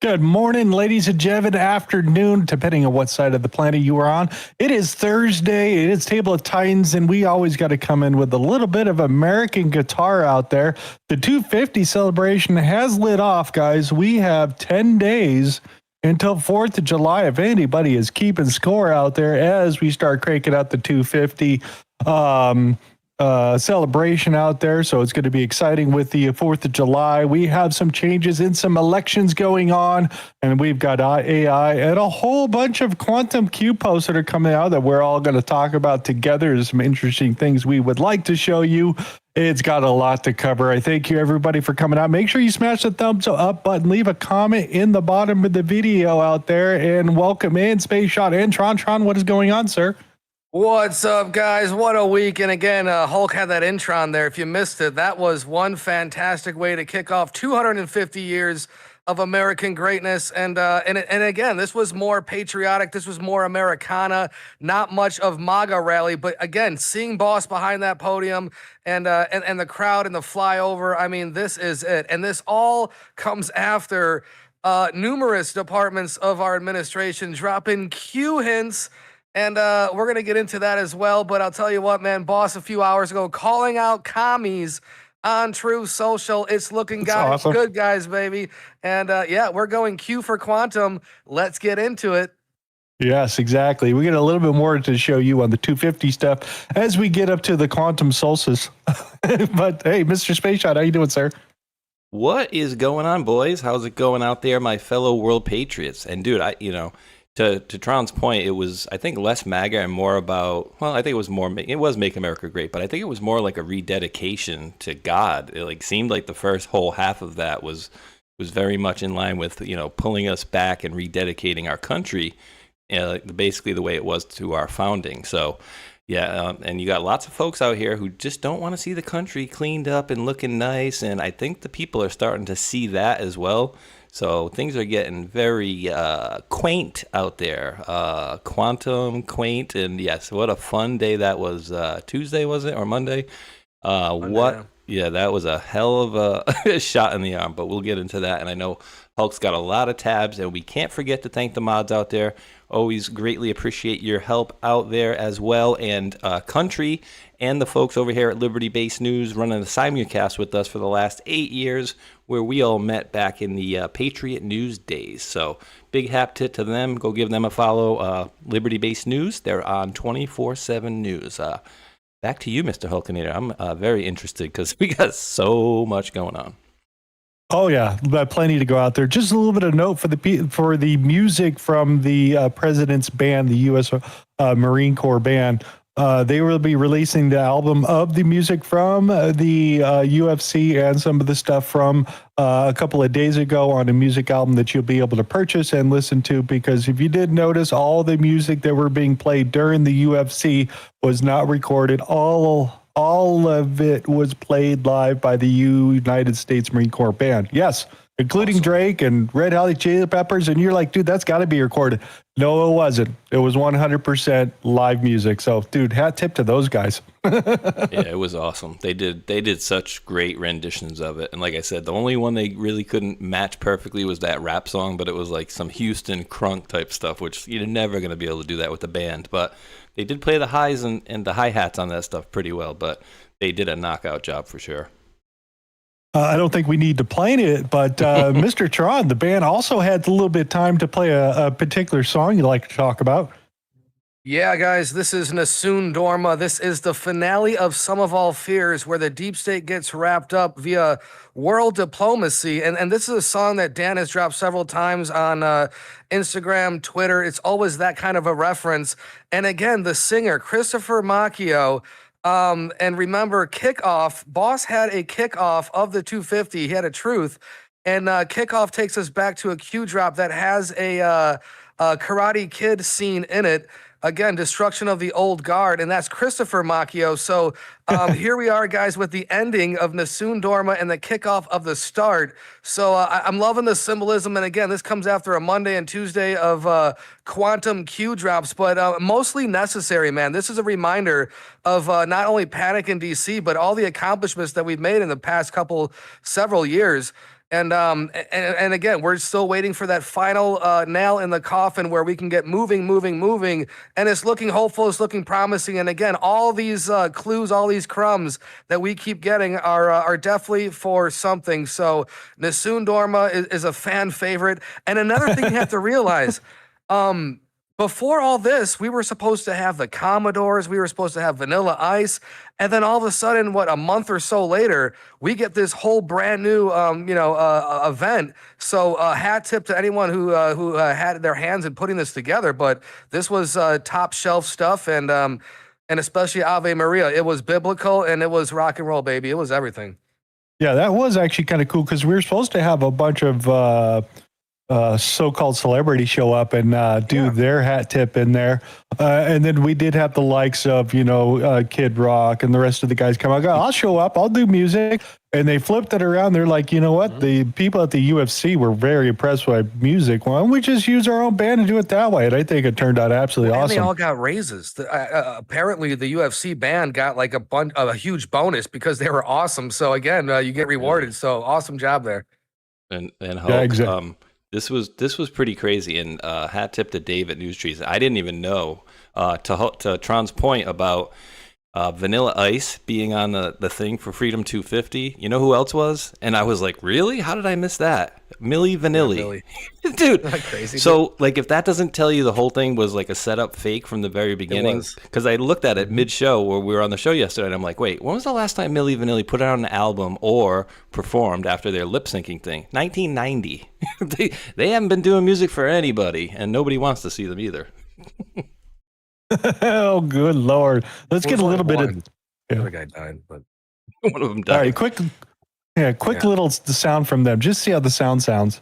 Good morning, ladies and gentlemen. Afternoon, depending on what side of the planet you are on. It is Thursday. It is Table of Titans, and we always got to come in with a little bit of American guitar out there. The 250 celebration has lit off, guys. We have 10 days until 4th of July. If anybody is keeping score out there as we start cranking out the 250 celebration out there, so it's going to be exciting with the 4th of July. We have some changes in some elections going on, and we've got AI and a whole bunch of quantum Q posts that are coming out that we're all going to talk about together. There's some interesting things we would like to show you. It's got a lot to cover. I thank you everybody for coming out. Make sure you smash the thumbs up button, leave a comment in the bottom of the video out there, and welcome in Space Shot and Tron. Tron, what is going on, sir? What's up, guys? What a week. And again, Hulk had that intron there. If you missed it, that was one fantastic way to kick off 250 years of American greatness. And again, this was more patriotic. This was more Americana, not much of MAGA rally. But again, seeing Boss behind that podium and the crowd and the flyover, I mean, this is it. And this all comes after numerous departments of our administration dropping Q hints. And we're going to get into that as well. But I'll tell you what, man, Boss a few hours ago calling out commies on Truth Social. It's looking awesome. Good, guys, baby. And yeah, we're going Q for quantum. Let's get into it. Yes, exactly. We get a little bit more to show you on the 250 stuff as we get up to the quantum solstice. But hey, Mr. Space Shot, how you doing, sir? What is going on, boys? How's it going out there, my fellow world patriots? And dude, To Tron's point, it was, I think, less MAGA and more about, well, I think it was Make America Great, but I think it was more like a rededication to God. It like seemed like the first whole half of that was very much in line with, pulling us back and rededicating our country, basically the way it was to our founding. So, yeah, and you got lots of folks out here who just don't want to see the country cleaned up and looking nice, and I think the people are starting to see that as well. So things are getting very quaint out there. Quantum, quaint, and yes, what a fun day that was. Tuesday, was it, or Monday? Monday. Yeah, that was a hell of a shot in the arm, but we'll get into that. And I know Hulk's got a lot of tabs, and we can't forget to thank the mods out there. Always greatly appreciate your help out there as well. And Country and the folks over here at Liberty Based News running the simulcast with us for the last 8 years, where we all met back in the Patriot News days. So big hat tip to them. Go give them a follow. Liberty Based News. They're on 24/7 news. Back to you, Mr. Hulkinator. I'm very interested because we got so much going on. Oh yeah, plenty to go out there. Just a little bit of note for the music from the president's band, the U.S. Marine Corps band. They will be releasing the album of the music from the UFC and some of the stuff from a couple of days ago on a music album that you'll be able to purchase and listen to, because if you did notice, all the music that were being played during the UFC was not recorded. All of it was played live by the United States Marine Corps band. Yes, including awesome. Drake and Red Hot Chili Peppers. And you're like, dude, that's got to be recorded. No, it wasn't. It was 100% live music. So, dude, hat tip to those guys. Yeah, it was awesome. They did such great renditions of it. And like I said, the only one they really couldn't match perfectly was that rap song, but it was like some Houston crunk type stuff, which you're never going to be able to do that with the band. But they did play the highs and the hi-hats on that stuff pretty well, but they did a knockout job for sure. I don't think we need to play it, but Mr. Tron, the band also had a little bit of time to play a particular song you'd like to talk about. Yeah, guys, this is Nessun Dorma. This is the finale of Sum of All Fears, where the deep state gets wrapped up via world diplomacy. And this is a song that Dan has dropped several times on Instagram, Twitter. It's always that kind of a reference. And again, the singer, Christopher Macchio, and remember, kickoff, Boss had a kickoff of the 250. He had a truth. And kickoff takes us back to a Q drop that has a Karate Kid scene in it. Again, destruction of the old guard, and that's Christopher Macchio. So here we are, guys, with the ending of Nessun Dorma and the kickoff of the start. So I'm loving the symbolism. And again, this comes after a Monday and Tuesday of quantum Q drops, but mostly necessary, man. This is a reminder of not only panic in DC, but all the accomplishments that we've made in the past several years. And again, we're still waiting for that final nail in the coffin where we can get moving, and it's looking hopeful, it's looking promising. And again, all these clues, all these crumbs that we keep getting are definitely for something. So Nessun Dorma is a fan favorite. And another thing you have to realize, before all this, we were supposed to have the Commodores, we were supposed to have Vanilla Ice, and then all of a sudden, a month or so later, we get this whole brand new, event. So hat tip to anyone who had their hands in putting this together. But this was top shelf stuff, and especially Ave Maria. It was biblical and it was rock and roll, baby. It was everything. Yeah, that was actually kind of cool because we were supposed to have a bunch of so-called celebrity show up and do their hat tip in there. And then we did have the likes of, Kid Rock and the rest of the guys come out. I'll show up. I'll do music. And they flipped it around. They're like, you know what? The people at the UFC were very impressed by music. Why don't we just use our own band and do it that way? And I think it turned out absolutely awesome. And they all got raises. Apparently, the UFC band got like a huge bonus because they were awesome. So again, you get rewarded. So awesome job there. And Hulk, yeah, exactly. This was pretty crazy, and hat tip to Dave at News Trees. I didn't even know to Tron's point about Vanilla Ice being on the thing for Freedom 250. You know who else was? And I was like, really? How did I miss that? Milli Vanilli. Yeah, dude. Crazy. So like, if that doesn't tell you the whole thing was like a setup fake from the very beginning, because I looked at it mid-show where we were on the show yesterday, and I'm like, wait, when was the last time Milli Vanilli put out an album or performed after their lip syncing thing? 1990. They haven't been doing music for anybody, and nobody wants to see them either. Oh, good Lord. Let's get a little bit of... The other guy died, but one of them died. All right, quick little sound from them. Just see how the sound sounds.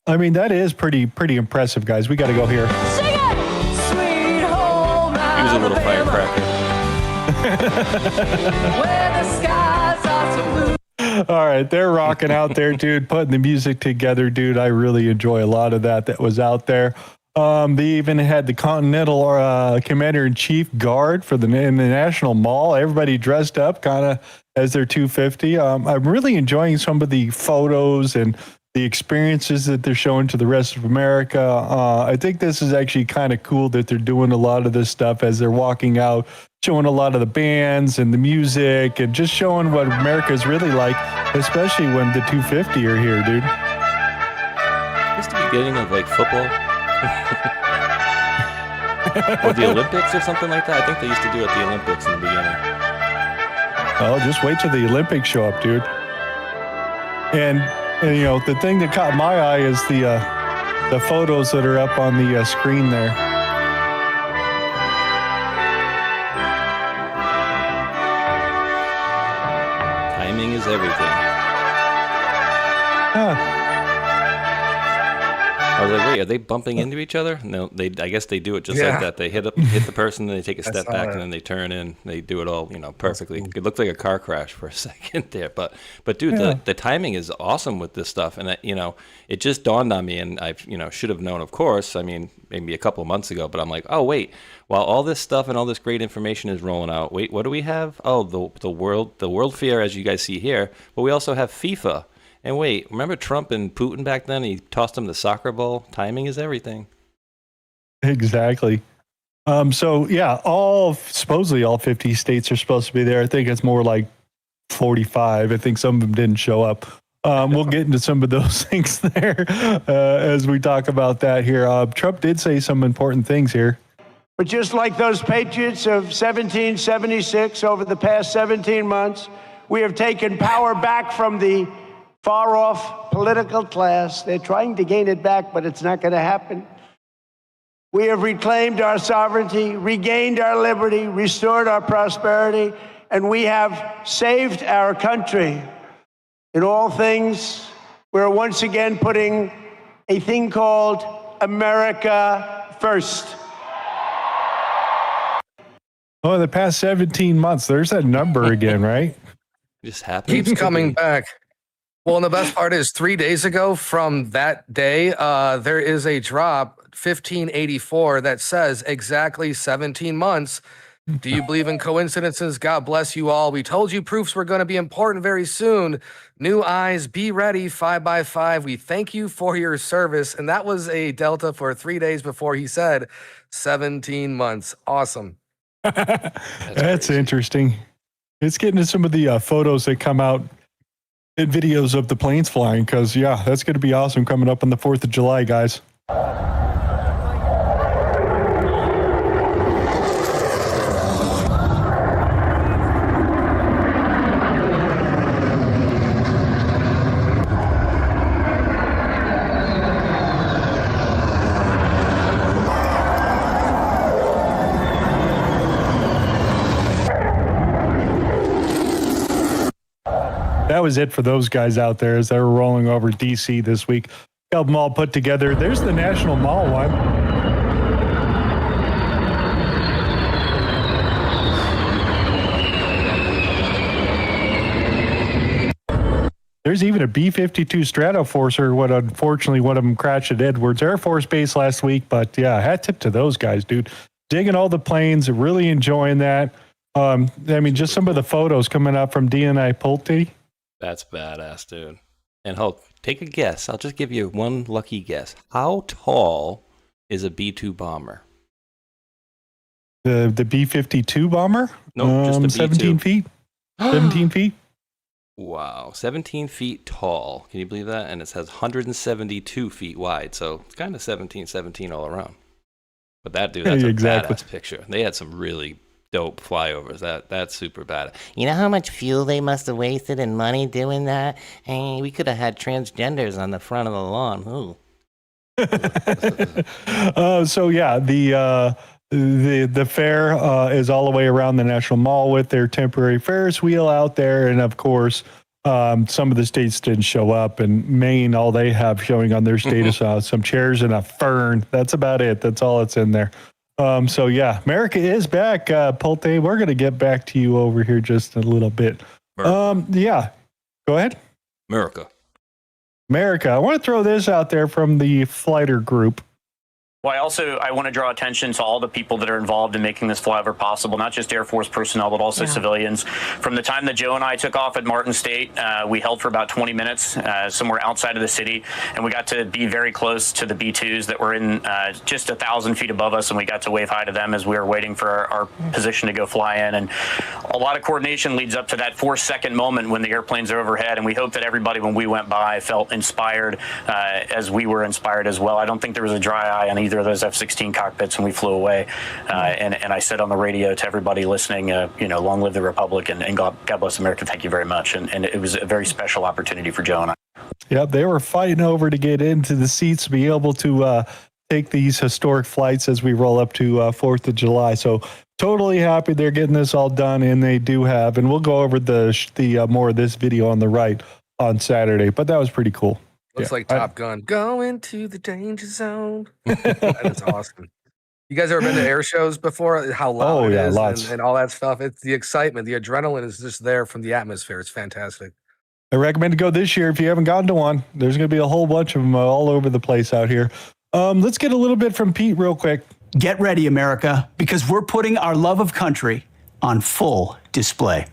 I mean, that is pretty impressive, guys. We got to go here. Sing it! Sweet home He was a little firecracker. Where the skies are so blue. All right, they're rocking out there, dude, putting the music together, dude. I really enjoy a lot of that was out there. They even had the Continental Commander-in-Chief Guard in the National Mall. Everybody dressed up kind of as their 250. I'm really enjoying some of the photos and the experiences that they're showing to the rest of America. I think this is actually kind of cool that they're doing a lot of this stuff as they're walking out, showing a lot of the bands and the music and just showing what America is really like, especially when the 250 are here, dude. Is this the beginning of like football? Or the Olympics or something like that? I think they used to do it at the Olympics in the beginning. Oh, just wait till the Olympics show up, dude. And the thing that caught my eye is the photos that are up on the screen there. Timing is everything. I was like, wait, are they bumping into each other? No, I guess they do it just like that. They hit the person, then they take a step back, and then they turn in. They do it all, perfectly. Cool. It looked like a car crash for a second there, but dude, the timing is awesome with this stuff, and it just dawned on me, and I should have known, of course. I mean, maybe a couple of months ago, but I'm like, oh wait, while all this stuff and all this great information is rolling out, wait, what do we have? Oh, the World Fair, as you guys see here, but we also have FIFA. And wait, remember Trump and Putin back then? He tossed him the soccer ball. Timing is everything. Exactly. So yeah, supposedly all 50 states are supposed to be there. I think it's more like 45. I think some of them didn't show up. We'll get into some of those things there as we talk about that here. Trump did say some important things here. But just like those patriots of 1776, over the past 17 months, we have taken power back from the far-off political class. They're trying to gain it back, but it's not going to happen. We have reclaimed our sovereignty, regained our liberty, restored our prosperity, and we have saved our country. In all things, we're once again putting a thing called America first. Oh, the past 17 months. There's that number again, right? Just happens. Keeps coming back. Well, and the best part is 3 days ago from that day, there is a drop 1584 that says exactly 17 months. Do you believe in coincidences? God bless you all. We told you proofs were going to be important very soon. New eyes, be ready, 5x5. We thank you for your service. And that was a delta for 3 days before he said 17 months. Awesome. That's crazy. interesting. It's getting to some of the photos that come out and videos of the planes flying because, yeah, that's going to be awesome coming up on the 4th of July, guys. That was it for those guys out there as they were rolling over DC this week. Got them all put together. There's the National Mall one. There's even a B-52 Stratoforcer, what unfortunately one of them crashed at Edwards Air Force Base last week. But yeah, hat tip to those guys, dude. Digging all the planes, really enjoying that. I mean, just some of the photos coming up from DNI Pulte. That's badass, dude. And Hulk, take a guess. I'll just give you one lucky guess. How tall is a B-2 bomber? The B-52 bomber? No, just the B-2. 17 feet. 17 feet. Wow, 17 feet tall. Can you believe that? And it says 172 feet wide. So it's kind of 17 all around. But that dude, that's a badass picture. They had some really dope flyovers. That's super bad. You know how much fuel they must have wasted and money doing that? Hey, we could have had transgenders on the front of the lawn. Ooh. So yeah, the fair is all the way around the National Mall with their temporary Ferris wheel out there, and of course, some of the states didn't show up. And Maine, all they have showing on their status some chairs and a fern. That's about it. That's all that's in there. So yeah, America is back. Pulte, we're gonna get back to you over here just a little bit. Yeah, go ahead. America. I want to throw this out there from the Flighter group. Well, I want to draw attention to all the people that are involved in making this flyover possible, not just Air Force personnel, but also civilians. From the time that Joe and I took off at Martin State, we held for about 20 minutes somewhere outside of the city, and we got to be very close to the B-2s that were in just 1,000 feet above us, and we got to wave hi to them as we were waiting for our position to go fly in. And a lot of coordination leads up to that 4-second moment when the airplanes are overhead, and we hope that everybody, when we went by, felt inspired as we were inspired as well. I don't think there was a dry eye on either of those F-16 cockpits when we flew away. And I said on the radio to everybody listening, long live the Republic, and God bless America. Thank you very much. And it was a very special opportunity for Joe and I. Yep, they were fighting over to get into the seats to be able to take these historic flights as we roll up to 4th of July. So totally happy they're getting this all done, and they do have. And we'll go over the more of this video on the right on Saturday. But that was pretty cool. Looks like Top Gun. Going to the danger zone. That is awesome. You guys ever been to air shows before? How loud it is and all that stuff. It's the excitement. The adrenaline is just there from the atmosphere. It's fantastic. I recommend to go this year if you haven't gotten to one. There's going to be a whole bunch of them all over the place out here. Let's get a little bit from Pete real quick. Get ready, America, because we're putting our love of country on full display.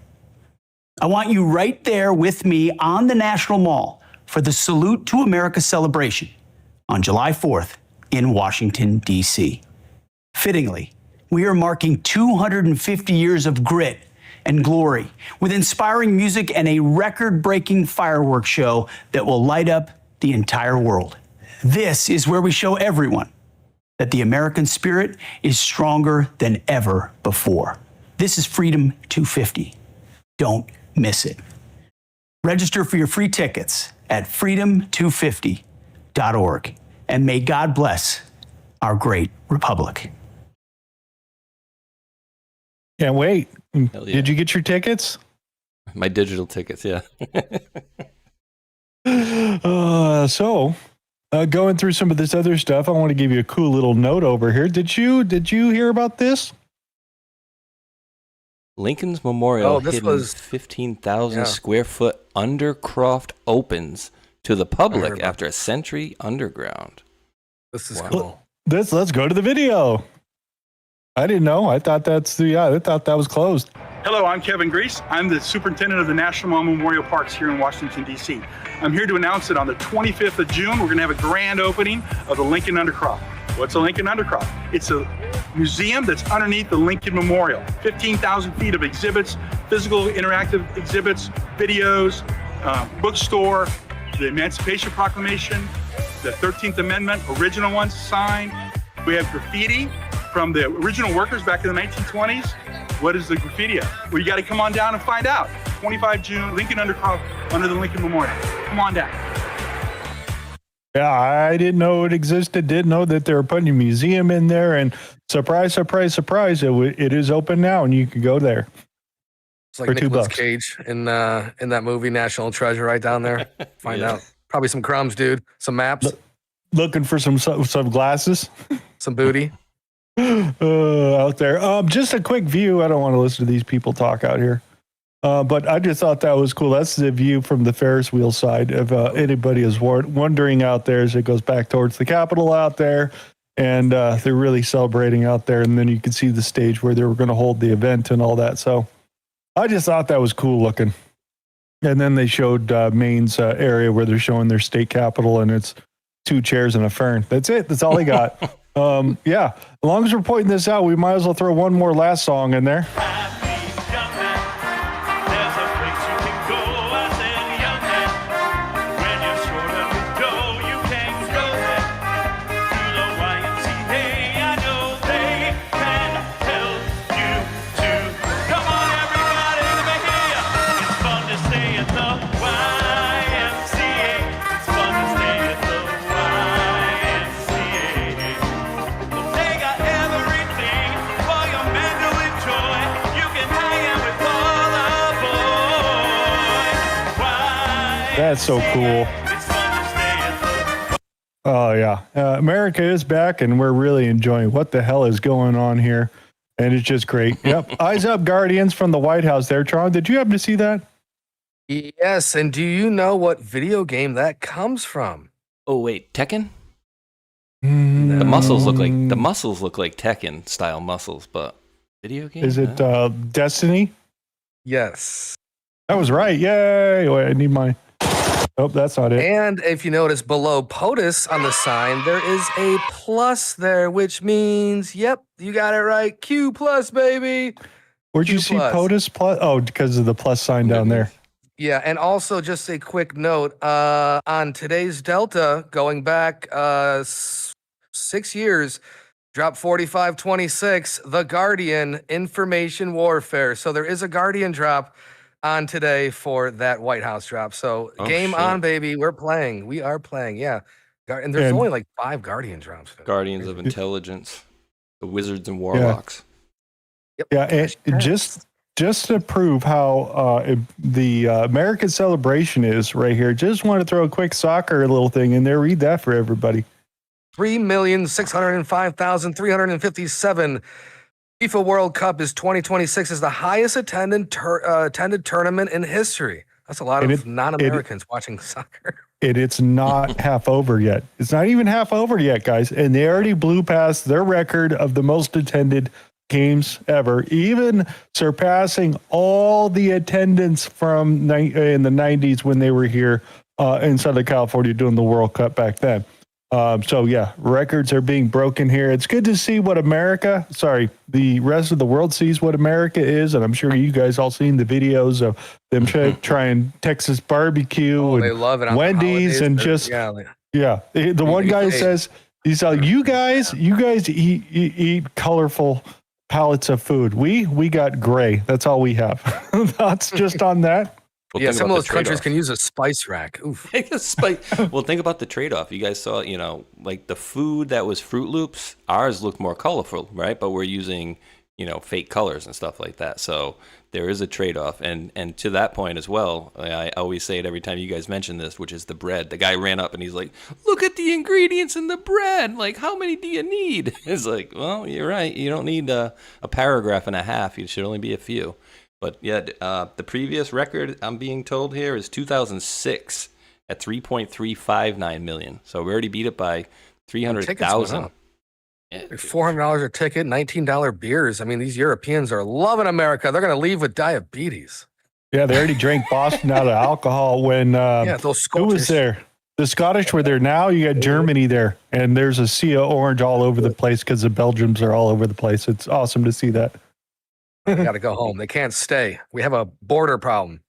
I want you right there with me on the National Mall for the Salute to America celebration on July 4th in Washington, D.C. Fittingly, we are marking 250 years of grit and glory with inspiring music and a record-breaking fireworks show that will light up the entire world. This is where we show everyone that the American spirit is stronger than ever before. This is Freedom 250. Don't miss it. Register for your free tickets at freedom250.org. And may God bless our great republic. Can't wait. Hell yeah. Did you get your tickets? My digital tickets, yeah. Going through some of this other stuff, I want to give you a cool little note over here. Did you hear about this? Lincoln's Memorial Oh, this hidden was- 15,000 yeah. square foot undercroft opens to the I heard public about after a century underground. This is Wow. cool. Let's go to the video. I didn't know. I thought I thought that was closed. Hello, I'm Kevin Grease. I'm the superintendent of the National Memorial Parks here in Washington, D.C. I'm here to announce that on the 25th of June, we're going to have a grand opening of the Lincoln Undercroft. What's a Lincoln Undercroft? It's a museum that's underneath the Lincoln Memorial. 15,000 feet of exhibits, physical interactive exhibits, videos, bookstore, the Emancipation Proclamation, the 13th Amendment, original ones signed. We have graffiti from the original workers back in the 1920s. What is the graffiti of? Well, you got to come on down and find out. 25 June, Lincoln Undercroft under the Lincoln Memorial. Come on down. Yeah, I didn't know it existed. Didn't know that they were putting a museum in there. And surprise, surprise, surprise! It is open now, and you can go there. It's like For $2. Nicolas Cage in that movie National Treasure, right down there. Find Yeah. out. Probably some crumbs, dude. Some maps, Looking for some glasses some booty. out there. Just a quick view. I don't want to listen to these people talk out here. But I just thought that was cool. That's the view from the Ferris wheel side. If anybody is wondering out there, as it goes back towards the Capitol out there, and they're really celebrating out there. And then you can see the stage where they were going to hold the event and all that. So I just thought that was cool looking. And then they showed Maine's area where they're showing their state capitol, and it's 2 chairs and a fern. That's it. That's all they got. Yeah. As long as we're pointing this out, we might as well throw one more last song in there. That's so cool. Oh, yeah. America is back, and we're really enjoying what the hell is going on here. And it's just great. Yep. Eyes up, Guardians from the White House there. Tron, did you happen to see that? Yes, and do you know what video game that comes from? Oh wait, Tekken? The The muscles look like Tekken style muscles, but video game? Is it Destiny? Yes. That was right. Yay. Wait, I need my... Oh, that's not it. And if you notice below POTUS on the sign, there is a plus there, which means, yep, you got it right. Q plus, baby. Where'd you Q see plus. POTUS plus? Oh, because of the plus sign down there. Yeah, and also just a quick note on today's Delta, going back 6 years, drop 4526, The Guardian, information warfare. So there is a Guardian drop on today for that White House drop. So game shit. on, baby. We're playing. We are playing. Yeah. And there's And- only like 5 Guardian drops. Guardians of Intelligence, the Wizards and Warlocks. Yep. Yeah, and just to prove how the American celebration is right here, just want to throw a quick soccer little thing in there. Read that for everybody. 3,605,357. FIFA World Cup is 2026 is the highest attended tournament in history. That's a lot And of non-Americans watching soccer. And it's not half over yet. It's not even half over yet, guys. And they already blew past their record of the most attended games ever, even surpassing all the attendance from in the 90s when they were here in Southern California doing the World Cup back then. So yeah, records are being broken here. It's good to see what the rest of the world sees what America is. And I'm sure you guys all seen the videos of them trying Texas barbecue and They love it on the Wendy's holidays. and They're- just, yeah, the one guy says, he's like, you guys eat colorful pallets of food. We got gray. That's all we have. Thoughts just on that? Well, yeah, think some about of the those countries trade-off. can use a spice rack. Oof. Well, think about the trade-off. You guys saw, like the food that was Fruit Loops. Ours looked more colorful, right? But we're using fake colors and stuff like that. So there is a trade-off. And to that point as well, I always say it every time you guys mention this, which is the bread. The guy ran up and he's like, look at the ingredients in the bread. Like, how many do you need? It's like, well, you're right. You don't need a paragraph and a half. It should only be a few. But yeah, the previous record I'm being told here is 2006 at 3.359 million. So we already beat it by 300,000. $400 a ticket, $19 beers. I mean, these Europeans are loving America. They're going to leave with diabetes. Yeah, they already drank Boston out of alcohol when those who was Scottish. there? The Scottish were there. Now you got Germany there, and there's a sea of orange all over the place because the Belgians are all over the place. It's awesome to see that. They got to go home. They can't stay. We have a border problem.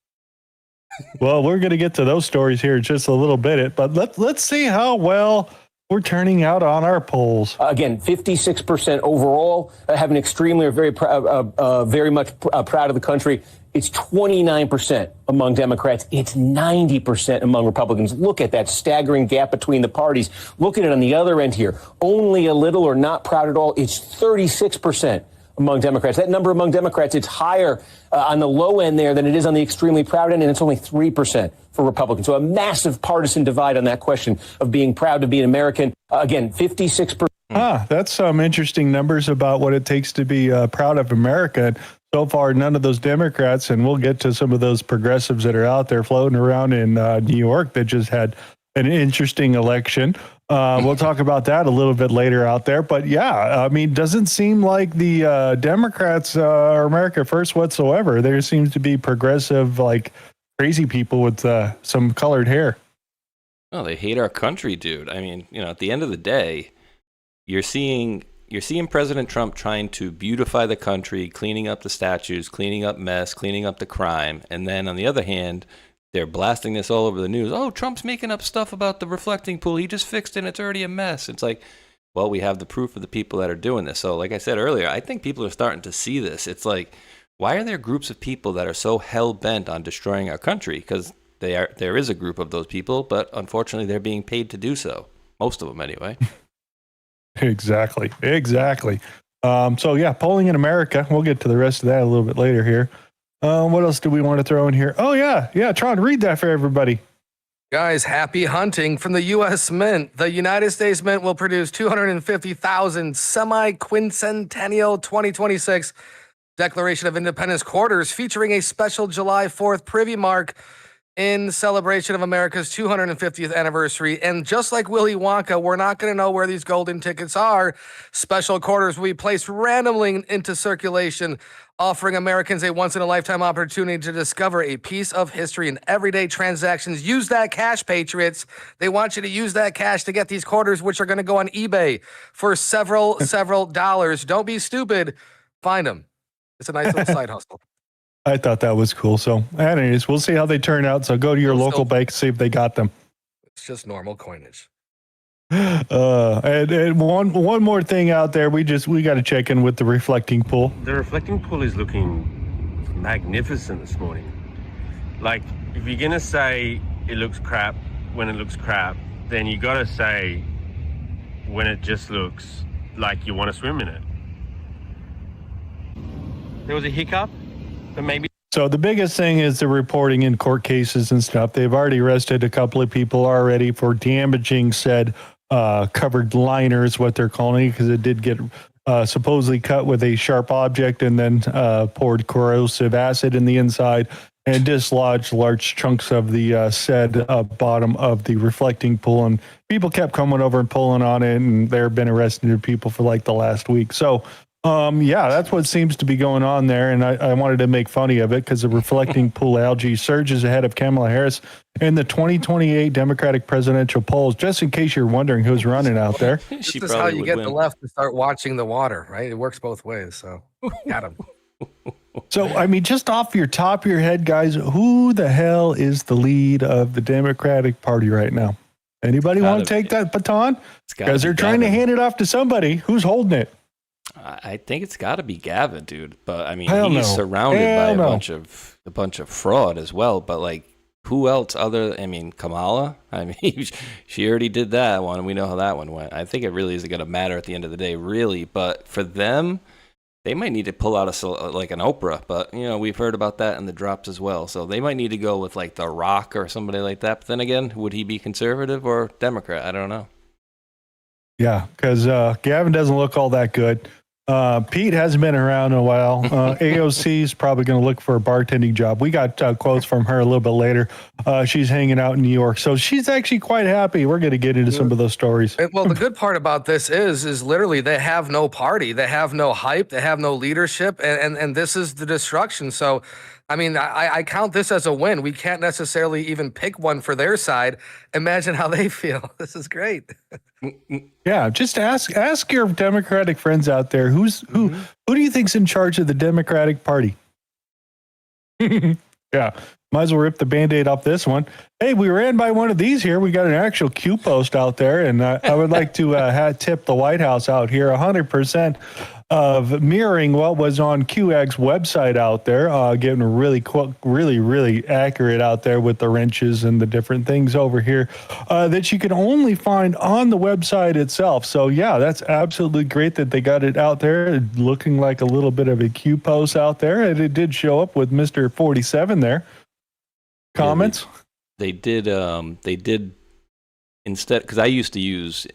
Well, we're going to get to those stories here in just a little bit, but let's see how well we're turning out on our polls. Again, 56% overall, having extremely or very much proud of the country. It's 29% among Democrats. It's 90% among Republicans. Look at that staggering gap between the parties. Look at it on the other end here. Only a little or not proud at all. It's 36% among Democrats. That number among Democrats, it's higher on the low end there than it is on the extremely proud end, and it's only 3% for Republicans. So a massive partisan divide on that question of being proud to be an American. Again, 56%. That's some interesting numbers about what it takes to be proud of America. So far, none of those Democrats, and we'll get to some of those progressives that are out there floating around in New York that just had an interesting election. We'll talk about that a little bit later out there. But yeah, I mean, doesn't seem like the Democrats are America first whatsoever. There seems to be progressive, like crazy people with some colored hair. Oh, they hate our country, dude. I mean, at the end of the day, you're seeing President Trump trying to beautify the country, cleaning up the statues, cleaning up mess, cleaning up the crime. And then on the other hand, they're blasting this all over the news. Oh, Trump's making up stuff about the reflecting pool. He just fixed it and it's already a mess. It's like, well, we have the proof of the people that are doing this. So like I said earlier, I think people are starting to see this. It's like, why are there groups of people that are so hell-bent on destroying our country? Because there is a group of those people, but unfortunately they're being paid to do so. Most of them anyway. Exactly. So yeah, polling in America. We'll get to the rest of that a little bit later here. What else do we want to throw in here? Oh yeah. Tron, read that for everybody. Guys, happy hunting from the U.S. Mint. The United States Mint will produce 250,000 semi-quincentennial 2026 Declaration of Independence quarters featuring a special July 4th privy mark in celebration of America's 250th anniversary. And just like Willy Wonka, we're not going to know where these golden tickets are. Special quarters will be placed randomly into circulation, offering Americans a once-in-a-lifetime opportunity to discover a piece of history in everyday transactions. Use that cash, Patriots. They want you to use that cash to get these quarters, which are going to go on eBay for several dollars. Don't be stupid. Find them. It's a nice little side hustle. I thought that was cool. So anyways, we'll see how they turn out. So go to your local bank, see if they got them. It's just normal coinage. And one more thing out there, we got to check in with the reflecting pool. The reflecting pool is looking magnificent this morning. Like, if you're gonna say it looks crap when it looks crap, then you gotta say when it just looks like you want to swim in it. There was a hiccup, but maybe. So the biggest thing is the reporting in court cases and stuff. They've already arrested a couple of people already for damaging said covered liners, what they're calling it, because it did get supposedly cut with a sharp object and then poured corrosive acid in the inside and dislodged large chunks of the said bottom of the reflecting pool. And people kept coming over and pulling on it, and there have been arrested people for like the last week. So yeah, that's what seems to be going on there. And I wanted to make funny of it because the reflecting pool algae surges ahead of Kamala Harris in the 2028 Democratic presidential polls, just in case you're wondering who's running out there. This is how you get the left to start watching the water, right? It works both ways. So got him. So, I mean, just off your top of your head, guys, who the hell is the lead of the Democratic Party right now? Anybody want to take that baton? Because they're trying to hand it off to somebody. Who's holding it? I think it's got to be Gavin, dude. But I mean, Hell he's no. surrounded Hell by no. a bunch of fraud as well. But like, who else? Kamala. I mean, she already did that one. We know how that one went. I think it really isn't going to matter at the end of the day, really. But for them, They might need to pull out like an Oprah, but we've heard about that in the drops as well. So they might need to go with like The Rock or somebody like that. But then again, would he be conservative or Democrat? I don't know. Yeah, because Gavin doesn't look all that good. Pete hasn't been around in a while. AOC is probably going to look for a bartending job. We got quotes from her a little bit later. She's hanging out in New York, so she's actually quite happy. We're going to get into some of those stories. Well, the good part about this is literally they have no party, they have no hype, they have no leadership, and this is the destruction. So, I mean, I count this as a win. We can't necessarily even pick one for their side. Imagine how they feel. This is great. Yeah, just ask your Democratic friends out there who do you think's in charge of the Democratic Party? Yeah, might as well rip the Band-Aid off this one. Hey, we ran by one of these here. We got an actual Q post out there, and I would like to tip the White House out here 100% of mirroring what was on QAG's website out there, getting really accurate out there with the wrenches and the different things over here that you can only find on the website itself. So yeah, that's absolutely great that they got it out there, looking like a little bit of a Q post out there, and it did show up with Mr. 47 there. Comments? Yeah, they did instead, because I used to use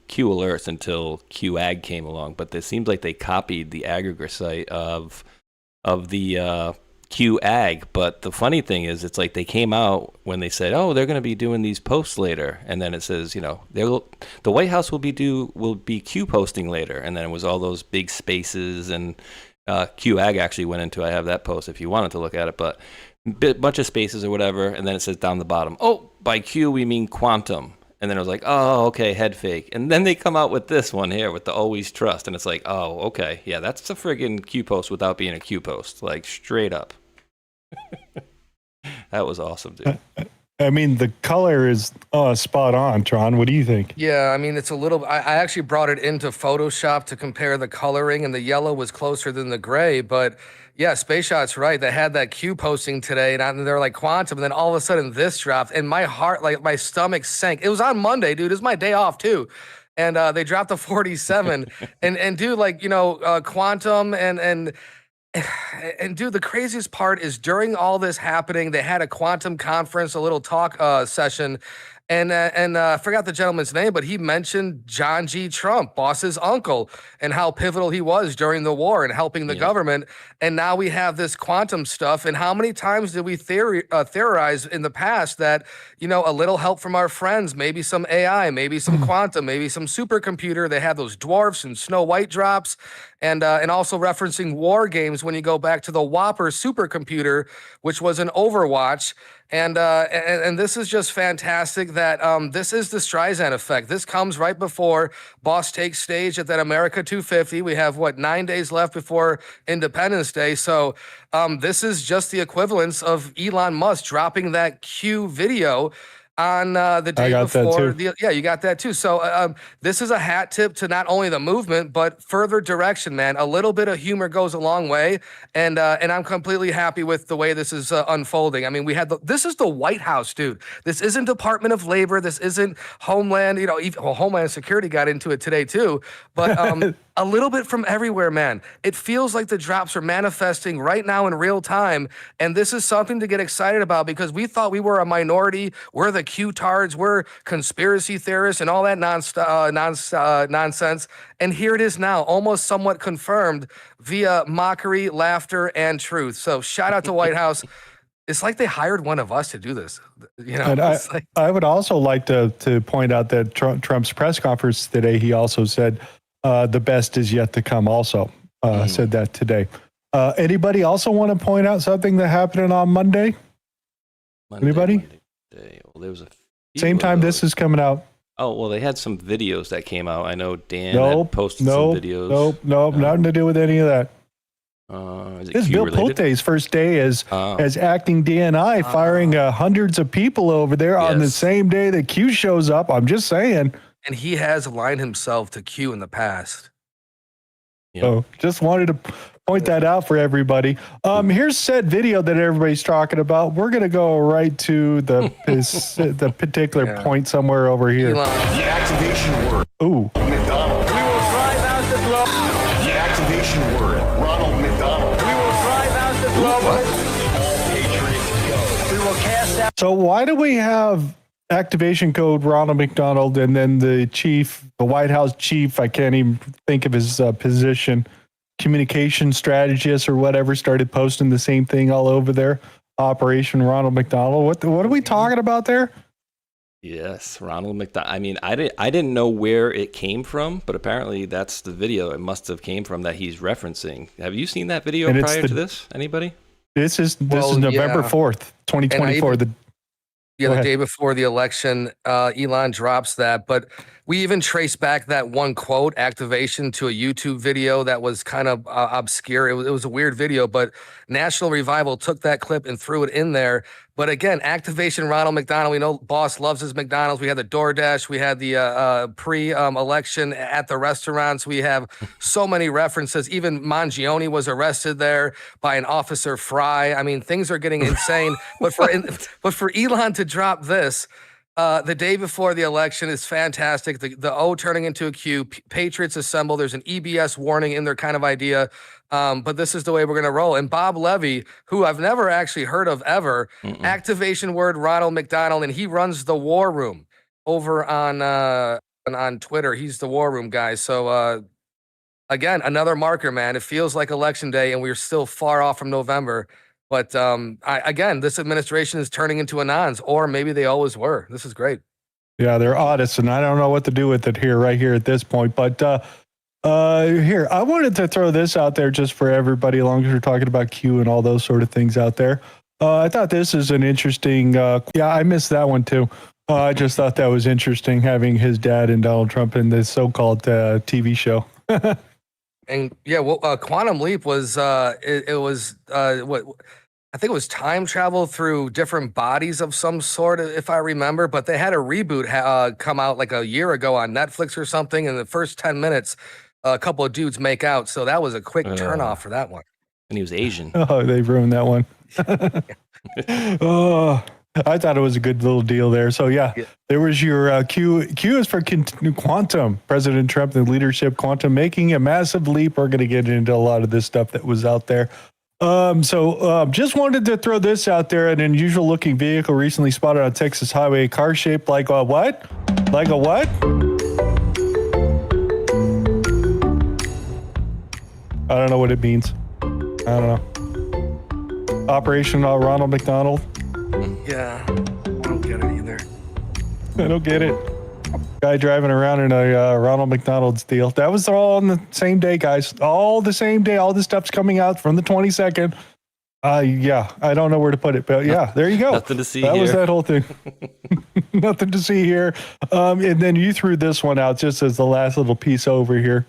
Q Alerts until QAG came along, but it seems like they copied the aggregate site of the QAG. But the funny thing is, it's like they came out when they said, "Oh, they're going to be doing these posts later," and then it says, the White House will be Q posting later, and then it was all those big spaces, and QAG actually went into. I have that post if you wanted to look at it, but bunch of spaces or whatever, and then it says down the bottom, "Oh, by Q we mean quantum." And then it was like, "Oh, okay, head fake." And then they come out with this one here with the always trust, and it's like, "Oh, okay, yeah, that's a friggin' Q post without being a Q post, like straight up." That was awesome, dude. I mean, the color is spot on, Tron. What do you think? Yeah, I mean, it's a little. I actually brought it into Photoshop to compare the coloring, and the yellow was closer than the gray. But yeah, Space Shot's right. They had that Q posting today, and they're like quantum, and then all of a sudden this dropped, and my heart, like my stomach sank. It was on Monday, dude. It's my day off too, and they dropped the 47, and dude, like quantum and dude, the craziest part is during all this happening, they had a quantum conference, a little talk session. And I forgot the gentleman's name, but he mentioned John G. Trump, boss's uncle, and how pivotal he was during the war and helping the government. And now we have this quantum stuff. And how many times did we theorize in the past that, a little help from our friends, maybe some AI, maybe some quantum, maybe some supercomputer. They had those dwarfs and Snow White drops. And also referencing war games when you go back to the Whopper supercomputer, which was an Overwatch. And this is just fantastic that this is the Streisand effect. This comes right before Boss takes stage at that America 250. We have, 9 days left before Independence Day. So this is just the equivalence of Elon Musk dropping that Q video on the day before. Yeah, you got that too. So this is a hat tip to not only the movement, but further direction, man. A little bit of humor goes a long way. And I'm completely happy with the way this is unfolding. I mean, this is the White House, dude. This isn't Department of Labor. This isn't Homeland, Homeland Security got into it today too. But a little bit from everywhere, man. It feels like the drops are manifesting right now in real time. And this is something to get excited about because we thought we were a minority. We're the Q-tards. We're conspiracy theorists and all that nonsense. And here it is now, almost somewhat confirmed via mockery, laughter, and truth. So shout out to White House. It's like they hired one of us to do this. And I would also like to point out that Trump's press conference today, he also said, the best is yet to come also, said that today. Anybody also want to point out something that happened on Monday? Anybody? Monday. Well, there was a same time this is coming out. Oh, well, they had some videos that came out. I know Dan had posted some videos. Nope, nothing to do with any of that. Is it this is Bill Pulte's first day as acting DNI, firing hundreds of people over there on the same day that Q shows up. I'm just saying. And he has aligned himself to Q in the past. So just wanted to point that out for everybody. Here's said video that everybody's talking about. We're going to go right to the particular point somewhere over here. The activation word. Ooh. McDonald. We will drive out the globe. The activation word. We will cast out. So why do we have activation code Ronald McDonald and then the chief, the White House chief, I can't even think of his position, communication strategist or whatever, started posting the same thing all over there? Operation Ronald McDonald. What are we talking about there? Yes, Ronald McDonald. I mean, I didn't know where it came from, but apparently that's the video it must have came from that he's referencing. Have you seen that video prior to this? Anybody? This is November 4th, 2024. The day before the election, Elon drops that. But we even trace back that one quote, activation, to a YouTube video that was kind of obscure. It was a weird video, but National Revival took that clip and threw it in there. But again, activation Ronald McDonald. We know Boss loves his McDonald's. We had the DoorDash. We had the pre-election at the restaurants. We have so many references. Even Mangione was arrested there by an Officer Fry. I mean, things are getting insane. but for Elon to drop this the day before the election is fantastic. The O turning into a Q. Patriots assemble. There's an EBS warning in there kind of idea. But this is the way we're going to roll. And Bob Levy, who I've never actually heard of ever, activation word Ronald McDonald, and he runs the War Room over on Twitter. He's the War Room guy. So again, another marker, man. It feels like election day, and we're still far off from November. But again, this administration is turning into anons, or maybe they always were. This is great. Yeah, they're oddists, and I don't know what to do with it right here at this point. But here, I wanted to throw this out there just for everybody, as long as we're talking about Q and all those sort of things out there. I thought this is an interesting, yeah, I missed that one too. I just thought that was interesting, having his dad and Donald Trump in this so-called TV show. And yeah, well, Quantum Leap was, it was, what, I think it was time travel through different bodies of some sort, if I remember, but they had a reboot come out like a year ago on Netflix or something. In the first 10 minutes, a couple of dudes make out. So that was a quick turnoff for that one. And he was Asian. Oh, they ruined that one. Oh, I thought it was a good little deal there. So yeah, there was your Q. Q is for quantum. President Trump, the leadership, quantum, making a massive leap. We're going to get into a lot of this stuff that was out there. Just wanted to throw this out there. An unusual looking vehicle recently spotted on Texas highway. A car shaped like a what? Like a what? I don't know what it means. I don't know. Operation Ronald McDonald. Yeah, I don't get it either. I don't get it. Guy driving around in a Ronald McDonald's deal. That was all on the same day, guys. All the same day. All this stuff's coming out from the 22nd. Yeah, I don't know where to put it, but yeah, there you go. Nothing to see that here. That was that whole thing. Nothing to see here. And then you threw this one out just as the last little piece over here.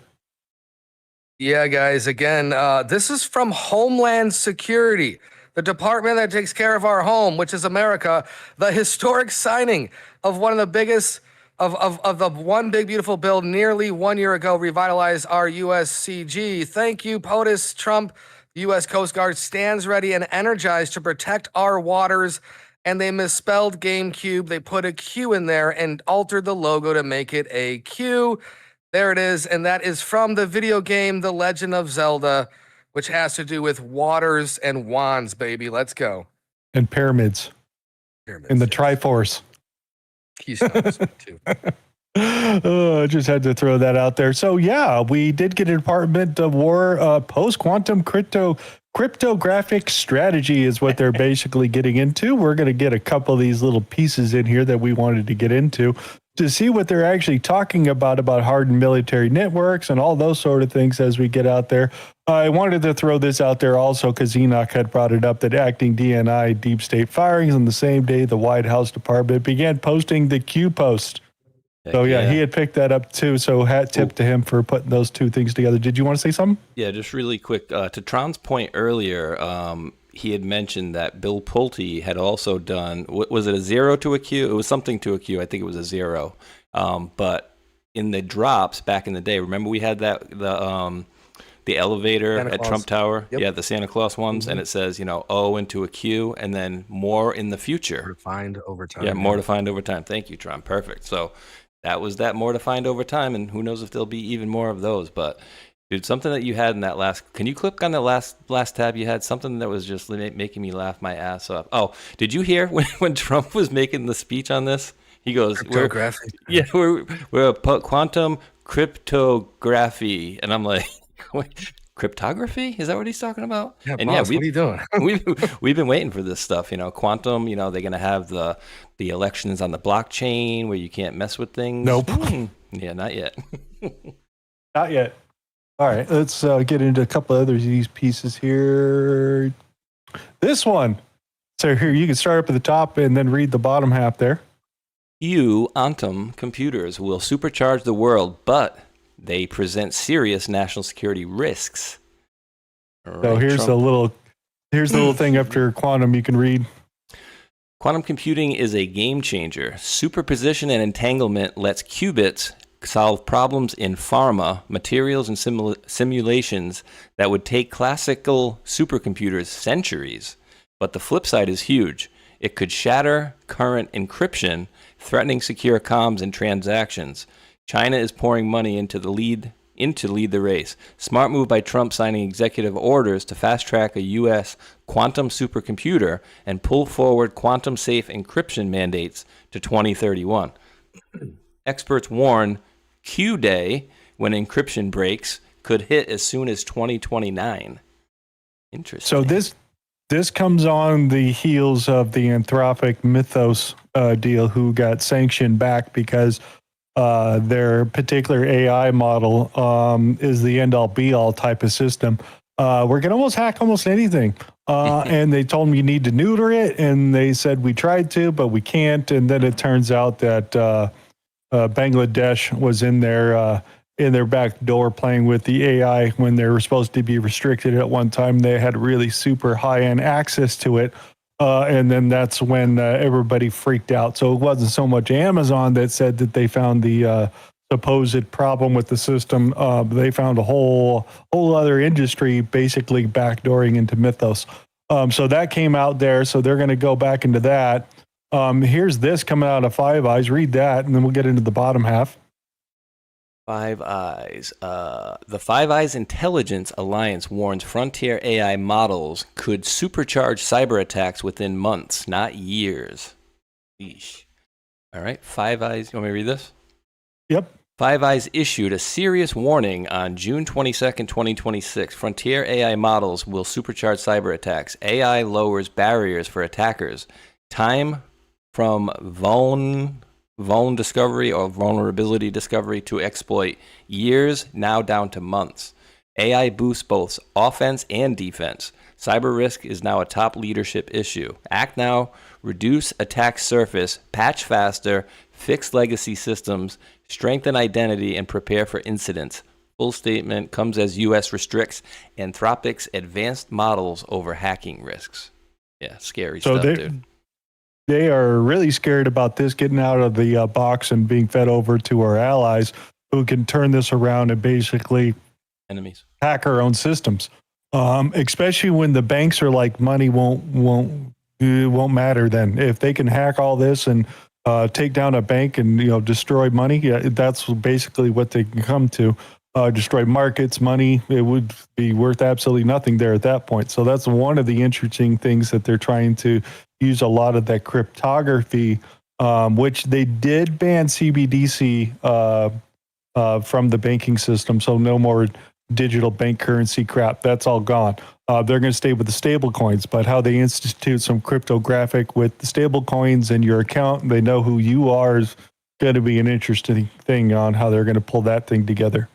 Yeah, guys, again, this is from Homeland Security, the department that takes care of our home, which is America. The historic signing of one of the biggest of the One Big Beautiful Bill nearly 1 year ago revitalized our USCG. Thank you, POTUS. Trump, the U.S. Coast Guard stands ready and energized to protect our waters. And they misspelled GameCube. They put a Q in there and altered the logo to make it a Q. There it is. And that is from the video game The Legend of Zelda, which has to do with waters and wands, baby. Let's go. And pyramids. And the Triforce. Keystones, too. I just had to throw that out there. So yeah, we did get a Department of War post-quantum cryptographic strategy is what they're basically getting into. We're going to get a couple of these little pieces in here that we wanted to get into to see what they're actually talking about hardened military networks and all those sort of things as we get out there. I wanted to throw this out there also because Enoch had brought it up that acting DNI deep state firings on the same day the White House Department began posting the Q post. So yeah, he had picked that up too. So hat tip to him for putting those two things together. Did you want to say something? Yeah, just really quick. To Tron's point earlier, he had mentioned that Bill Pulte had also done, was it a 0 to a Q? It was something to a Q. I think it was a 0. But in the drops back in the day, remember we had that the elevator at Trump Tower? Yep. Yeah, the Santa Claus ones. Mm-hmm. And it says, O into a Q and then more in the future. More to find over time. Yeah, more to find over time. Thank you, Tron. Perfect. So that was that more to find over time. And who knows if there'll be even more of those. But Dude, something that you had in that last. Can you click on the last tab you had? Something that was just making me laugh my ass off. Oh, did you hear when Trump was making the speech on this? He goes, we're quantum cryptography, and I'm like, cryptography? Is that what he's talking about? Yeah, and boss, what are you doing? we've been waiting for this stuff. Quantum. They're gonna have the elections on the blockchain where you can't mess with things. Nope. Yeah, not yet. Not yet. All right, let's get into a couple other of these pieces here. This one. So here, you can start up at the top and then read the bottom half there. Uantum computers will supercharge the world, but they present serious national security risks. So here's the little thing after quantum you can read. Quantum computing is a game changer. Superposition and entanglement lets qubits solve problems in pharma, materials, and simulations that would take classical supercomputers centuries. But the flip side is huge. It could shatter current encryption, threatening secure comms and transactions. China is pouring money to lead the race. Smart move by Trump signing executive orders to fast-track a U.S. quantum supercomputer and pull forward quantum-safe encryption mandates to 2031. Experts warn Q-Day, when encryption breaks, could hit as soon as 2029. Interesting. So this comes on the heels of the Anthropic Mythos deal, who got sanctioned back because their particular AI model is the end-all be-all type of system. We can almost hack almost anything. And they told them you need to neuter it, and they said we tried to, but we can't. And then it turns out that Bangladesh was in their back door playing with the AI when they were supposed to be restricted at one time. They had really super high-end access to it. And then that's when everybody freaked out. So it wasn't so much Amazon that said that they found the supposed problem with the system. They found a whole other industry basically backdooring into Mythos. So that came out there. So they're going to go back into that. Here's this coming out of Five Eyes. Read that, and then we'll get into the bottom half. Five Eyes. The Five Eyes Intelligence Alliance warns frontier AI models could supercharge cyber attacks within months, not years. Yeesh. All right, Five Eyes. You want me to read this? Yep. Five Eyes issued a serious warning on June 22nd, 2026. Frontier AI models will supercharge cyber attacks. AI lowers barriers for attackers. Time from vuln discovery or vulnerability discovery to exploit, years now down to months. AI boosts both offense and defense. Cyber risk is now a top leadership issue. Act now, reduce attack surface, patch faster, fix legacy systems, strengthen identity, and prepare for incidents. Full statement comes as U.S. restricts Anthropic's advanced models over hacking risks. Yeah, scary stuff, dude. They are really scared about this getting out of the box and being fed over to our allies, who can turn this around and basically enemies hack our own systems. Especially when the banks are like, money won't matter. Then if they can hack all this and take down a bank and destroy money, yeah, that's basically what they can come to. Destroy markets, money. It would be worth absolutely nothing there at that point. So that's one of the interesting things that they're trying to use a lot of that cryptography, which they did ban CBDC from the banking system. So no more digital bank currency crap. That's all gone. They're going to stay with the stable coins, but how they institute some cryptographic with the stable coins in your account, they know who you are, is going to be an interesting thing on how they're going to pull that thing together.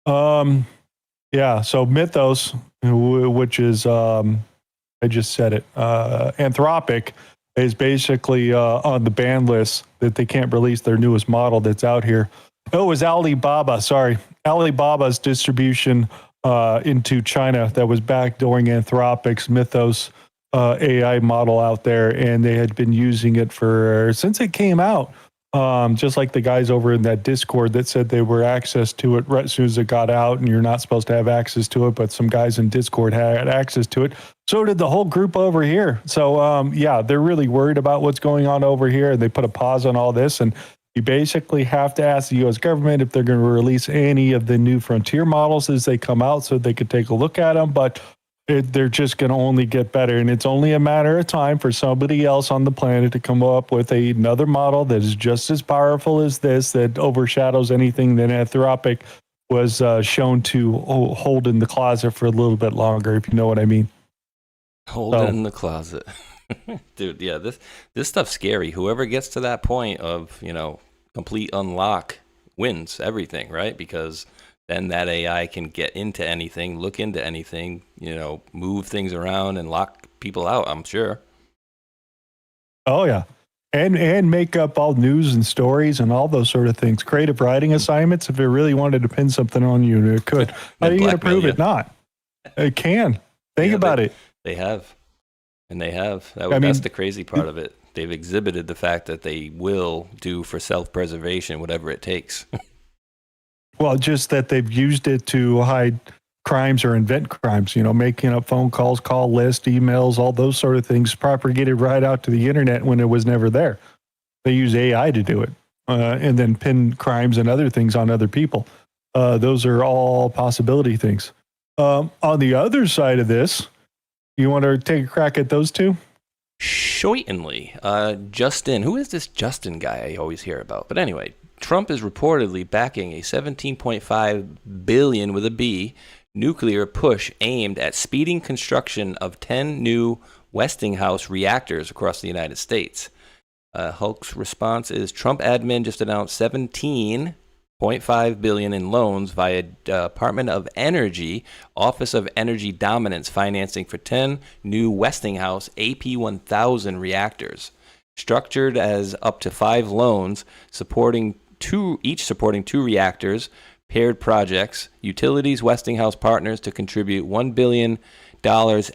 Yeah, so Mythos, which is, I just said it, Anthropic, is basically on the ban list that they can't release their newest model that's out here. Oh, it was Alibaba, sorry. Alibaba's distribution into China that was backdooring Anthropic's Mythos AI model out there, and they had been using it since it came out. Just like the guys over in that Discord that said they were access to it right as soon as it got out, and you're not supposed to have access to it, but some guys in Discord had access to it. So did the whole group over here. So, yeah, they're really worried about what's going on over here, and they put a pause on all this. And You basically have to ask the U.S. government if they're going to release any of the new frontier models as they come out so they could take a look at them. But they're just going to only get better. And it's only a matter of time for somebody else on the planet to come up with another model that is just as powerful as this, that overshadows anything that Anthropic was shown to hold in the closet for a little bit longer, if you know what I mean. Hold it in the closet. Dude, yeah, this stuff's scary. Whoever gets to that point of, complete unlock wins everything, right? Because then that AI can get into anything, look into anything, move things around and lock people out, I'm sure. Oh, yeah. And make up all news and stories and all those sort of things. Creative writing assignments, if it really wanted to pin something on you, it could. How are you going to prove it not? It can. Think about it. They have. And they have. That's the crazy part of it. They've exhibited the fact that they will do for self-preservation whatever it takes. Well, just that they've used it to hide crimes or invent crimes, making up phone calls, call lists, emails, all those sort of things, propagated right out to the internet when it was never there. They use AI to do it and then pin crimes and other things on other people. Those are all possibility things. On the other side of this, you want to take a crack at those two? Certainly. Justin, who is this Justin guy I always hear about? But anyway, Trump is reportedly backing a $17.5 billion with a B nuclear push aimed at speeding construction of 10 new Westinghouse reactors across the United States. Hulk's response is Trump admin just announced $17.5 billion in loans via Department of Energy, Office of Energy Dominance financing for 10 new Westinghouse AP1000 reactors, structured as up to 5 loans supporting two reactors, paired projects, utilities, Westinghouse partners to contribute $1 billion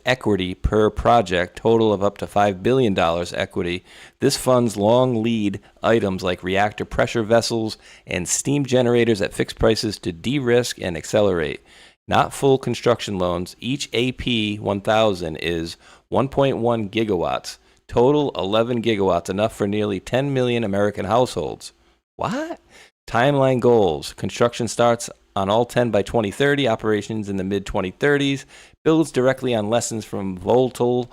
equity per project, total of up to $5 billion equity. This funds long lead items like reactor pressure vessels and steam generators at fixed prices to de-risk and accelerate. Not full construction loans. Each AP 1000 is 1.1 gigawatts. Total 11 gigawatts, enough for nearly 10 million American households. What? Timeline goals. Construction starts on all 10 by 2030, operations in the mid-2030s, builds directly on lessons from Voltal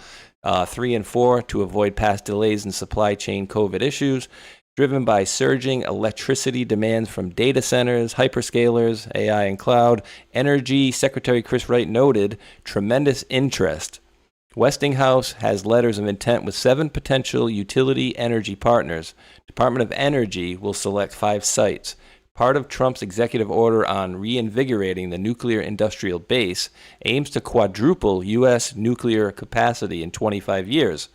3 and 4 to avoid past delays in supply chain COVID issues, driven by surging electricity demands from data centers, hyperscalers, AI and cloud. Energy Secretary Chris Wright noted tremendous interest. Westinghouse has letters of intent with 7 potential utility energy partners. Department of Energy will select 5 sites. Part of Trump's executive order on reinvigorating the nuclear industrial base aims to quadruple U.S. nuclear capacity in 25 years.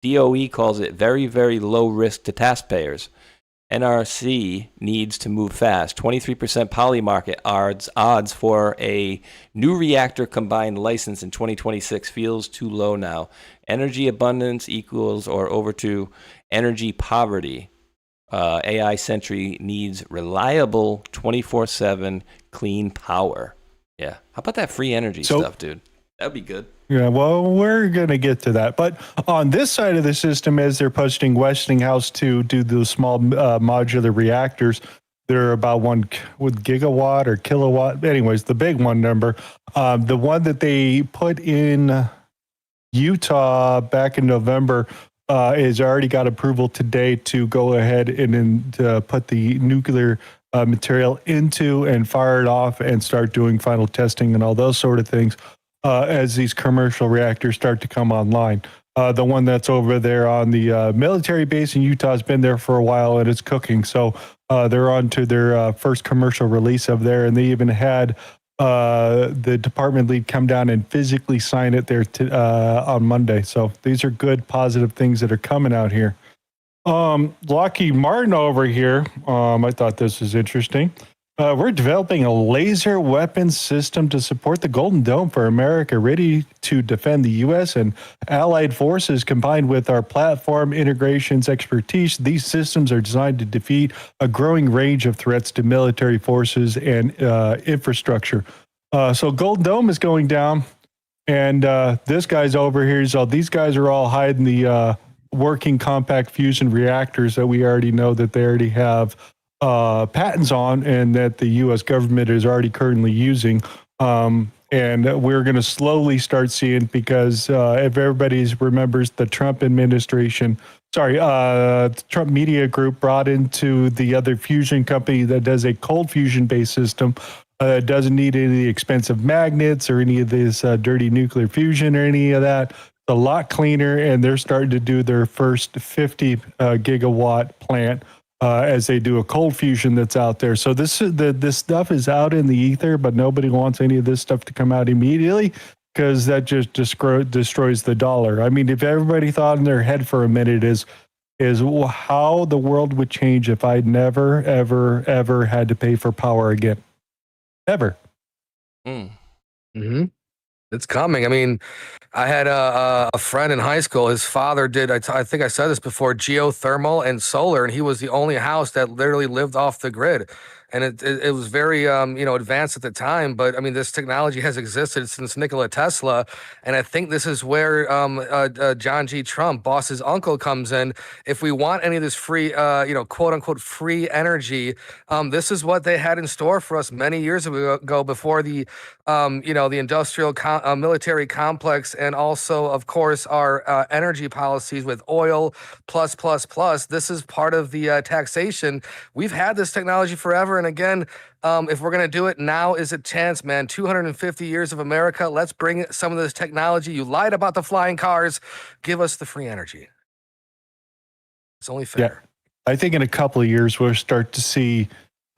DOE calls it very, very low risk to taxpayers. NRC needs to move fast. 23% poly market odds for a new reactor combined license in 2026 feels too low now. Energy abundance equals or over to energy poverty. AI Sentry needs reliable 24/7 clean power. Yeah. How about that free energy stuff, dude? That'd be good. Yeah, well, we're going to get to that. But on this side of the system, as they're pushing Westinghouse to do those small modular reactors, they're about 1 gigawatt or kilowatt. Anyways, the big one number. The one that they put in Utah back in November has already got approval today to go ahead and put the nuclear material into and fire it off and start doing final testing and all those sort of things. As these commercial reactors start to come online. The one that's over there on the military base in Utah has been there for a while and it's cooking. So they're on to their first commercial release of there. And they even had the department lead come down and physically sign it there on Monday. So these are good, positive things that are coming out here. Lockheed Martin over here, I thought this was interesting. We're developing a laser weapons system to support the Golden Dome for America, ready to defend the U.S. and allied forces. Combined with our platform integrations expertise, these systems are designed to defeat a growing range of threats to military forces and infrastructure. So Golden Dome is going down, and this guy's over here. So these guys are all hiding the working compact fusion reactors that we already know that they already have patents on, and that the U.S. government is already currently using. And we're going to slowly start seeing, because if everybody remembers the Trump administration, the Trump Media Group brought into the other fusion company that does a cold fusion based system. Doesn't need any of the expensive magnets or any of this dirty nuclear fusion or any of that. It's a lot cleaner, and they're starting to do their first 50 gigawatt plant as they do a cold fusion that's out there. So this stuff is out in the ether, but nobody wants any of this stuff to come out immediately, because that just destroys the dollar. I mean, if everybody thought in their head for a minute is how the world would change if I'd never, ever, ever had to pay for power again. Ever. Mm-hmm. It's coming. I mean, I had a friend in high school. His father did, I think I said this before, geothermal and solar, and he was the only house that literally lived off the grid. And it was very advanced at the time, but I mean, this technology has existed since Nikola Tesla, and I think this is where John G. Trump, boss's uncle, comes in. If we want any of this free, quote unquote free energy, this is what they had in store for us many years ago, before the the industrial military complex, and also, of course, our energy policies with oil plus. This is part of the taxation. We've had this technology forever. And again, if we're going to do it, now is a chance, man. 250 years of America. Let's bring some of this technology. You lied about the flying cars. Give us the free energy. It's only fair. Yeah. I think in a couple of years, we'll start to see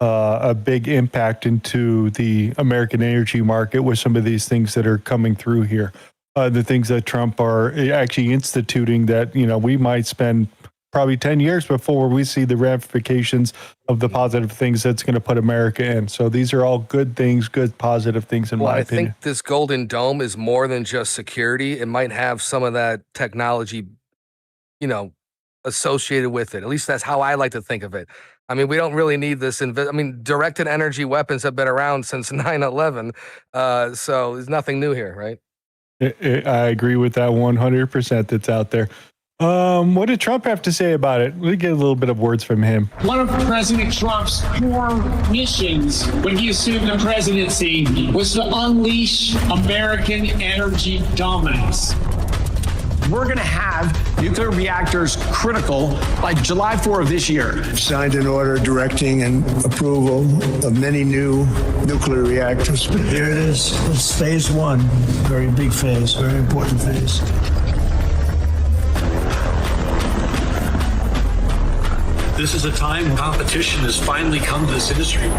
a big impact into the American energy market with some of these things that are coming through here. The things that Trump are actually instituting that, we might spend probably 10 years before we see the ramifications of the positive things that's going to put America in. So these are all good things, good positive things in my opinion. I think this Golden Dome is more than just security. It might have some of that technology, associated with it. At least that's how I like to think of it. I mean, we don't really need this. Directed energy weapons have been around since 9/11. So there's nothing new here, right? I agree with that 100% that's out there. What did Trump have to say about it? We get a little bit of words from him. One of President Trump's core missions when he assumed the presidency was to unleash American energy dominance. We're going to have nuclear reactors critical by July 4 of this year. Signed an order directing and approval of many new nuclear reactors. Here it is. It's phase one. Very big phase, very important phase. This is a time when competition has finally come to this industry.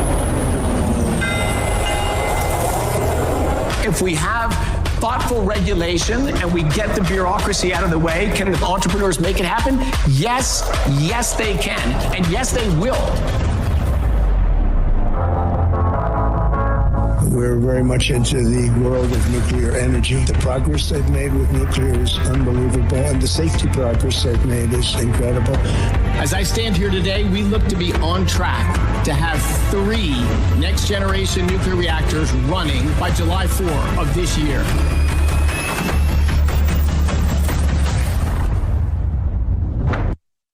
If we have thoughtful regulation and we get the bureaucracy out of the way, can the entrepreneurs make it happen? Yes, they can. And yes, they will. We're very much into the world of nuclear energy. The progress they've made with nuclear is unbelievable, and the safety progress they've made is incredible. As I stand here today, we look to be on track to have 3 next-generation nuclear reactors running by July 4 of this year.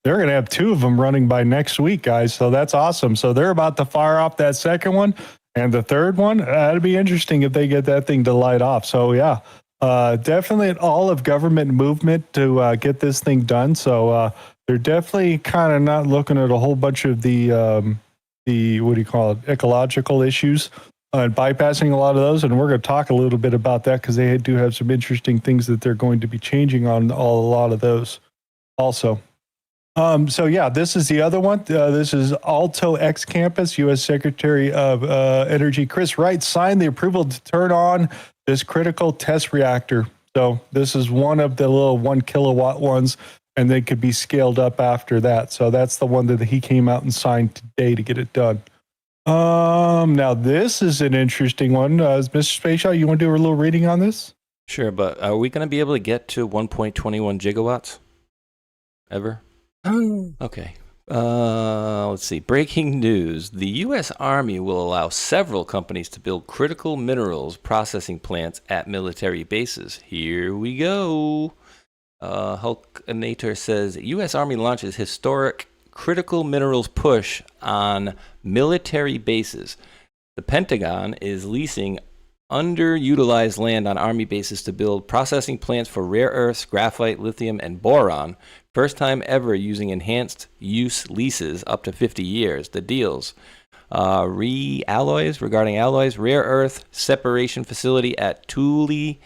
They're going to have 2 of them running by next week, guys. So that's awesome. So they're about to fire off that second one. And the third one, that'd be interesting if they get that thing to light off. So yeah, definitely an all of government movement to get this thing done. So they're definitely kind of not looking at a whole bunch of the ecological issues and bypassing a lot of those. And we're going to talk a little bit about that because they do have some interesting things that they're going to be changing on a lot of those also. So yeah, this is the other one. This is Alto X Campus. U.S. Secretary of Energy Chris Wright signed the approval to turn on this critical test reactor. So this is one of the little 1 kilowatt ones, and they could be scaled up after that. So that's the one that he came out and signed today to get it done. Now this is an interesting one. Mr. Spatial, you want to do a little reading on this? Sure, but are we going to be able to get to 1.21 gigawatts ever? Okay. Let's see. Breaking news. The U.S. Army will allow several companies to build critical minerals processing plants at military bases. Here we go. Hulkinator says U.S. Army launches historic critical minerals push on military bases. The Pentagon is leasing underutilized land on Army bases to build processing plants for rare earths, graphite, lithium, and boron. First time ever using enhanced use leases up to 50 years. The deals. Regarding alloys, rare earth separation facility at Thule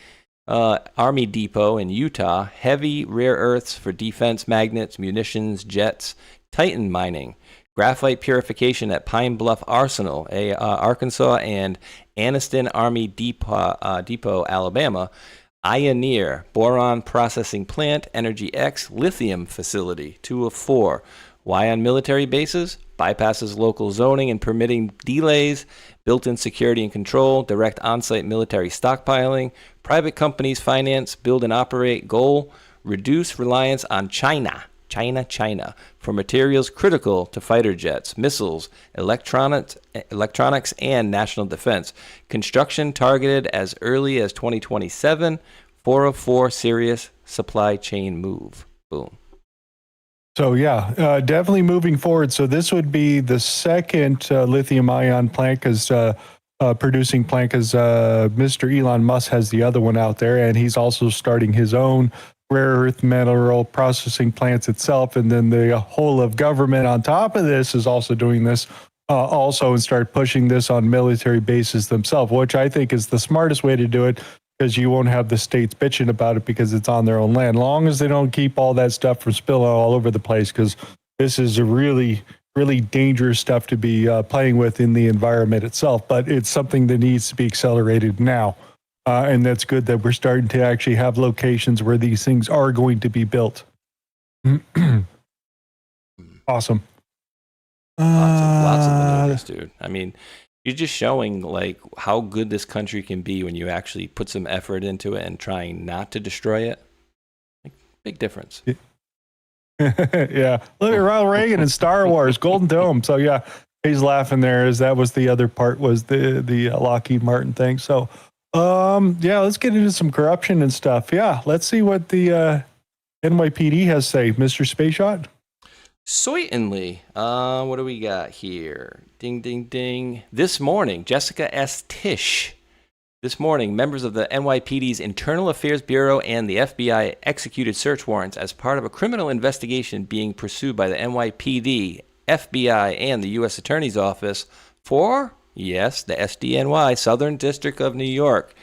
Army Depot in Utah, heavy rare earths for defense magnets, munitions, jets, Titan mining, graphite purification at Pine Bluff Arsenal, Arkansas, and Anniston Army Depot, Alabama, Ioneer boron processing plant, Energy X lithium facility, 2 of 4. Why on military bases? Bypasses local zoning and permitting delays, built-in security and control, direct on-site military stockpiling, private companies finance, build and operate. Goal, reduce reliance on China, for materials critical to fighter jets, missiles, electronics, and national defense. Construction targeted as early as 2027. 4 of 4 serious supply chain move. Boom. So yeah, definitely moving forward. So this would be the second lithium-ion plant, producing plant, because Mr. Elon Musk has the other one out there, and he's also starting his own rare earth mineral processing plants itself. And then the whole of government on top of this is also doing this also, and start pushing this on military bases themselves, which I think is the smartest way to do it, because you won't have the states bitching about it because it's on their own land. Long as they don't keep all that stuff from spilling all over the place, because this is a really, really dangerous stuff to be playing with in the environment itself. But it's something that needs to be accelerated now. And that's good that we're starting to actually have locations where these things are going to be built. Awesome. Lots of maneuvers, dude. I mean, you're just showing like how good this country can be when you actually put some effort into it and trying not to destroy it. Like, big difference. Yeah. Look at Ronald Reagan in Star Wars, Golden Dome. So yeah, he's laughing there, as that was the other part, was the Lockheed Martin thing. So yeah, let's get into some corruption and stuff. Yeah, let's see what the NYPD has to say. Mr. Space Shot? Certainly. What do we got here? Ding, ding, ding. This morning, Jessica S. Tisch. This morning, members of the NYPD's Internal Affairs Bureau and the FBI executed search warrants as part of a criminal investigation being pursued by the NYPD, FBI, and the U.S. Attorney's Office for, yes, the SDNY, Southern District of New York,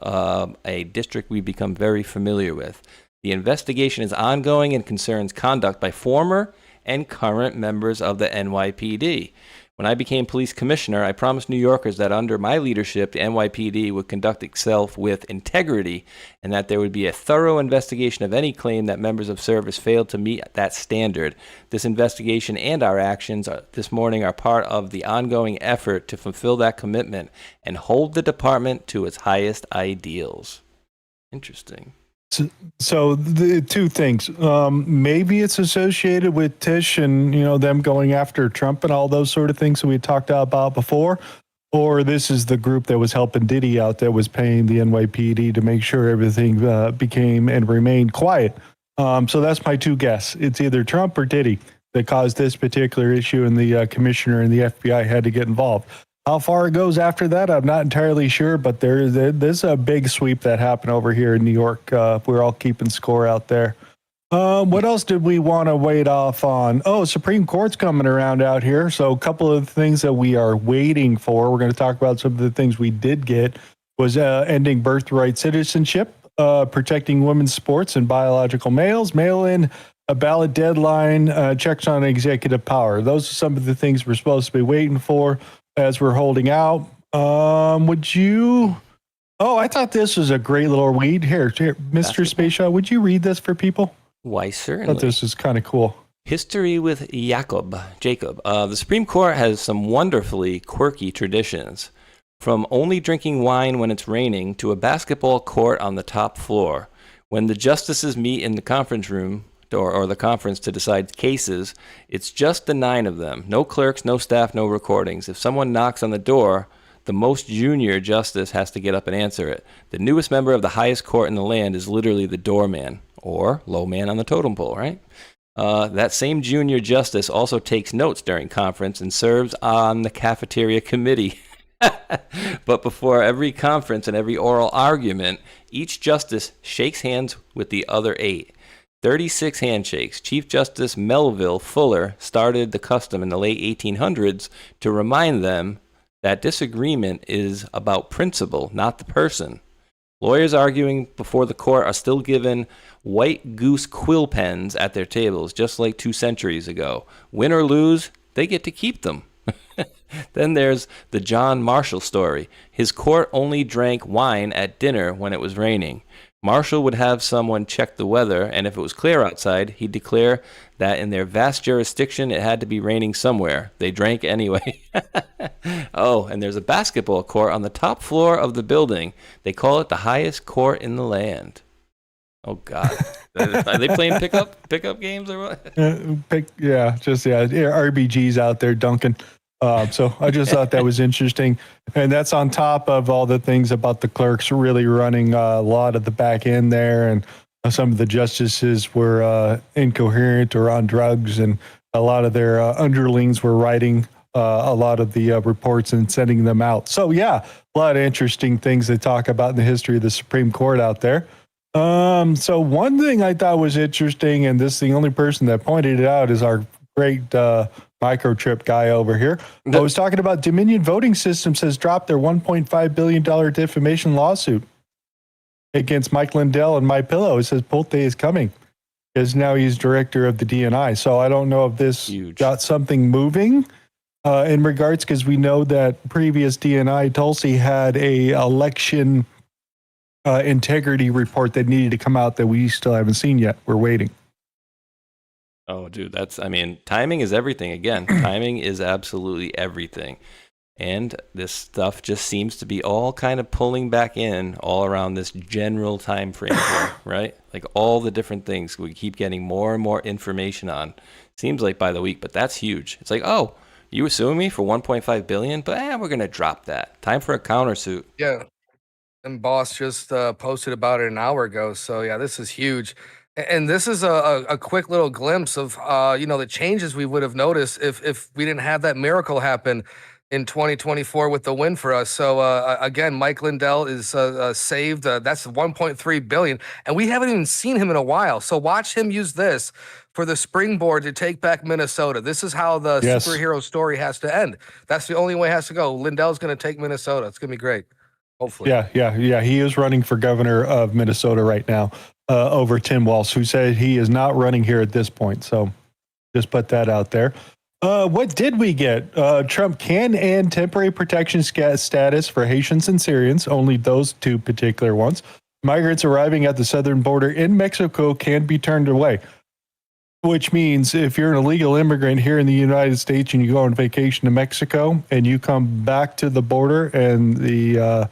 a district we've become very familiar with. The investigation is ongoing and concerns conduct by former and current members of the NYPD. When I became police commissioner, I promised New Yorkers that under my leadership, the NYPD would conduct itself with integrity and that there would be a thorough investigation of any claim that members of service failed to meet that standard. This investigation and our actions this morning are part of the ongoing effort to fulfill that commitment and hold the department to its highest ideals. Interesting. So the two things, maybe it's associated with Tisch and, them going after Trump and all those sort of things that we talked about before, or this is the group that was helping Diddy out, that was paying the NYPD to make sure everything became and remained quiet. So that's my two guess. It's either Trump or Diddy that caused this particular issue, and the commissioner and the FBI had to get involved. How far it goes after that, I'm not entirely sure, but there's a big sweep that happened over here in New York. We're all keeping score out there. What else did we want to wait off on? Oh, Supreme Court's coming around out here. So a couple of things that we are waiting for. We're going to talk about some of the things we did get. Was ending birthright citizenship, protecting women's sports and biological males, mail-in a ballot deadline, checks on executive power. Those are some of the things we're supposed to be waiting for as we're holding out. Would you... Oh, I thought this was a great little read. Here, Mr. Space Shot, would you read this for people? Why, certainly. I thought this is kind of cool. History with Jacob. The Supreme Court has some wonderfully quirky traditions, from only drinking wine when it's raining to a basketball court on the top floor. When the justices meet in the conference room, or the conference, to decide cases, it's just the 9 of them. No clerks, no staff, no recordings. If someone knocks on the door, the most junior justice has to get up and answer it. The newest member of the highest court in the land is literally the doorman. or low man on the totem pole, right? That same junior justice also takes notes during conference and serves on the cafeteria committee. But before every conference and every oral argument, each justice shakes hands with the other 8. 36 handshakes. Chief Justice Melville Fuller started the custom in the late 1800s to remind them that disagreement is about principle, not the person. Lawyers arguing before the court are still given white goose quill pens at their tables, just like 2 centuries ago. Win or lose, they get to keep them. Then there's the John Marshall story. His court only drank wine at dinner when it was raining. Marshall would have someone check the weather, and if it was clear outside, he'd declare that in their vast jurisdiction it had to be raining somewhere. They drank anyway. Oh, and there's a basketball court on the top floor of the building. They call it the highest court in the land. Oh, God. Are they playing pickup games or what? RBGs out there dunking. So I just thought that was interesting. And that's on top of all the things about the clerks really running a lot of the back end there. And some of the justices were incoherent or on drugs. And a lot of their underlings were writing a lot of the reports and sending them out. So, yeah, a lot of interesting things to talk about in the history of the Supreme Court out there. So one thing I thought was interesting, and this is the only person that pointed it out, is our great microchip guy over here. I was talking about Dominion Voting Systems has dropped their $1.5 billion defamation lawsuit against Mike Lindell and MyPillow. It says Pulte is coming, because now he's director of the DNI. So I don't know if this got something moving in regards, because we know that previous DNI Tulsi had a election integrity report that needed to come out that we still haven't seen yet. We're waiting. Oh, dude, timing is everything. Again, timing is absolutely everything. And this stuff just seems to be all kind of pulling back in all around this general time frame here, right? Like all the different things we keep getting more and more information on. Seems like by the week, but that's huge. It's like, oh, you were suing me for $1.5 billion, but we're going to drop that. Time for a countersuit. Yeah. And Boss just posted about it an hour ago. So, yeah, this is huge. And this is a quick little glimpse of, the changes we would have noticed if we didn't have that miracle happen in 2024 with the win for us. So, again, Mike Lindell is saved. That's $1.3 billion. And we haven't even seen him in a while. So watch him use this for the springboard to take back Minnesota. This is how the superhero story has to end. That's the only way it has to go. Lindell's going to take Minnesota. It's going to be great. Hopefully. Yeah. He is running for governor of Minnesota right now over Tim Walz, who said he is not running here at this point. So just put that out there. What did we get? Trump can end temporary protection status for Haitians and Syrians, only those 2 particular ones. Migrants arriving at the southern border in Mexico can be turned away, which means if you're an illegal immigrant here in the United States and you go on vacation to Mexico and you come back to the border and the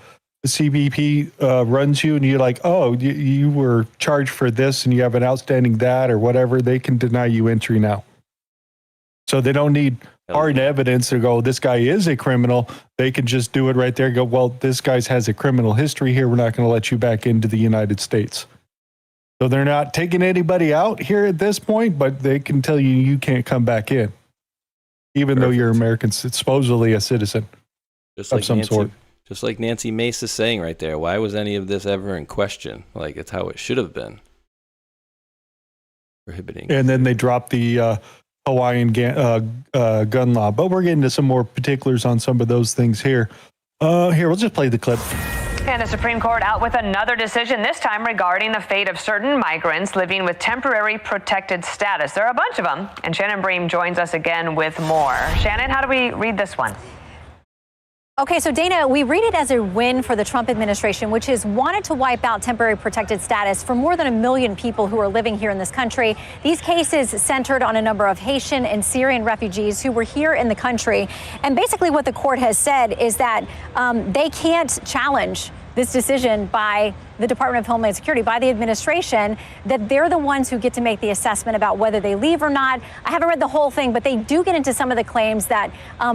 CBP runs you and you're like, oh, you were charged for this and you have an outstanding that or whatever, they can deny you entry now. So they don't need hard evidence to go, this guy is a criminal. They can just do it right there. Go, well, this guy has a criminal history here. We're not going to let you back into the United States. So they're not taking anybody out here at this point, but they can tell you you can't come back in, even though you're American, supposedly a citizen of some sort. Just like Nancy Mace is saying right there, why was any of this ever in question? Like, it's how it should have been. Prohibiting. And then they dropped the Hawaiian gun law. But we're getting to some more particulars on some of those things here. Here, we'll just play the clip. And the Supreme Court out with another decision, this time regarding the fate of certain migrants living with temporary protected status. There are a bunch of them, and Shannon Bream joins us again with more. Shannon, how do we read this one? Okay, so Dana, we read it as a win for the Trump administration, which has wanted to wipe out temporary protected status for more than 1 million people who are living here in this country. These cases centered on a number of Haitian and Syrian refugees who were here in the country. And basically what the court has said is that they can't challenge this decision by the Department of Homeland Security, by the administration, that they're the ones who get to make the assessment about whether they leave or not. I haven't read the whole thing, but they do get into some of the claims that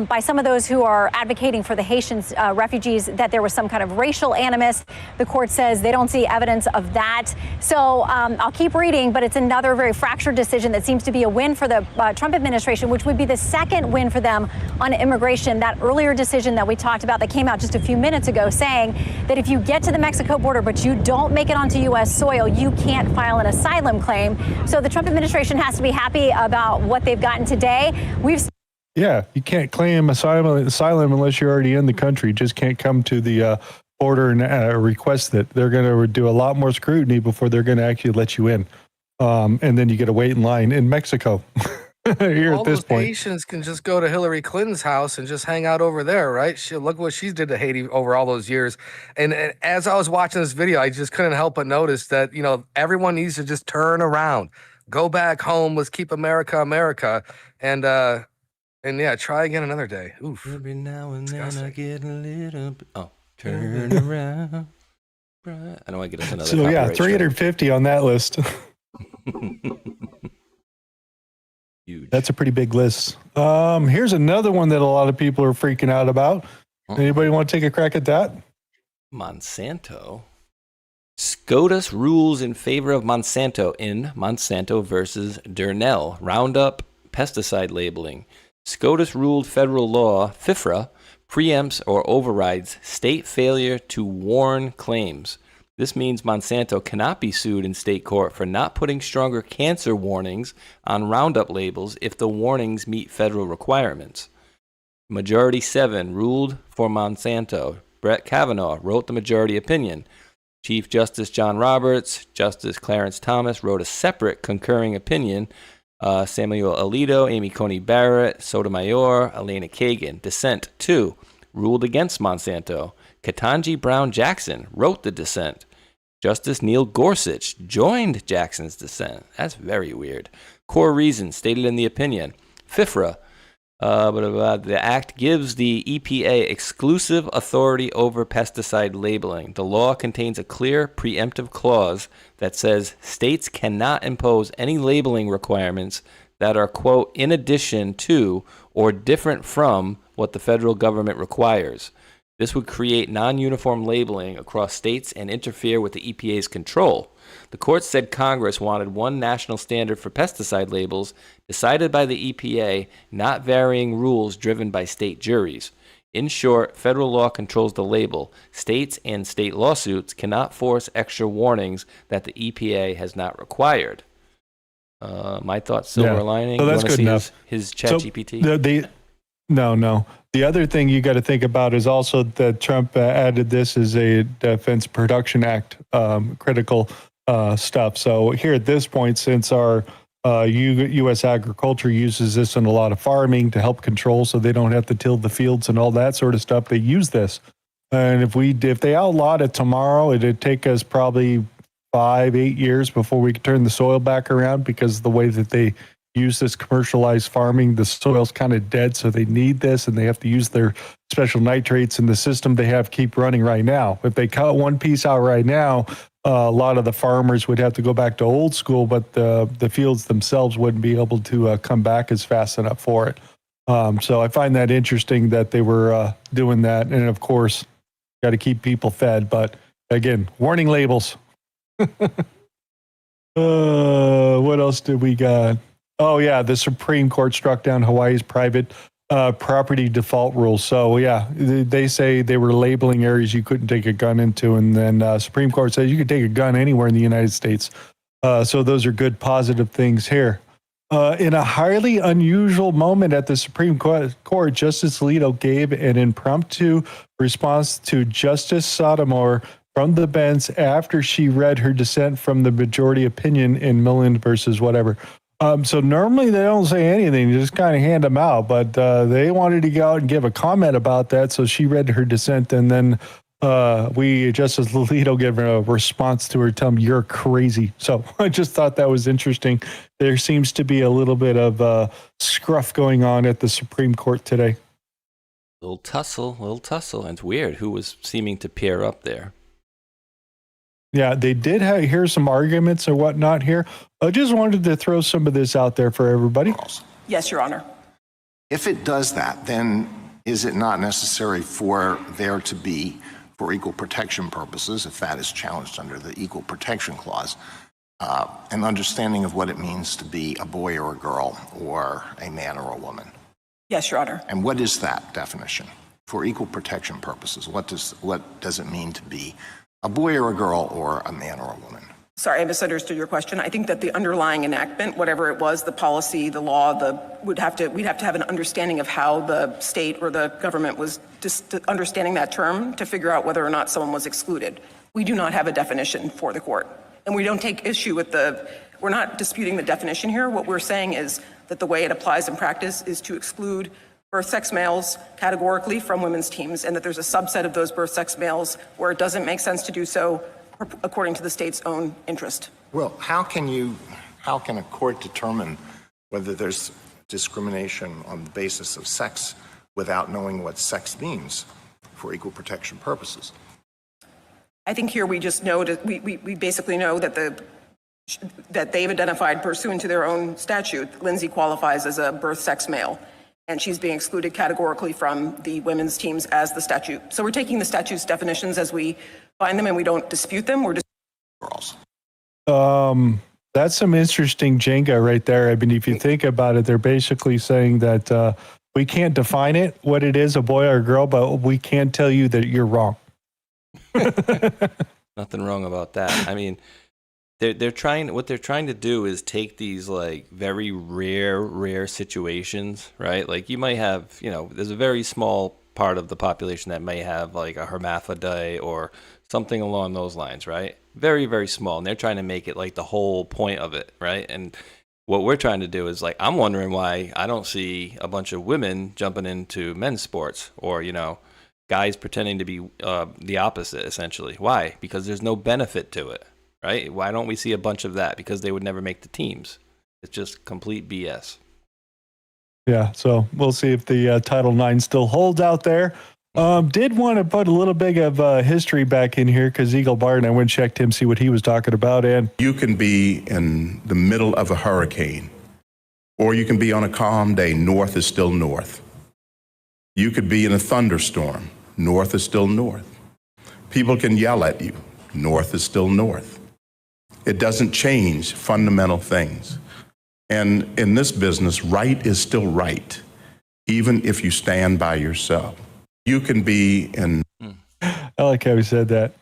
by some of those who are advocating for the Haitian refugees, that there was some kind of racial animus. The court says they don't see evidence of that. So I'll keep reading, but it's another very fractured decision that seems to be a win for the Trump administration, which would be the second win for them on immigration. That earlier decision that we talked about that came out just a few minutes ago saying that if you get to the Mexico border but you don't make it onto U.S. soil, you can't file an asylum claim. So the Trump administration has to be happy about what they've gotten today. Yeah, you can't claim asylum unless you're already in the country. You just can't come to the border and request it. They're going to do a lot more scrutiny before they're going to actually let you in. And then you get to wait in line in Mexico. Here All at this those point. Haitians can just go to Hillary Clinton's house and just hang out over there, right? Look what she did to Haiti over all those years. And as I was watching this video, I just couldn't help but notice that, you know, everyone needs to just turn around, go back home. Let's keep America, America. And yeah, try again another day. Oof. Every now and then I get a little bit. Oh, Turn around. I don't want to get us another. So yeah, copyright 350 on that list. Huge. That's a pretty big list. Here's another one that a lot of people are freaking out about. Anybody want to take a crack at that? Monsanto. SCOTUS rules in favor of Monsanto in Monsanto versus Durnell Roundup pesticide labeling. SCOTUS ruled federal law, FIFRA, preempts or overrides state failure to warn claims. This means Monsanto cannot be sued in state court for not putting stronger cancer warnings on Roundup labels if the warnings meet federal requirements. Majority 7 ruled for Monsanto. Brett Kavanaugh wrote the majority opinion. Chief Justice John Roberts, Justice Clarence Thomas wrote a separate concurring opinion. Samuel Alito, Amy Coney Barrett, Sotomayor, Elena Kagan. Dissent 2 ruled against Monsanto. Ketanji Brown Jackson wrote the dissent. Justice Neil Gorsuch joined Jackson's dissent. That's very weird. Core reasons stated in the opinion. FIFRA. The act gives the EPA exclusive authority over pesticide labeling. The law contains a clear preemptive clause that says states cannot impose any labeling requirements that are, quote, in addition to or different from what the federal government requires. This would create non-uniform labeling across states and interfere with the EPA's control. The court said Congress wanted one national standard for pesticide labels decided by the EPA, not varying rules driven by state juries. In short, federal law controls the label. States and state lawsuits cannot force extra warnings that the EPA has not required. My thoughts, silver lining. So that's good enough. His ChatGPT? So no. The other thing you got to think about is also that Trump added this as a Defense Production Act critical stuff. So here at this point, since our U.S. agriculture uses this in a lot of farming to help control so they don't have to till the fields and all that sort of stuff, they use this. And if they outlawed it tomorrow, it'd take us probably 5-8 years before we could turn the soil back around, because the way that they use this commercialized farming, the soil's kind of dead, so they need this, and they have to use their special nitrates in the system they have keep running right now. If they cut one piece out right now, a lot of the farmers would have to go back to old school, but the fields themselves wouldn't be able to come back as fast enough for it. So I find that interesting that they were doing that. And of course, got to keep people fed. But again, warning labels. What else did we got? Oh, yeah, the Supreme Court struck down Hawaii's private property default rules. So, yeah, they say they were labeling areas you couldn't take a gun into. And then Supreme Court says you could take a gun anywhere in the United States. So those are good, positive things here. In a highly unusual moment at the Supreme Court, Justice Alito gave an impromptu response to Justice Sotomayor from the bench after she read her dissent from the majority opinion in Millen versus whatever. So normally they don't say anything, just kind of hand them out, but they wanted to go out and give a comment about that. So she read her dissent, and then Justice Alito gave a response to her, tell me you're crazy. So I just thought that was interesting. There seems to be a little bit of scruff going on at the Supreme Court today. Little tussle. And it's weird who was seeming to pair up there. Yeah, they did hear some arguments or whatnot here. I just wanted to throw some of this out there for everybody. Yes, Your Honor. If it does that, then is it not necessary for there to be, for equal protection purposes, if that is challenged under the Equal Protection Clause, an understanding of what it means to be a boy or a girl or a man or a woman? Yes, Your Honor. And what is that definition? For equal protection purposes, what does it mean to be a boy or a girl or a man or a woman? Sorry, I misunderstood your question. I think that the underlying enactment, whatever it was, the policy, the law, we'd have to have an understanding of how the state or the government was just understanding that term to figure out whether or not someone was excluded. We do not have a definition for the court. And we don't take issue with we're not disputing the definition here. What we're saying is that the way it applies in practice is to exclude birth sex males categorically from women's teams, and that there's a subset of those birth sex males where it doesn't make sense to do so according to the state's own interest. Well, how can a court determine whether there's discrimination on the basis of sex without knowing what sex means for equal protection purposes? I think here we just know that we basically know that that they've identified pursuant to their own statute, Lindsay qualifies as a birth sex male, and she's being excluded categorically from the women's teams as the statute. So we're taking the statute's definitions as we find them, and we don't dispute them. We're just girls. That's some interesting Jenga right there. I mean, if you think about it, they're basically saying that we can't define it, what it is, a boy or a girl, but we can tell you that you're wrong. Nothing wrong about that. I mean, they're trying to do is take these like very rare situations, right? Like you might have, there's a very small part of the population that may have like a hermaphrodite or something along those lines, right? Very, very small. And they're trying to make it like the whole point of it, right? And what we're trying to do is like, I'm wondering why I don't see a bunch of women jumping into men's sports or, guys pretending to be the opposite, essentially. Why? Because there's no benefit to it, right? Why don't we see a bunch of that? Because they would never make the teams. It's just complete BS. Yeah, so we'll see if the Title IX still holds out there. Did want to put a little bit of history back in here because Eagle Barton, I went and checked him, see what he was talking about. And you can be in the middle of a hurricane, or you can be on a calm day. North is still north. You could be in a thunderstorm. North is still north. People can yell at you. North is still north. It doesn't change fundamental things. And in this business, right is still right, even if you stand by yourself. You can be in... I like how he said that.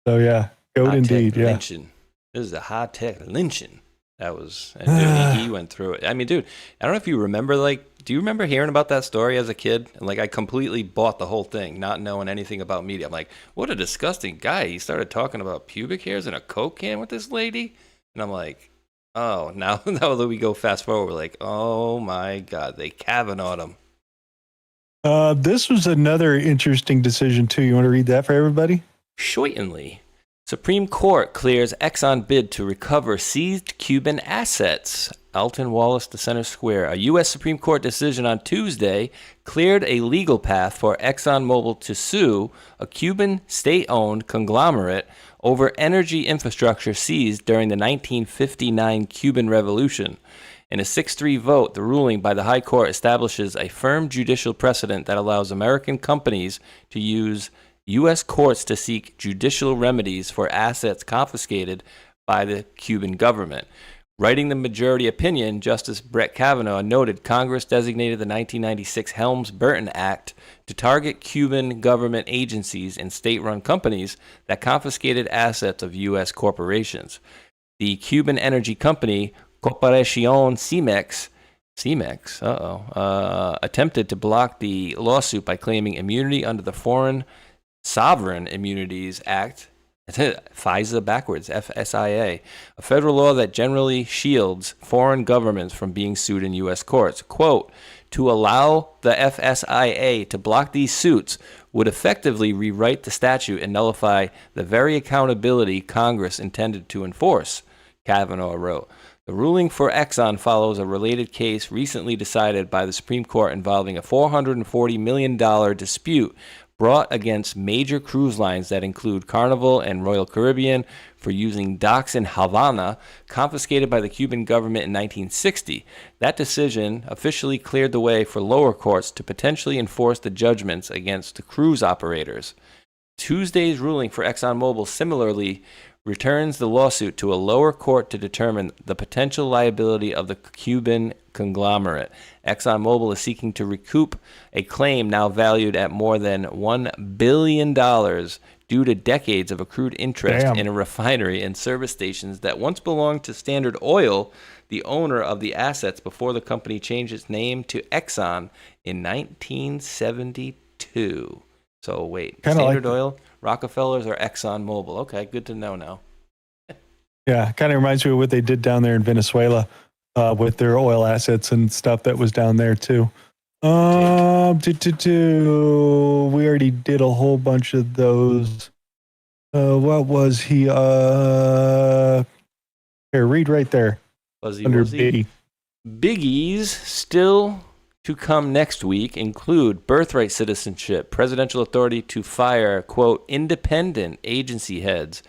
So yeah, goat indeed. Yeah. Lynching. This is a high-tech lynching. That was... And dude, he went through it. I mean, dude, I don't know if you remember, do you remember hearing about that story as a kid? And I completely bought the whole thing, not knowing anything about media. I'm like, what a disgusting guy. He started talking about pubic hairs in a Coke can with this lady. And I'm like, oh, now that we go fast forward, we're like, oh my God, they Kavanaugh'd him. This was another interesting decision too. You want to read that for everybody? Shoitly. Supreme Court clears Exxon bid to recover seized Cuban assets. Alton Wallace to Center Square. A U.S. Supreme Court decision on Tuesday cleared a legal path for ExxonMobil to sue a Cuban state-owned conglomerate over energy infrastructure seized during the 1959 Cuban Revolution. In a 6-3 vote, the ruling by the High Court establishes a firm judicial precedent that allows American companies to use U.S. courts to seek judicial remedies for assets confiscated by the Cuban government. Writing the majority opinion, Justice Brett Kavanaugh noted Congress designated the 1996 Helms-Burton Act to target Cuban government agencies and state-run companies that confiscated assets of U.S. corporations. The Cuban energy company Corporación Cemex attempted to block the lawsuit by claiming immunity under the Foreign Sovereign Immunities Act, FISA backwards, FSIA, a federal law that generally shields foreign governments from being sued in U.S. courts. Quote, to allow the FSIA to block these suits would effectively rewrite the statute and nullify the very accountability Congress intended to enforce, Kavanaugh wrote. The ruling for Exxon follows a related case recently decided by the Supreme Court involving a $440 million dispute brought against major cruise lines that include Carnival and Royal Caribbean for using docks in Havana, confiscated by the Cuban government in 1960. That decision officially cleared the way for lower courts to potentially enforce the judgments against the cruise operators. Tuesday's ruling for ExxonMobil similarly returns the lawsuit to a lower court to determine the potential liability of the Cuban conglomerate. ExxonMobil is seeking to recoup a claim now valued at more than $1 billion due to decades of accrued interest in a refinery and service stations that once belonged to Standard Oil, the owner of the assets before the company changed its name to Exxon in 1972. So wait, Kinda Standard like Oil, Rockefellers, or ExxonMobil? Okay, good to know now. Yeah, kind of reminds me of what they did down there in Venezuela with their oil assets and stuff that was down there too. We already did a whole bunch of those. What was he? Here, read right there. Fuzzy under Wuzzy. Biggie. Biggies still to come next week include birthright citizenship, presidential authority to fire, quote, independent agency heads,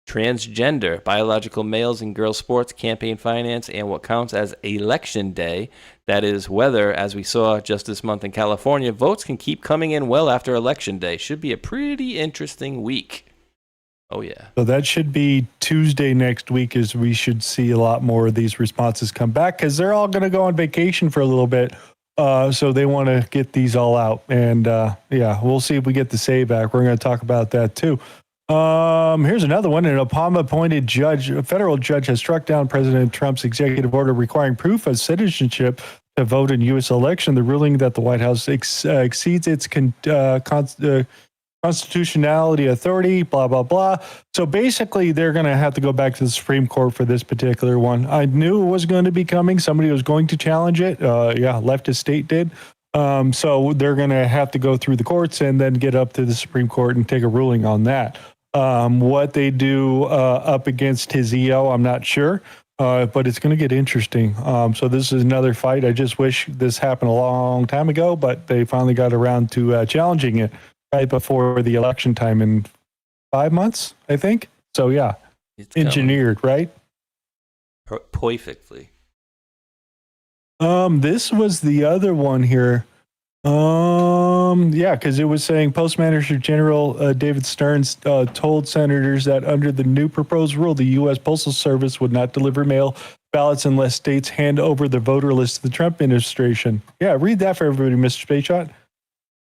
transgender, biological males and girls sports, campaign finance, and what counts as election day. That is whether, as we saw just this month in California, votes can keep coming in well after election day. Should be a pretty interesting week. Oh, yeah. So that should be Tuesday next week, as we should see a lot more of these responses come back, because they're all going to go on vacation for a little bit. So they want to get these all out. And yeah, we'll see if we get the say back. We're going to talk about that too. Here's another one. An Obama-appointed judge, a federal judge, has struck down President Trump's executive order requiring proof of citizenship to vote in U.S. election. The ruling that the White House exceeds its constitutionality authority, blah, blah, blah. So basically, they're going to have to go back to the Supreme Court for this particular one. I knew it was going to be coming. Somebody was going to challenge it. Yeah, leftist state did. So they're going to have to go through the courts and then get up to the Supreme Court and take a ruling on that. What they do up against his EO, I'm not sure. But it's going to get interesting. So this is another fight. I just wish this happened a long time ago, but they finally got around to challenging it right before the election time in 5 months, I think. So yeah, it's engineered, right? Perfectly. This was the other one here. Yeah, because it was saying Post Manager General David Stearns told senators that under the new proposed rule, the U.S. Postal Service would not deliver mail ballots unless states hand over the voter list to the Trump administration. Yeah, read that for everybody, Mr. Spaceshot.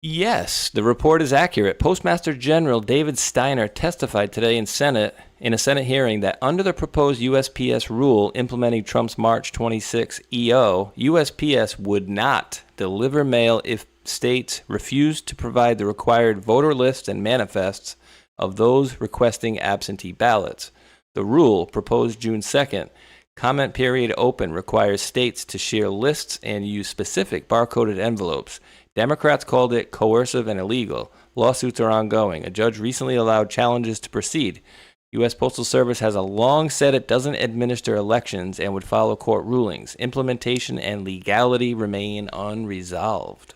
Yes, the report is accurate. Postmaster General David Steiner testified today in a Senate hearing that under the proposed USPS rule implementing Trump's March 26 EO, USPS would not deliver mail if states refused to provide the required voter lists and manifests of those requesting absentee ballots. The rule, proposed June 2nd, comment period open, requires states to share lists and use specific barcoded envelopes. Democrats called it coercive and illegal. Lawsuits are ongoing. A judge recently allowed challenges to proceed. U.S. Postal Service has long said it doesn't administer elections and would follow court rulings. Implementation and legality remain unresolved.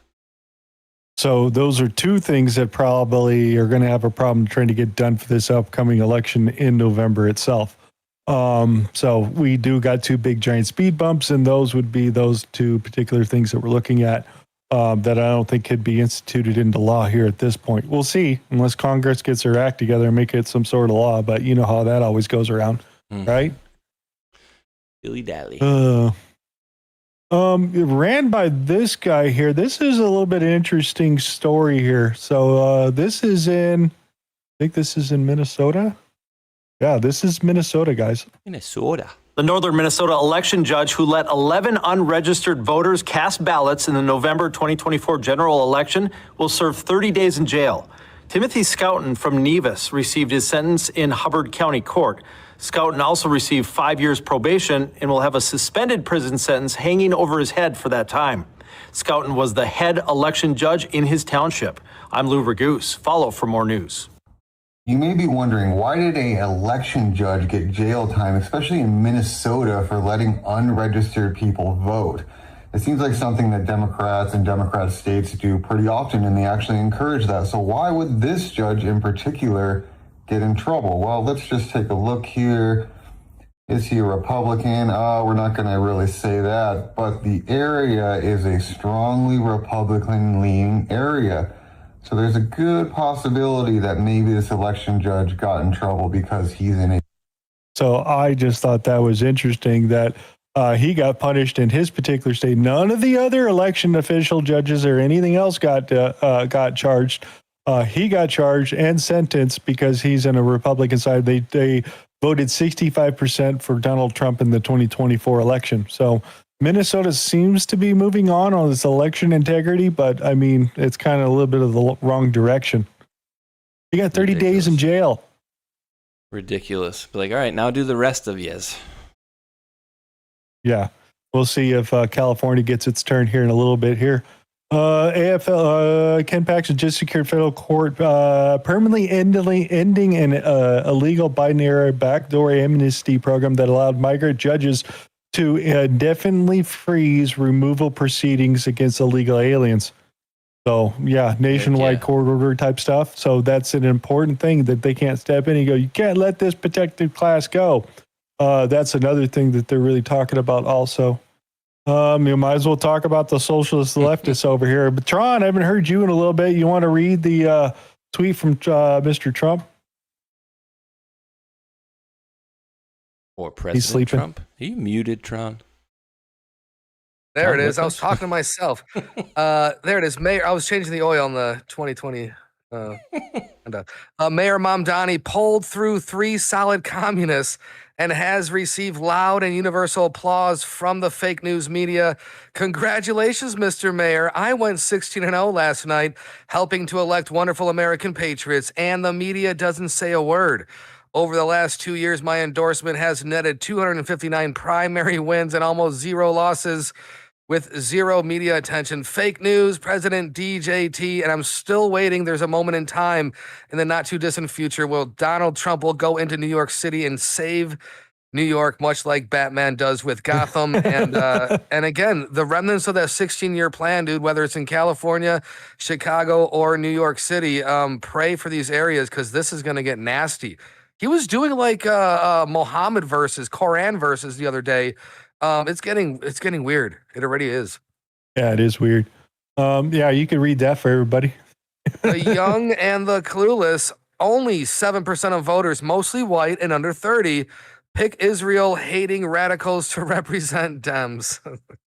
So those are two things that probably are going to have a problem trying to get done for this upcoming election in November itself. So we do got two big giant speed bumps, and those would be those two particular things that we're looking at that I don't think could be instituted into law here at this point. We'll see, unless Congress gets their act together and make it some sort of law, but you know how that always goes around, right? Dilly-dally. It ran by this guy here. This is a little bit interesting story here. So this is in, I think this is in Minnesota. Yeah, this is Minnesota, guys. Minnesota. The northern Minnesota election judge who let 11 unregistered voters cast ballots in the November 2024 general election will serve 30 days in jail. Timothy Schouten from Nevis received his sentence in Hubbard County Court. Schouten also received 5 years probation and will have a suspended prison sentence hanging over his head for that time. Schouten was the head election judge in his township. I'm Lou Ragoose. Follow for more news. You may be wondering, why did an election judge get jail time, especially in Minnesota, for letting unregistered people vote? it seems like something that Democrats and Democrat states do pretty often, and they actually encourage that. So why would this judge in particular get in trouble? Well, let's just take a look here. Is he a Republican? We're not going to really say that, but the area is a strongly Republican-leaning area. So there's a good possibility that maybe this election judge got in trouble because he's in a... So I just thought that was interesting that he got punished in his particular state. None of the other election official judges or anything else got charged. He got charged and sentenced because he's in a Republican side. They voted 65% for Donald Trump in the 2024 election. So Minnesota seems to be moving on this election integrity, but I mean, it's kind of a little bit of the wrong direction. You got 30 days in jail. Ridiculous. Be like, all right, now do the rest of yes. Yeah, we'll see if California gets its turn here in a little bit here. AFL, Ken Paxton just secured federal court permanently ending an illegal Biden-era backdoor amnesty program that allowed migrant judges to indefinitely freeze removal proceedings against illegal aliens. So, yeah, nationwide court order type stuff. So that's an important thing that they can't step in and go, you can't let this protected class go. That's another thing that they're really talking about also. You might as well talk about the socialist leftists over here. But Tron, I haven't heard you in a little bit. You want to read the tweet from Mr. Trump? Or President Trump? Are you muted, Tron? There it is. I was talking to myself. There it is. Mayor, I was changing the oil on the 2020. Mayor Mandani polled through 3 solid communists and has received loud and universal applause from the fake news media. Congratulations, Mr. Mayor. I went 16-0 last night, helping to elect wonderful American patriots, and the media doesn't say a word. Over the last 2 years, my endorsement has netted 259 primary wins and almost 0 losses with 0 media attention. Fake news, President DJT, and I'm still waiting. There's a moment in time in the not too distant future where Donald Trump will go into New York City and save New York, much like Batman does with Gotham. And again, the remnants of that 16-year plan, dude, whether it's in California, Chicago, or New York City, pray for these areas because this is going to get nasty. He was doing like Muhammad verses, Quran verses the other day. It's getting weird. It already is. Yeah, it is weird. Yeah, you can read that for everybody. The young and the clueless, only 7% of voters, mostly white and under 30, pick Israel-hating radicals to represent Dems.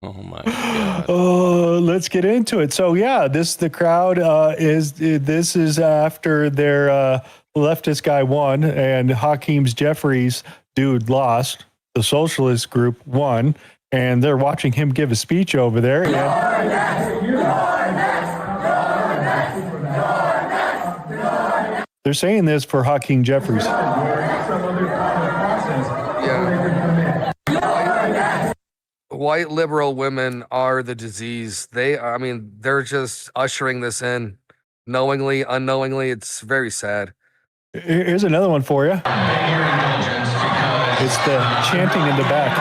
Oh my God. Oh, let's get into it. So yeah, the crowd is after their leftist guy won and Hakeem's Jeffries dude lost. The socialist group won, and they're watching him give a speech over there. They're saying this for Hakeem Jeffries. White liberal women are the disease. They're just ushering this in knowingly, unknowingly. It's very sad. Here's another one for you. It's the chanting in the back.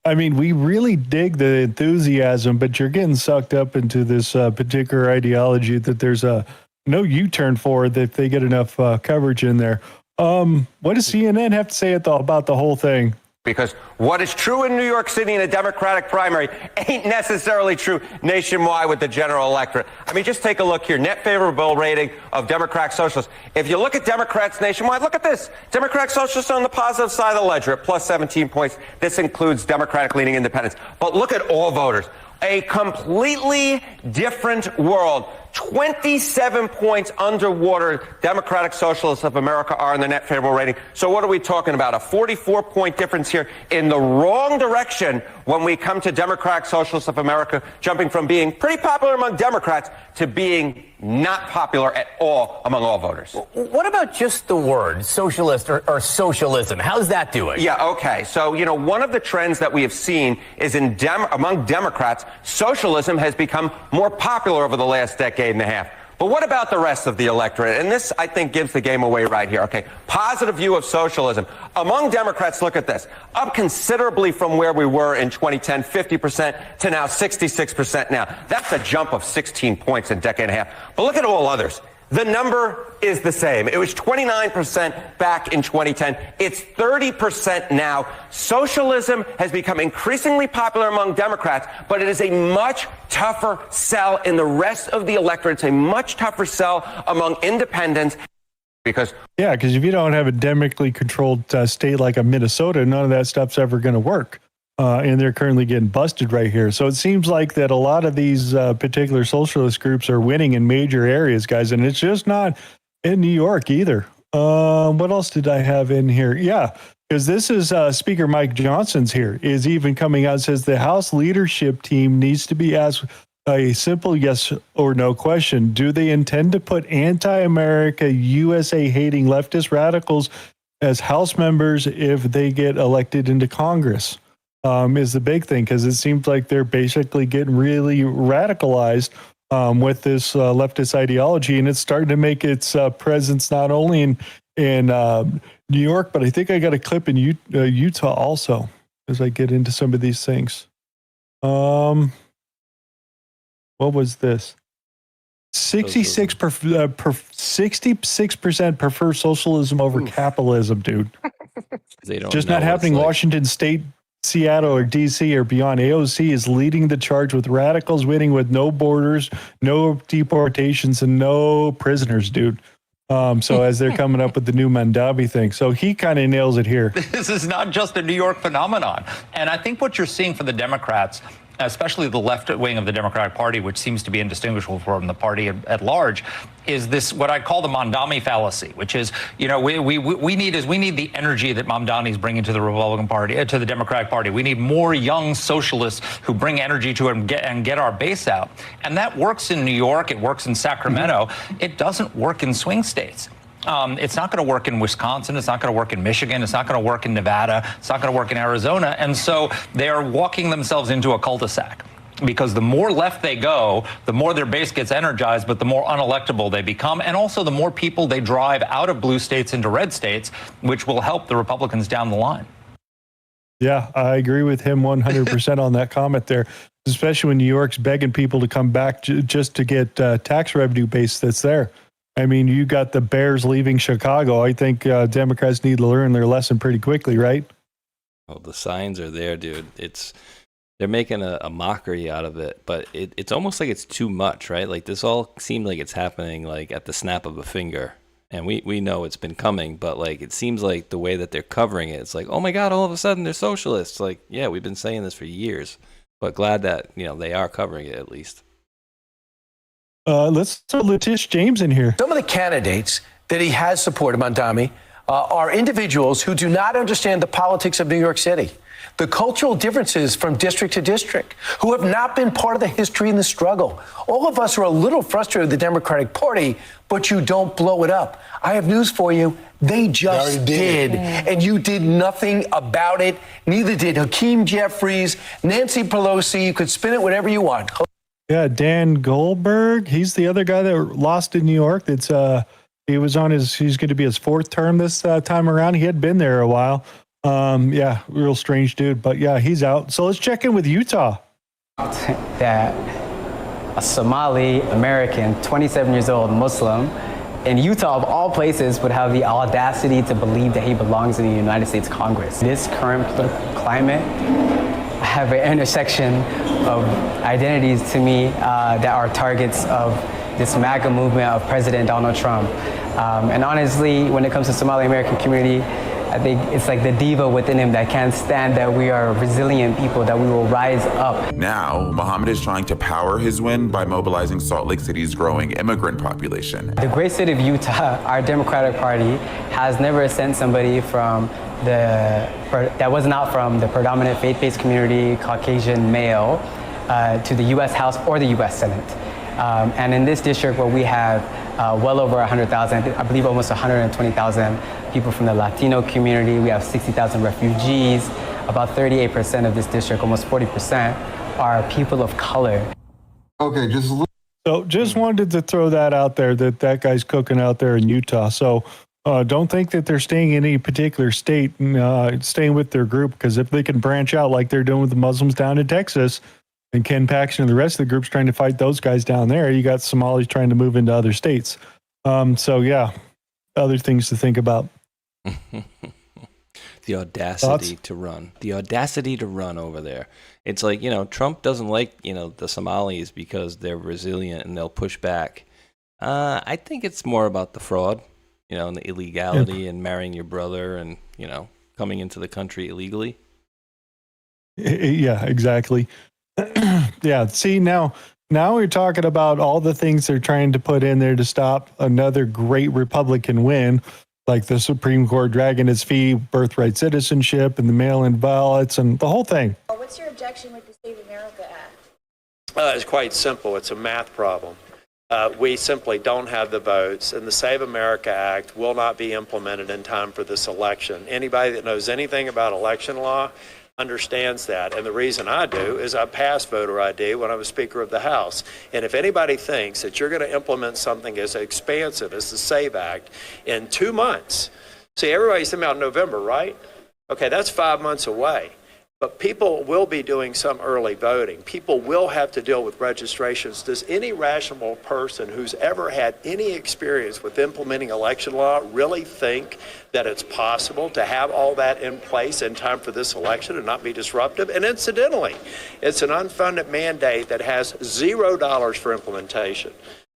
I mean, we really dig the enthusiasm, but you're getting sucked up into this particular ideology that there's no U-turn for it if they get enough coverage in there. What does CNN have to say about the whole thing? Because what is true in New York City in a Democratic primary ain't necessarily true nationwide with the general electorate. I mean, just take a look here. Net favorable rating of Democrat Socialists. If you look at Democrats nationwide, look at this. Democrat Socialists on the positive side of the ledger at plus 17 points. This includes Democratic-leaning independents. But look at all voters. A completely different world. 27 points underwater Democratic Socialists of America are in the net favorable rating. So what are we talking about? A 44-point difference here in the wrong direction when we come to Democratic Socialists of America, jumping from being pretty popular among Democrats to being not popular at all among all voters. What about just the word socialist or socialism? How's that doing? Yeah, okay. So, one of the trends that we have seen is among Democrats, socialism has become more popular over the last decade and a half. But what about the rest of the electorate? And this, I think, gives the game away right here. Okay, positive view of socialism. Among Democrats, look at this. Up considerably from where we were in 2010, 50% to now 66% now. That's a jump of 16 points in a decade and a half. But look at all others. The number is the same. It was 29% back in 2010. It's 30% now. Socialism has become increasingly popular among Democrats, but it is a much tougher sell in the rest of the electorate. It's a much tougher sell among independents. Because if you don't have a democratically controlled state like a Minnesota, none of that stuff's ever going to work. And they're currently getting busted right here. So it seems like that a lot of these particular socialist groups are winning in major areas, guys. And it's just not in New York either. What else did I have in here? Yeah, because this is Speaker Mike Johnson's here is even coming out and says the House leadership team needs to be asked a simple yes or no question. Do they intend to put anti-America, USA-hating leftist radicals as House members if they get elected into Congress? Is the big thing, because it seems like they're basically getting really radicalized with this leftist ideology, and it's starting to make its presence not only in New York, but I think I got a clip in Utah also as I get into some of these things. What was this? 66% prefer socialism over capitalism, dude. They don't Just know not what happening. it's like. Washington State, Seattle, or DC or beyond. AOC is leading the charge with radicals winning with no borders, no deportations, and no prisoners, dude. So as they're coming up with the new Mandani thing. So he kind of nails it here. This is not just a New York phenomenon. And I think what you're seeing for the Democrats, especially the left wing of the Democratic Party, which seems to be indistinguishable from the party at large, is this what I call the Mandani fallacy, which is, we need the energy that Mandani is bringing to the Republican Party, to the Democratic Party. We need more young socialists who bring energy to it and get our base out. And that works in New York. It works in Sacramento. It doesn't work in swing states. It's not going to work in Wisconsin. It's not going to work in Michigan. It's not going to work in Nevada. It's not going to work in Arizona. And so they are walking themselves into a cul-de-sac, because the more left they go, the more their base gets energized, but the more unelectable they become. And also the more people they drive out of blue states into red states, which will help the Republicans down the line. Yeah, I agree with him 100% on that comment there, especially when New York's begging people to come back just to get tax revenue base that's there. I mean, you got the Bears leaving Chicago. I think Democrats need to learn their lesson pretty quickly, right? Oh, the signs are there, dude. They're making a mockery out of it, but it's almost like it's too much, right? Like this all seemed like it's happening like at the snap of a finger. And we know it's been coming, but like it seems like the way that they're covering it, it's like, oh my God, all of a sudden they're socialists. Like, yeah, we've been saying this for years, but glad that, they are covering it at least. Let's throw Letitia James in here. Some of the candidates that he has supported, Mandani, are individuals who do not understand the politics of New York City, the cultural differences from district to district, who have not been part of the history and the struggle. All of us are a little frustrated with the Democratic Party, but you don't blow it up. I have news for you. They just did. And you did nothing about it. Neither did Hakeem Jeffries, Nancy Pelosi. You could spin it whatever you want. Yeah, Dan Goldberg. He's the other guy that lost in New York. He's going to be his fourth term this time around. He had been there a while. Yeah, real strange dude. But yeah, he's out. So let's check in with Utah. That a Somali American, 27 years old, Muslim, in Utah, of all places, would have the audacity to believe that he belongs in the United States Congress. This current political climate, I have an intersection of identities to me that are targets of this MAGA movement of President Donald Trump. And honestly, when it comes to Somali American community, I think it's like the diva within him that can't stand that we are resilient people, that we will rise up. Now, Mohammed is trying to power his win by mobilizing Salt Lake City's growing immigrant population. The great state of Utah, our Democratic Party, has never sent somebody that was not from the predominant faith-based community, Caucasian male, to the U.S. House or the U.S. Senate. And in this district where we have well over 100,000, I believe almost 120,000 people from the Latino community, we have 60,000 refugees, about 38% of this district, almost 40%, are people of color. Okay, just look. So just wanted to throw that out there, that guy's cooking out there in Utah. So don't think that they're staying in any particular state and staying with their group, because if they can branch out like they're doing with the Muslims down in Texas, and Ken Paxton and the rest of the groups trying to fight those guys down there, you got Somalis trying to move into other states. So yeah, other things to think about. The audacity to run. The audacity to run over there. It's like, Trump doesn't like, the Somalis because they're resilient and they'll push back. I think it's more about the fraud, and the illegality and marrying your brother and, coming into the country illegally. Yeah, exactly. Yeah, see, now we're talking about all the things they're trying to put in there to stop another great Republican win, like the Supreme Court dragging its feet, birthright citizenship, and the mail-in ballots, and the whole thing. What's your objection with the Save America Act? It's quite simple. It's a math problem. We simply don't have the votes, and the Save America Act will not be implemented in time for this election. Anybody that knows anything about election law understands that, and the reason I do is I passed voter ID when I was Speaker of the House. And if anybody thinks that you're going to implement something as expansive as the SAVE Act in 2 months, see, everybody's talking about November, right? Okay, that's 5 months away. But people will be doing some early voting. People will have to deal with registrations. Does any rational person who's ever had any experience with implementing election law really think that it's possible to have all that in place in time for this election and not be disruptive? And incidentally, it's an unfunded mandate that has $0 for implementation.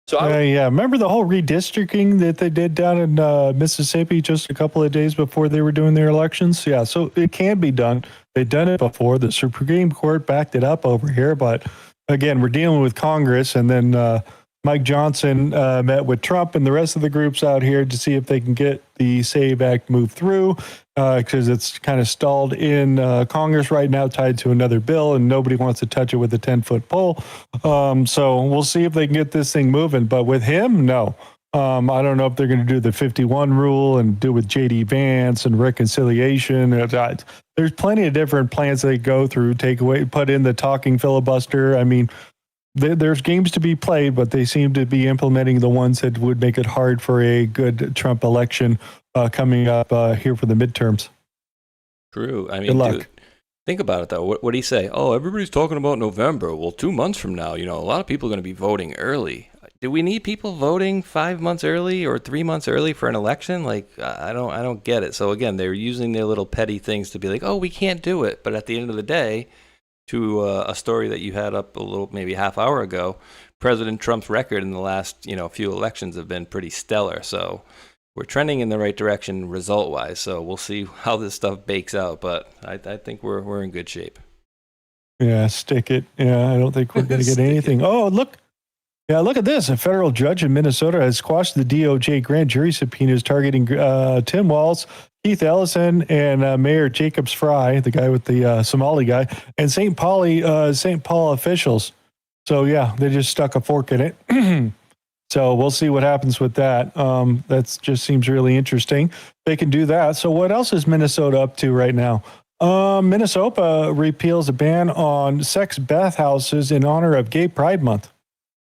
So yeah, remember the whole redistricting that they did down in Mississippi just a couple of days before they were doing their elections? Yeah, so it can be done. They've done it before. The Supreme Court backed it up over here. But again, we're dealing with Congress. And then Mike Johnson met with Trump and the rest of the groups out here to see if they can get the SAVE Act moved through, because it's kind of stalled in Congress right now, tied to another bill, and nobody wants to touch it with a 10-foot pole. So we'll see if they can get this thing moving. But with him, no. I don't know if they're going to do the 51 rule and do with J.D. Vance and reconciliation. There's plenty of different plans they go through, take away, put in the talking filibuster. I mean, there's games to be played, but they seem to be implementing the ones that would make it hard for a good Trump election coming up here for the midterms. True. I mean, good luck. Dude, think about it, though. What did he say? Oh, everybody's talking about November. Well, 2 months from now, a lot of people are going to be voting early. Do we need people voting 5 months early or 3 months early for an election? Like, I don't get it. So again, they're using their little petty things to be like, oh, we can't do it. But at the end of the day, to a story that you had up a little, maybe half hour ago, President Trump's record in the last, few elections have been pretty stellar. So we're trending in the right direction result-wise. So we'll see how this stuff bakes out. But I think we're in good shape. Yeah, stick it. Yeah, I don't think we're going to get anything. Oh, look. Yeah, look at this. A federal judge in Minnesota has squashed the DOJ grand jury subpoenas targeting Tim Walz, Keith Ellison, and Mayor Jacobs Fry, the guy with the Somali guy, and St. Paul officials. So, yeah, they just stuck a fork in it. So we'll see what happens with that. That just seems really interesting. They can do that. So what else is Minnesota up to right now? Minnesota repeals a ban on sex bathhouses in honor of Gay Pride Month.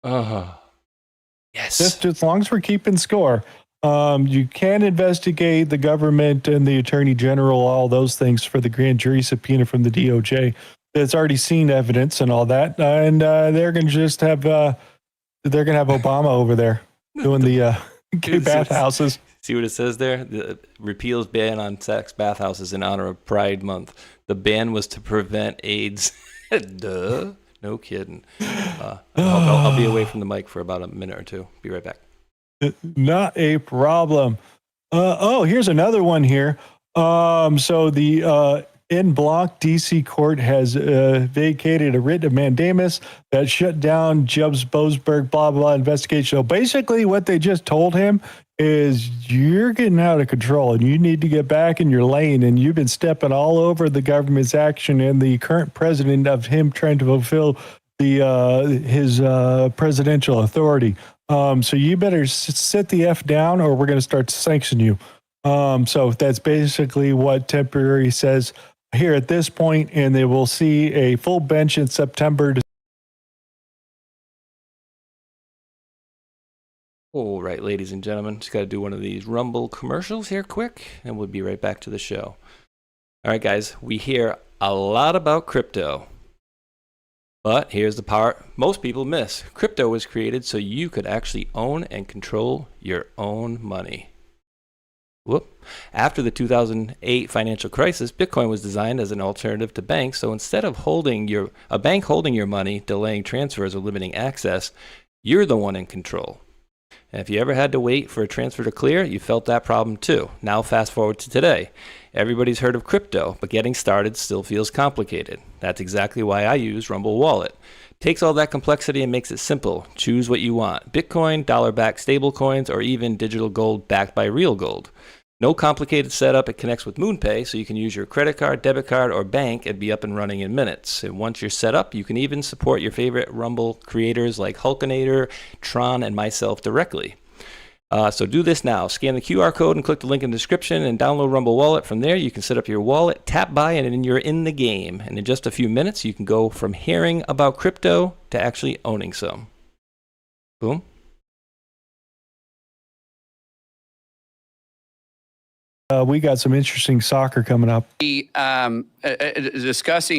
Yes. Just as long as we're keeping score. You can investigate the government and the attorney general, all those things for the grand jury subpoena from the DOJ. It's already seen evidence and all that. And they're going to just have, Obama over there doing the gay bathhouses. See what it says there? The repeals ban on sex bathhouses in honor of Pride Month. The ban was to prevent AIDS. Duh. No kidding. I'll be away from the mic for about a minute or two. Be right back. Not a problem. Here's another one here. So the en bloc DC court has vacated a writ of mandamus that shut down Jeb's Boasberg blah blah investigation. So basically, what they just told him is you're getting out of control and you need to get back in your lane, and you've been stepping all over the government's action and the current president of him trying to fulfill his presidential authority. So you better sit the F down or we're going to start to sanction you. So that's basically what temporary says here at this point, and they will see a full bench in September to All right, ladies and gentlemen, just got to do one of these Rumble commercials here quick, and we'll be right back to the show. All right, guys, we hear a lot about crypto. But here's the part most people miss. Crypto was created so you could actually own and control your own money. Whoop. After the 2008 financial crisis, Bitcoin was designed as an alternative to banks. So instead of a bank holding your money, delaying transfers, or limiting access, you're the one in control. And if you ever had to wait for a transfer to clear, you felt that problem too. Now fast forward to today. Everybody's heard of crypto, but getting started still feels complicated. That's exactly why I use Rumble Wallet. Takes all that complexity and makes it simple. Choose what you want. Bitcoin, dollar-backed stablecoins, or even digital gold backed by real gold. No complicated setup. It connects with MoonPay, so you can use your credit card, debit card, or bank and be up and running in minutes. And once you're set up, you can even support your favorite Rumble creators like Hulkinator, Tron, and myself directly. So do this now. Scan the QR code and click the link in the description and download Rumble Wallet. From there, you can set up your wallet, tap buy, and then you're in the game. And in just a few minutes, you can go from hearing about crypto to actually owning some. Boom. We got some interesting soccer coming up. Discussing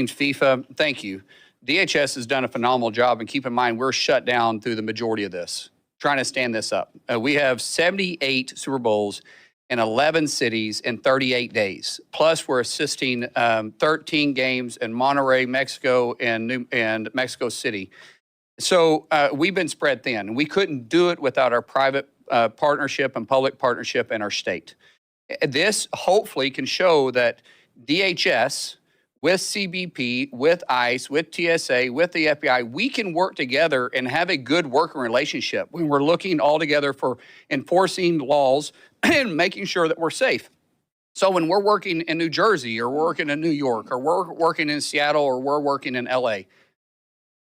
FIFA, thank you. DHS has done a phenomenal job, and keep in mind, we're shut down through the majority of this, trying to stand this up. We have 78 Super Bowls in 11 cities in 38 days. Plus, we're assisting 13 games in Monterrey, Mexico, and Mexico City. So we've been spread thin. We couldn't do it without our private partnership and public partnership in our state. This hopefully can show that DHS, with CBP, with ICE, with TSA, with the FBI, we can work together and have a good working relationship when we're looking all together for enforcing laws and making sure that we're safe. So when we're working in New Jersey, or we're working in New York, or we're working in Seattle, or we're working in LA,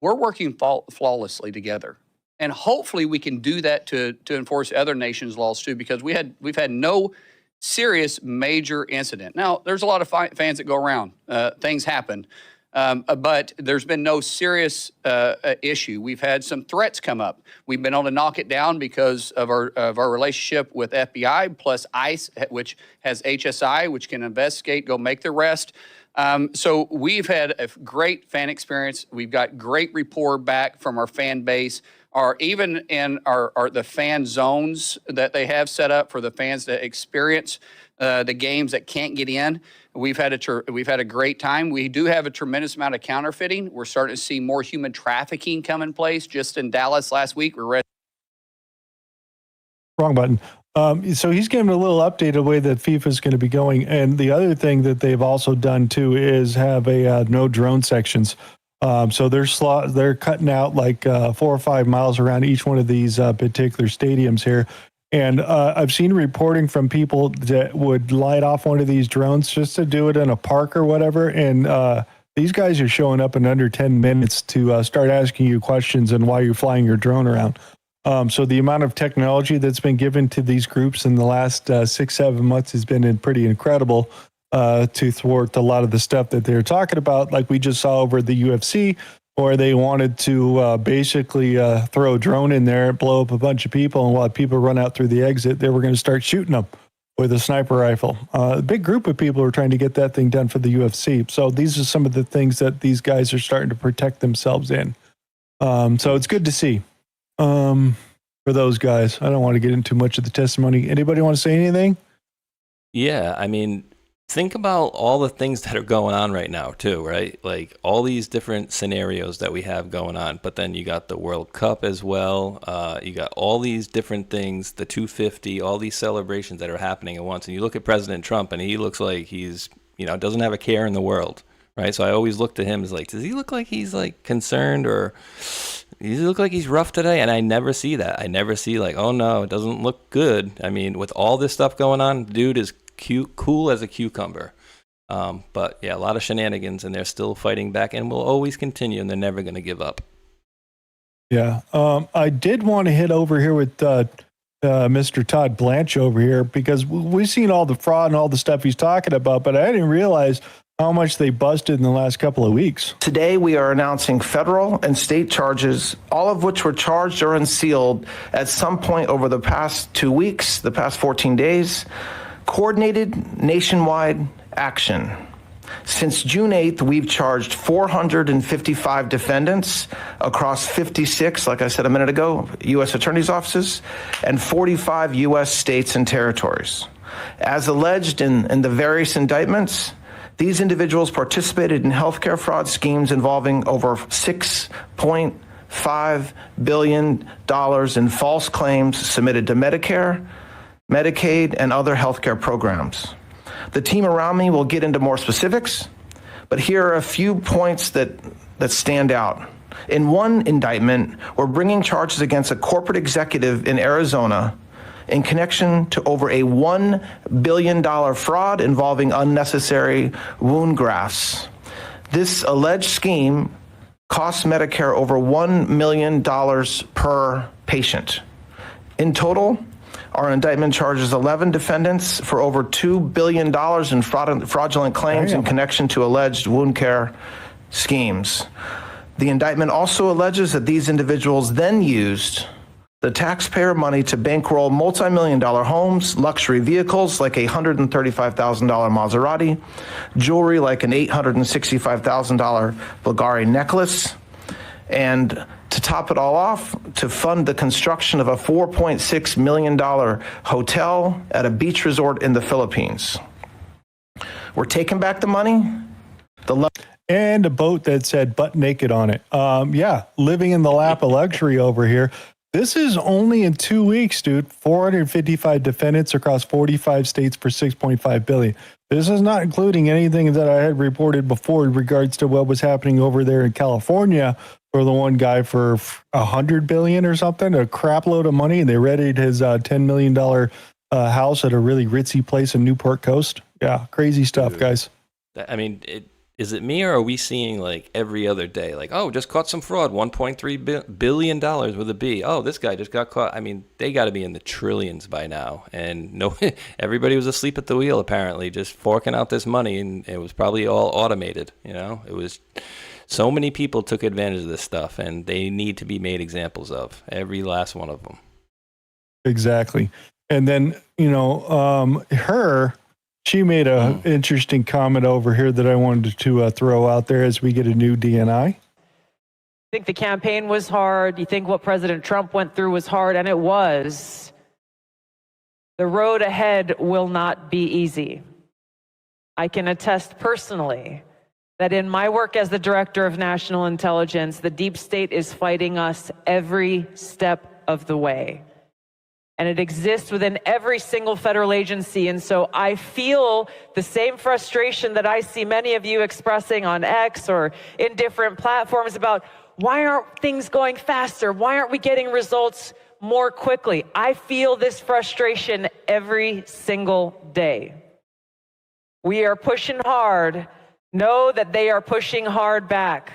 we're working flawlessly together. And hopefully we can do that to enforce other nations' laws too, because we've had no serious major incident. Now, there's a lot of fans that go around. Things happen. But there's been no serious issue. We've had some threats come up. We've been able to knock it down because of our relationship with FBI, plus ICE, which has HSI, which can investigate, go make the arrest. So we've had a great fan experience. We've got great rapport back from our fan base. Even in the fan zones that they have set up for the fans that experience the games that can't get in. We've had a great time. We do have a tremendous amount of counterfeiting. We're starting to see more human trafficking come in place. Just in Dallas last week, we read. Wrong button. So he's giving a little update of the way that FIFA is going to be going. And the other thing that they've also done too is have a no drone sections. So they're cutting out like 4 or 5 miles around each one of these particular stadiums here. And I've seen reporting from people that would light off one of these drones just to do it in a park or whatever. And these guys are showing up in under 10 minutes to start asking you questions and why you're flying your drone around. So the amount of technology that's been given to these groups in the last 6-7 months has been pretty incredible. To thwart a lot of the stuff that they're talking about, like we just saw over the UFC, where they wanted to basically throw a drone in there, blow up a bunch of people, and while people run out through the exit, they were going to start shooting them with a sniper rifle. A big group of people are trying to get that thing done for the UFC. So these are some of the things that these guys are starting to protect themselves in. So it's good to see for those guys. I don't want to get into much of the testimony. Anybody want to say anything? Yeah, I mean, think about all the things that are going on right now too, right? Like all these different scenarios that we have going on, but then you got the World Cup as well. You got all these different things, the 250, all these celebrations that are happening at once. And you look at President Trump and he looks like he's, doesn't have a care in the world, right? So I always look to him as like, does he look like he's like concerned, or does he look like he's rough today? And I never see that. I never see like, oh no, it doesn't look good. I mean, with all this stuff going on, dude is cool as a cucumber. But yeah, a lot of shenanigans, and they're still fighting back and will always continue, and they're never going to give up. Yeah. I did want to hit over here with Mr. Todd Blanche over here, because we've seen all the fraud and all the stuff he's talking about, but I didn't realize how much they busted in the last couple of weeks. Today, we are announcing federal and state charges, all of which were charged or unsealed at some point over the past 2 weeks, the past 14 days. Coordinated nationwide action. Since June 8th, we've charged 455 defendants across 56, like I said a minute ago, U.S. attorney's offices, and 45 U.S. states and territories. As alleged in the various indictments, these individuals participated in healthcare fraud schemes involving over $6.5 billion in false claims submitted to Medicare, Medicaid, and other healthcare programs. The team around me will get into more specifics, but here are a few points that stand out. In one indictment, we're bringing charges against a corporate executive in Arizona in connection to over a $1 billion fraud involving unnecessary wound grafts. This alleged scheme costs Medicare over $1 million per patient. In total, our indictment charges 11 defendants for over $2 billion in fraudulent claims in connection to alleged wound care schemes. The indictment also alleges that these individuals then used the taxpayer money to bankroll multi-million-dollar homes, luxury vehicles like a $135,000 Maserati, jewelry like an $865,000 Bulgari necklace, and to top it all off, to fund the construction of a $4.6 million hotel at a beach resort in the Philippines. We're taking back the money. And a boat that said butt naked on it. Yeah, living in the lap of luxury over here. This is only in 2 weeks, dude. 455 defendants across 45 states for $6.5 billion. This is not including anything that I had reported before in regards to what was happening over there in California for the one guy for $100 billion or something, a crap load of money, and they rented his $10 million house at a really ritzy place in Newport Coast. Yeah, crazy stuff, guys. I mean, is it me, or are we seeing like every other day, like, oh, just caught some fraud, $1.3 billion with a B. Oh, this guy just got caught. I mean, they got to be in the trillions by now. And no, everybody was asleep at the wheel, apparently, just forking out this money, and it was probably all automated. You know, it was so many people took advantage of this stuff, and they need to be made examples of, every last one of them. Exactly. And then, you know, she made an interesting comment over here that I wanted to throw out there as we get a new DNI. You think the campaign was hard. You think what President Trump went through was hard, and it was. The road ahead will not be easy. I can attest personally that in my work as the Director of National Intelligence, the deep state is fighting us every step of the way. And it exists within every single federal agency. And so I feel the same frustration that I see many of you expressing on X or in different platforms about why aren't things going faster? Why aren't we getting results more quickly? I feel this frustration every single day. We are pushing hard. Know that they are pushing hard back.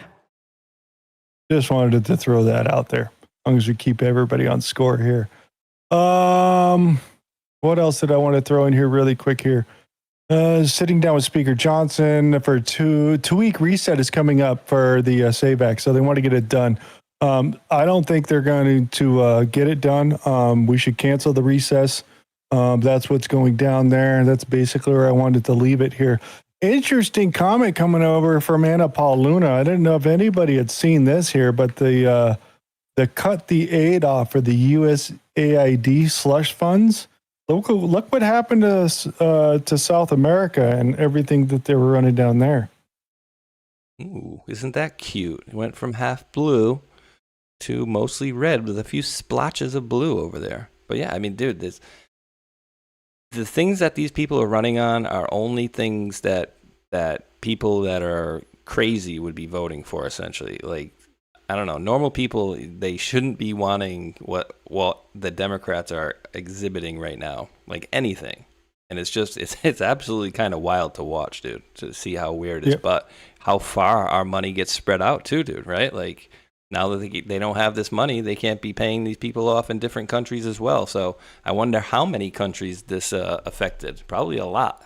Just wanted to throw that out there, as long as we keep everybody on score here. What else did I want to throw in here really quick here? Sitting down with Speaker Johnson for two-week reset is coming up for the SAVE Act, so they want to get it done. I don't think they're going to get it done. We should cancel the recess. That's what's going down there. That's basically where I wanted to leave it here. Interesting comment coming over from Anna Paul Luna. I didn't know if anybody had seen this here, but the cut the aid off for the USAID slush funds. Look what happened to South America and everything that they were running down there. Ooh, isn't that cute? It went from half blue to mostly red with a few splotches of blue over there. But yeah, I mean, dude, the things that these people are running on are only things that people that are crazy would be voting for, essentially. Like, I don't know, normal people, they shouldn't be wanting what the Democrats are exhibiting right now, like anything. And it's absolutely kind of wild to watch, dude, to see how weird it is. Yep. But how far our money gets spread out too, dude, right? Like, now that they don't have this money, they can't be paying these people off in different countries as well. So I wonder how many countries this affected. Probably a lot.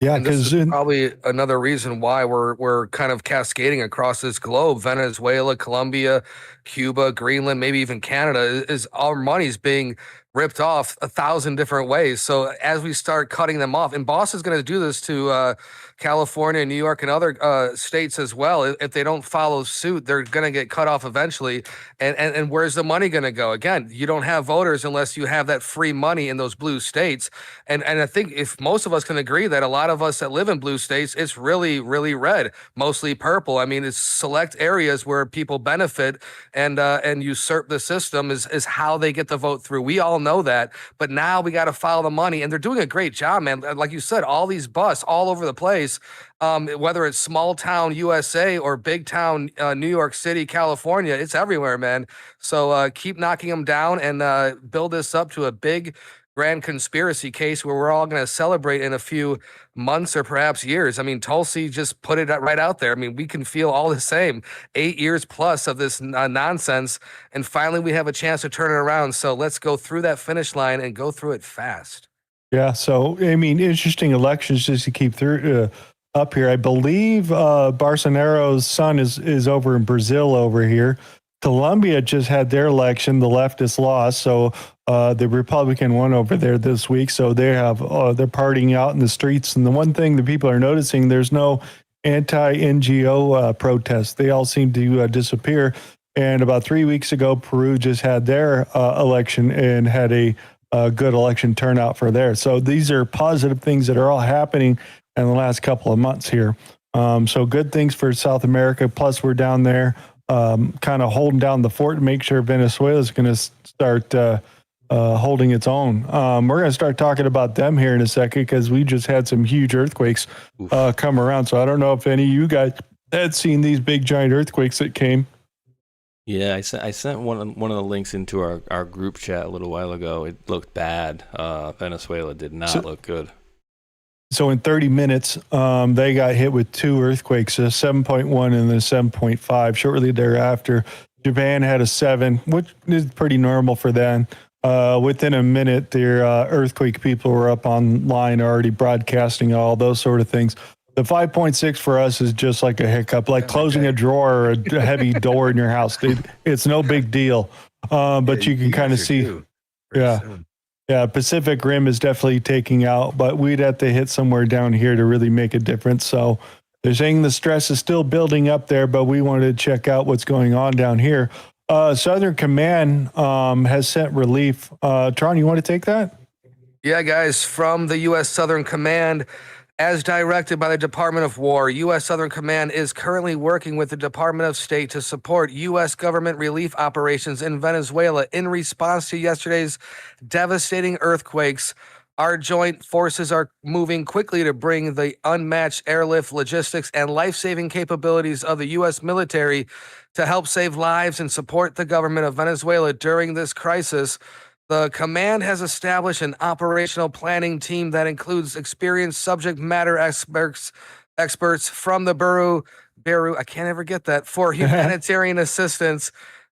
Yeah, And this because is probably another reason why we're kind of cascading across this globe. Venezuela, Colombia, Cuba, Greenland, maybe even Canada, is our money's being ripped off 1,000 different ways. So as we start cutting them off, and Boston's going to do this to California, New York, and other states as well. If they don't follow suit, they're going to get cut off eventually. And where's the money going to go? Again, you don't have voters unless you have that free money in those blue states. And I think if most of us can agree that a lot of us that live in blue states, it's really, really red, mostly purple. I mean, it's select areas where people benefit and usurp the system is how they get the vote through. We all know that, but now we got to follow the money, and they're doing a great job, man. Like you said, all these busts all over the place, whether it's small town USA or big town New York City, California, it's everywhere, man. So keep knocking them down and build this up to a big grand conspiracy case where we're all going to celebrate in a few months or perhaps years. I mean, Tulsi just put it right out there. I mean, we can feel all the same 8 years plus of this nonsense. And finally, we have a chance to turn it around. So let's go through that finish line and go through it fast. Yeah. So, I mean, interesting elections just to keep through up here. I believe Bolsonaro's son is over in Brazil over here. Colombia just had their election. The leftist lost. So the Republican won over there this week. So they have they're partying out in the streets. And the one thing that people are noticing, there's no anti-NGO protests. They all seem to disappear. And about 3 weeks ago, Peru just had their election and had a good election turnout for there. So these are positive things that are all happening in the last couple of months here. So good things for South America. Plus, we're down there kind of holding down the fort to make sure Venezuela is going to start holding its own. We're going to start talking about them here in a second because we just had some huge earthquakes come around. So I don't know if any of you guys had seen these big giant earthquakes that came. Yeah, I sent one of the links into our group chat a little while ago. It looked bad. Venezuela did not look good. So in 30 minutes, they got hit with two earthquakes, a 7.1 and a 7.5. Shortly thereafter, Japan had a 7, which is pretty normal for them. Within a minute, their earthquake people were up online already broadcasting all those sort of things. The 5.6 for us is just like a hiccup, like closing a drawer or a heavy door in your house. It's no big deal, but you can kind of see. Yeah, Pacific Rim is definitely taking out, but we'd have to hit somewhere down here to really make a difference. So they're saying the stress is still building up there, but we wanted to check out what's going on down here. Southern Command has sent relief. Tron, you want to take that? Yeah, guys, from the U.S. Southern Command, as directed by the Department of War, U.S. Southern Command is currently working with the Department of State to support U.S. government relief operations in Venezuela in response to yesterday's devastating earthquakes. Our joint forces are moving quickly to bring the unmatched airlift, logistics, and life-saving capabilities of the U.S. military to help save lives and support the government of Venezuela during this crisis. The command has established an operational planning team that includes experienced subject matter experts from the Bureau, I can't ever get that, for humanitarian assistance,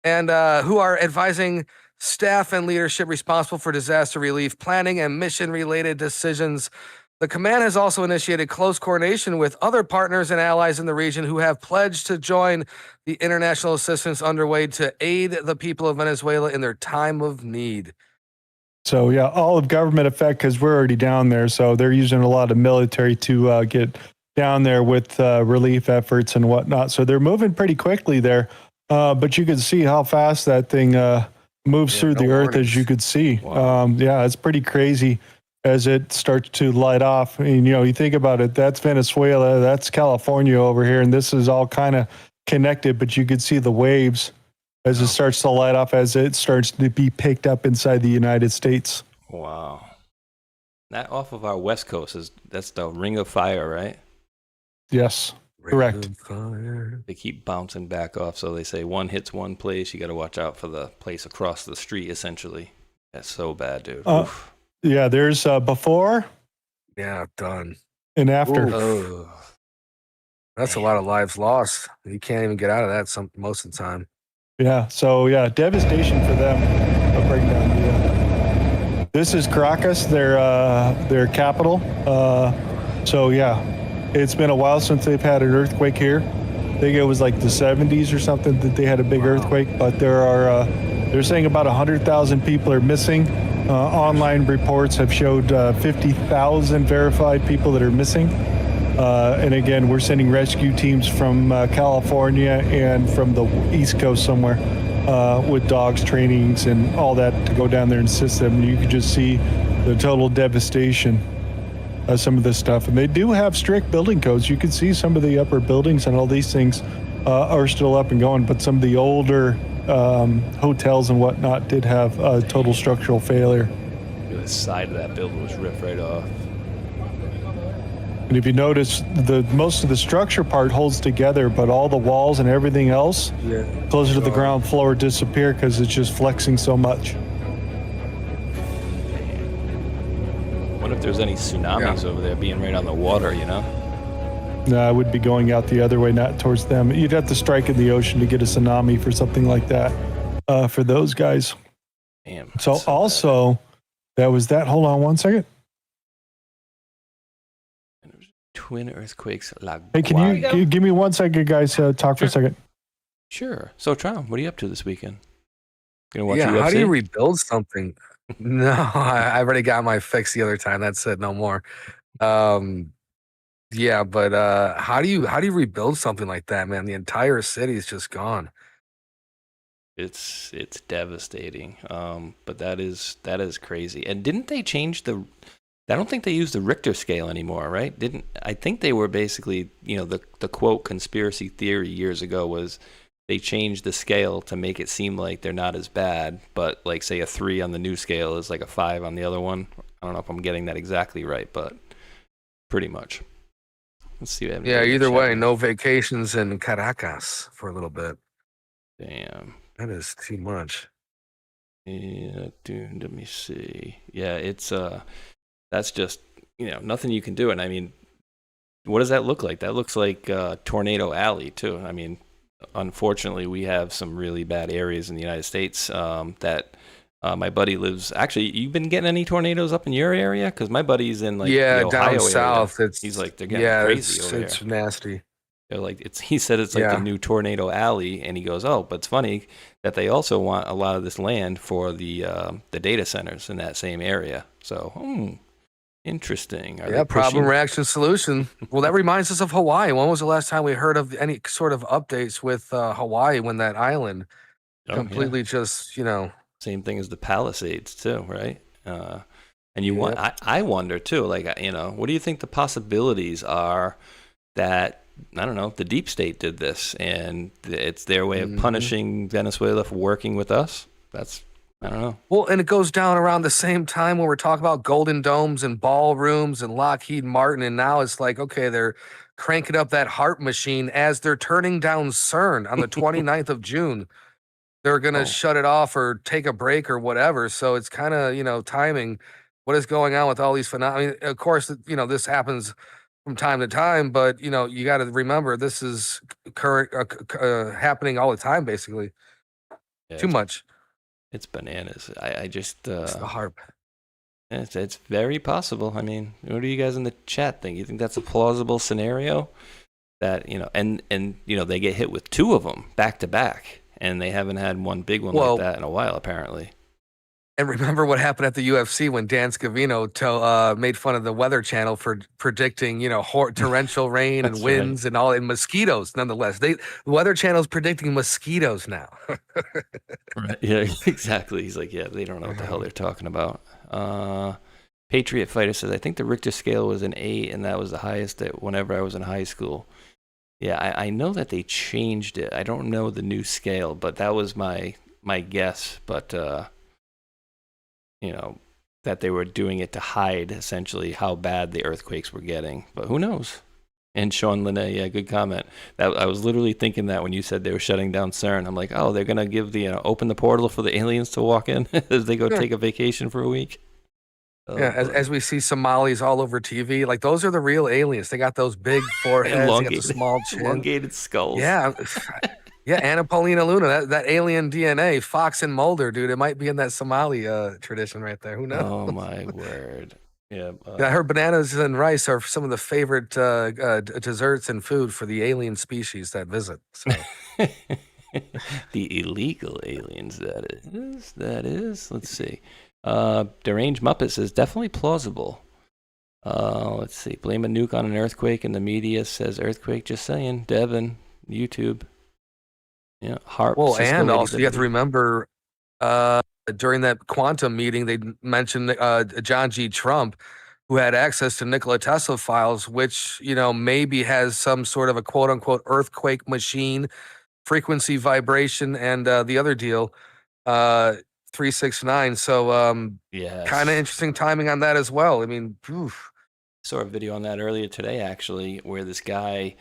and who are advising staff and leadership responsible for disaster relief planning and mission-related decisions. The command has also initiated close coordination with other partners and allies in the region who have pledged to join the international assistance underway to aid the people of Venezuela in their time of need. So, yeah, all of government effect because we're already down there. So they're using a lot of military to get down there with relief efforts and whatnot. So they're moving pretty quickly there. But you can see how fast that thing moves through the earth, as you could see. Wow. Yeah, it's pretty crazy as it starts to light off. And, you think about it, that's Venezuela, that's California over here, and this is all kind of connected, but you could see the waves as it starts to light off, as it starts to be picked up inside the United States. Wow. That off of our west coast, that's the Ring of Fire, right? Yes, correct. They keep bouncing back off, so they say one hits one place, you got to watch out for the place across the street, essentially. That's so bad, dude. Yeah, there's before. Yeah, done. And after. Oh, that's a lot of lives lost. You can't even get out of that most of the time. Yeah, so yeah, devastation for them. I'll break down this is Caracas, their capital. So yeah, it's been a while since they've had an earthquake here. I think it was like the 70s or something that they had a big earthquake, but they're saying about 100,000 people are missing. Online reports have showed 50,000 verified people that are missing. And again, we're sending rescue teams from California and from the East Coast somewhere with dogs, trainings, and all that to go down there and assist them. You can just see the total devastation of some of this stuff. And they do have strict building codes. You can see some of the upper buildings and all these things are still up and going, but some of the older hotels and whatnot did have total structural failure. The side of that building was ripped right off. And if you notice, most of the structure part holds together, but all the walls and everything else closer to the ground floor disappear because it's just flexing so much. I wonder if there's any tsunamis over there being right on the water, you know? No, I would be going out the other way, not towards them. You'd have to strike in the ocean to get a tsunami for something like that for those guys. Damn. So also, that was that. Hold on one second. Twin earthquakes. Hey, can you give me 1 second, guys? Talk for a second. Sure. So, Tron, what are you up to this weekend? Gonna watch Yeah, UFC? how do you rebuild something? No, I already got my fix the other time. That's it, no more. Yeah, but how do you rebuild something like that, man? The entire city is just gone. It's devastating. But that is crazy. And didn't they change I don't think they use the Richter scale anymore, right? I think they were basically, the quote conspiracy theory years ago was they changed the scale to make it seem like they're not as bad, but like say a 3 on the new scale is like a 5 on the other one. I don't know if I'm getting that exactly right, but pretty much. Let's see. Yeah, either way, no vacations in Caracas for a little bit. Damn. That is too much. Yeah, dude, let me see. Yeah, it's that's just, nothing you can do. And I mean, what does that look like? That looks like Tornado Alley too. I mean, unfortunately, we have some really bad areas in the United States that my buddy lives. Actually, you've been getting any tornadoes up in your area? Because my buddy's in the Ohio down south. area. He's like, they're getting crazy over it's nasty. They're like, he said it's like the new Tornado Alley, and he goes, oh, but it's funny that they also want a lot of this land for the data centers in that same area. So, interesting. Yeah, problem, reaction, solution. Well, that reminds us of Hawaii. When was the last time we heard of any sort of updates with Hawaii when that island completely just, Same thing as the Palisades too, right? And I wonder too, like, what do you think the possibilities are that, I don't know, the deep state did this and it's their way of punishing Venezuela for working with us? I don't know. Well, and it goes down around the same time when we're talking about golden domes and ballrooms and Lockheed Martin. And now it's like, okay, they're cranking up that HARP machine as they're turning down CERN on the 29th of June. They're going to shut it off or take a break or whatever. So it's kind of, timing what is going on with all these phenomena. I mean, of course, this happens from time to time, but, you got to remember this is current happening all the time, basically. Yeah, Too much. It's bananas. I just it's the HARP. It's very possible. I mean, what do you guys in the chat think? You think that's a plausible scenario? That and they get hit with 2 of them back to back, and they haven't had one big one like that in a while, apparently. And remember what happened at the UFC when Dan Scavino made fun of the Weather Channel for predicting, torrential rain and winds and all, and mosquitoes. Nonetheless, the Weather Channel is predicting mosquitoes now. Right. Yeah, exactly. He's like, yeah, they don't know what the hell they're talking about. Patriot Fighter says, I think the Richter scale was an 8, and that was the highest whenever I was in high school. Yeah, I know that they changed it. I don't know the new scale, but that was my guess. But that they were doing it to hide essentially how bad the earthquakes were getting. But who knows? And Sean Linne, yeah, good comment. I was literally thinking that when you said they were shutting down CERN. I'm like, oh, they're going to give open the portal for the aliens to walk in as they go take a vacation for a week. Yeah, as we see Somalis all over TV, like those are the real aliens. They got those big foreheads, they got the small chin. Elongated skulls. Yeah. Yeah, Anna Paulina Luna, that alien DNA, Fox and Mulder, dude. It might be in that Somali tradition right there. Who knows? Oh, my word. Yeah. I heard bananas and rice are some of the favorite desserts and food for the alien species that visit. So. The illegal aliens, that is. That is. Let's see. Deranged Muppet says definitely plausible. Let's see. Blame a nuke on an earthquake, and the media says earthquake. Just saying. Devin, YouTube. Yeah. Harp. Well, Cisco and Lady also you have to W. remember during that quantum meeting, they mentioned John G. Trump, who had access to Nikola Tesla files, which, maybe has some sort of a quote unquote earthquake machine, frequency vibration, and the other deal, 369. So, Yes. kind of interesting timing on that as well. I mean, oof. Saw a video on that earlier today, actually, where this guy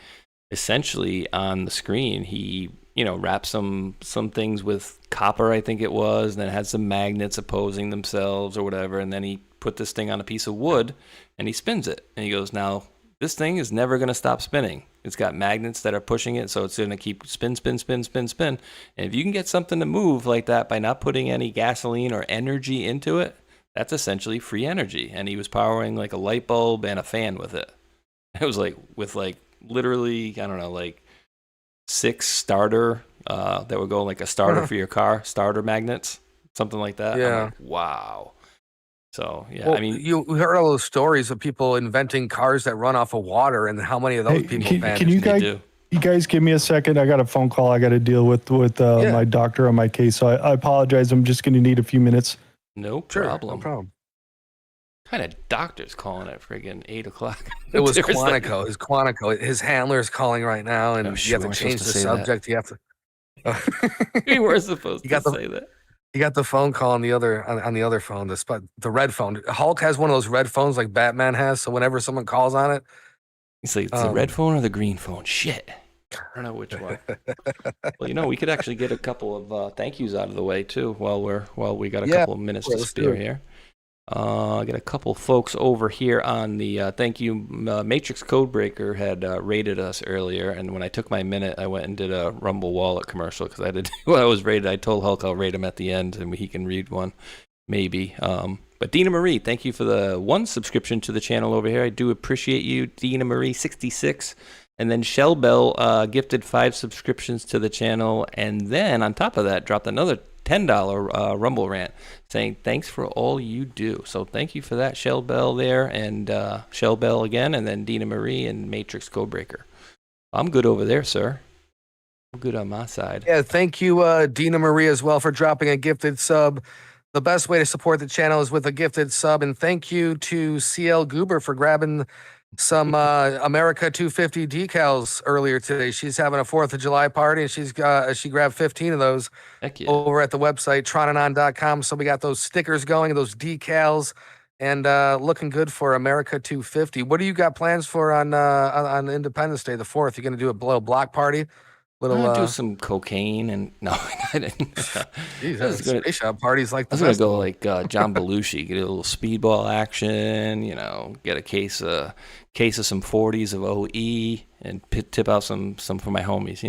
essentially on the screen, he wrapped some things with copper, I think it was, and then had some magnets opposing themselves or whatever, and then he put this thing on a piece of wood and he spins it, and he goes, now this thing is never going to stop spinning. It's got magnets that are pushing it, so it's going to keep spin. And if you can get something to move like that by not putting any gasoline or energy into it, that's essentially free energy. And he was powering like a light bulb and a fan with it. It was like with like literally, I don't know, like 6 starter that would go like a starter for your car, starter magnets, something like that. Yeah. I'm like, wow. So yeah, Well, I mean, you heard all those stories of people inventing cars that run off of water, and how many of those people vanished. Can you guys give me a second? I got a phone call I got to deal with my doctor on my case. So I apologize. I'm just going to need a few minutes. No problem. No problem. What kind of doctor's calling at friggin' 8 o'clock? It was Quantico. It was Quantico. His handler is calling right now, and you have to change the subject. You have to. We were supposed to say that. You got the phone call on the other phone, the red phone. Hulk has one of those red phones like Batman has, so whenever someone calls on it, it's like it's the red phone or the green phone. Shit, I don't know which one. Well, we could actually get a couple of thank yous out of the way too while we got a couple of minutes to spare here. I got a couple folks over here on the thank you. Matrix Codebreaker had rated us earlier, and when I took my minute, I went and did a Rumble Wallet commercial because I did when I was rated. I told Hulk I'll rate him at the end, and he can read one, maybe. But Dina Marie, thank you for the 1 subscription to the channel over here. I do appreciate you, Dina Marie 66. And then Shell Bell gifted 5 subscriptions to the channel, and then on top of that, dropped another $10 Rumble rant saying thanks for all you do. So thank you for that, Shell Bell there, and Shell Bell again, and then Dina Marie and Matrix Codebreaker. I'm good over there, sir. I'm good on my side. Yeah, thank you, Dina Marie, as well, for dropping a gifted sub. The best way to support the channel is with a gifted sub, and thank you to CL Goober for grabbing some America 250 decals earlier today. She's having a 4th of July party, and she grabbed 15 of those over at the website tronanon.com. So we got those stickers going, those decals, and looking good for America 250. What do you got plans for on Independence Day, the 4th? You're going to do a block party? Do some cocaine and no, I didn't. Space shop parties like I was gonna go like John Belushi, get a little speedball action, get a case of some 40s of OE, and tip out some for my homies,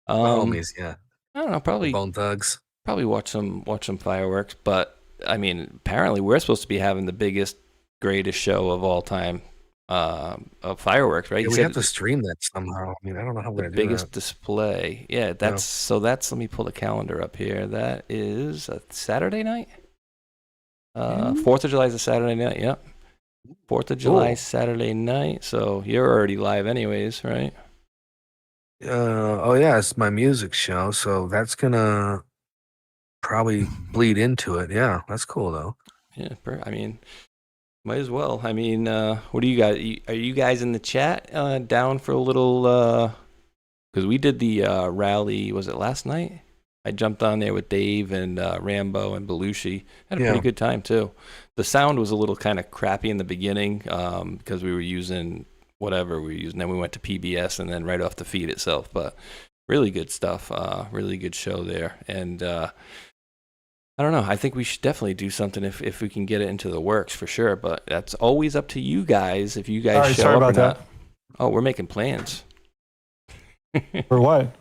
homies, yeah. I don't know, probably Bone Thugs. Probably watch some fireworks, but I mean, apparently we're supposed to be having the biggest, greatest show of all time. Of fireworks, right? Yeah, we have to stream that somehow. I mean, I don't know how we're gonna do that. Biggest display. Yeah, that's let me pull the calendar up here. That is a Saturday night. 4th of July is a Saturday night. Yep. 4th of July, Saturday night. So you're already live, anyways, right? Oh yeah, it's my music show, so that's gonna probably bleed into it. Yeah, that's cool though. Yeah, I mean. Might as well. I mean, what do you guys? Are you guys in the chat down for a little? Because we did the rally. Was it last night? I jumped on there with Dave and Rambo and Belushi. Had a pretty good time too. The sound was a little kind of crappy in the beginning because we were using whatever we were using. Then we went to PBS and then right off the feed itself. But really good stuff. Really good show there. And I don't know. I think we should definitely do something if we can get it into the works for sure. But that's always up to you guys. If you guys show up or not. Oh, we're making plans. For what?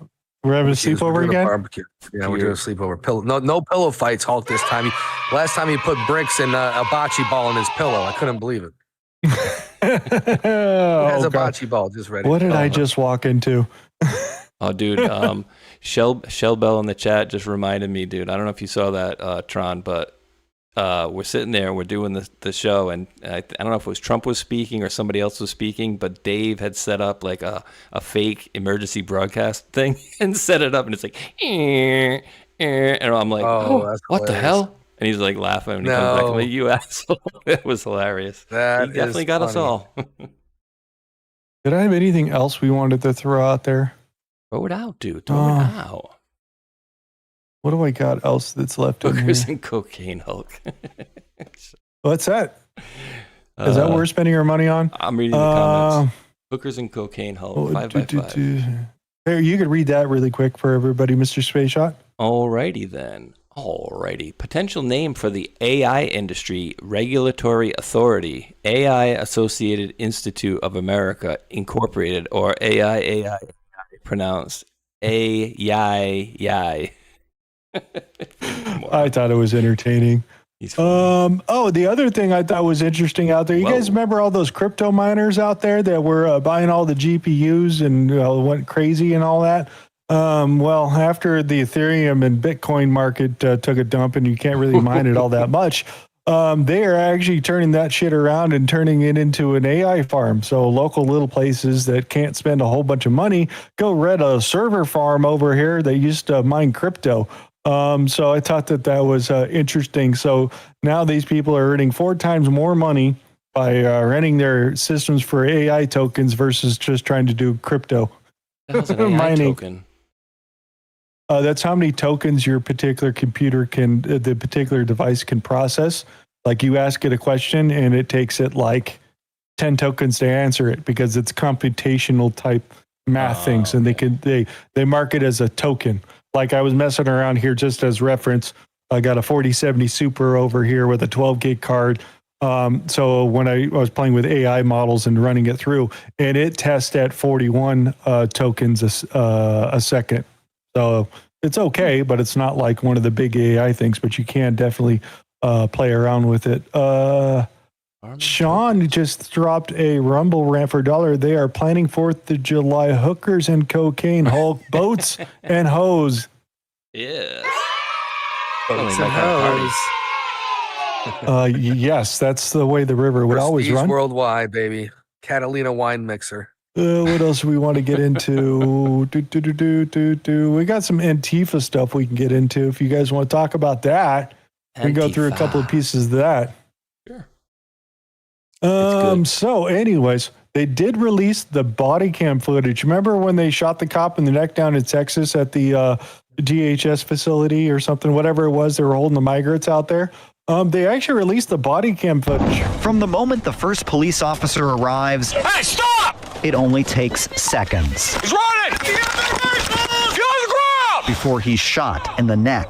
We're having a sleepover doing again? Barbecue. Yeah, we're doing a sleepover. Pillow. No pillow fights, Hulk. This time. Last time he put bricks and a bocce ball in his pillow. I couldn't believe it. He has a bocce ball just ready. What did I just walk into? Oh, dude. Shell Bell in the chat just reminded me, dude. I don't know if you saw that, Tron, but we're sitting there, we're doing the show, and I don't know if it was Trump was speaking or somebody else was speaking, but Dave had set up like a fake emergency broadcast thing and set it up, and it's like, and I'm like, oh, what the hell? And he's like laughing, and he comes back, I'm like, you asshole. It was hilarious. He definitely got us all. Did I have anything else we wanted to throw out there? Throw it out, dude. Throw it out. What do I got else that's left in here? Hookers and cocaine, Hulk. What's that? Is that what we're spending our money on? I'm reading the comments. Hookers and cocaine, Hulk. 5x5. Here, you could read that really quick for everybody, Mr. Space Shot. Alrighty then. Alrighty. Potential name for the AI industry regulatory authority, AI Associated Institute of America Incorporated, or AI, pronounced AI. I thought it was entertaining. The other thing I thought was interesting out there. You guys remember all those crypto miners out there that were buying all the GPUs and went crazy and all that? Well, after the Ethereum and Bitcoin market took a dump and you can't really mine it all that much, they are actually turning that shit around and turning it into an AI farm. So local little places that can't spend a whole bunch of money go rent a server farm over here that used to mine crypto. So I thought that was interesting. So now these people are earning 4 times more money by renting their systems for AI tokens versus just trying to do crypto. That's an AI token. That's how many tokens your particular computer the particular device can process. Like you ask it a question and it takes it like 10 tokens to answer it because it's computational type math things, and they mark it as a token. Like I was messing around here just as reference. I got a 4070 Super over here with a 12 gig card. So when I was playing with AI models and running it through, and it tests at 41 tokens a second. So it's okay, but it's not like one of the big AI things, but you can definitely play around with it. Sean just dropped a Rumble rant for $1. They are planning 4th of July hookers and cocaine, Hulk, boats and hoes. Yes. Boats and hoes. Yes, that's the way the river would always run. Worldwide, baby. Catalina wine mixer. What else do we want to get into? We got some Antifa stuff we can get into. If you guys want to talk about that, we can go through a couple of pieces of that. Sure. So anyways, they did release the body cam footage. Remember when they shot the cop in the neck down in Texas at the DHS facility or something, whatever it was, they were holding the migrants out there? They actually released the body cam footage. From the moment the first police officer arrives, hey, stop! It only takes seconds. He's running! Get on the ground! Before he's shot in the neck.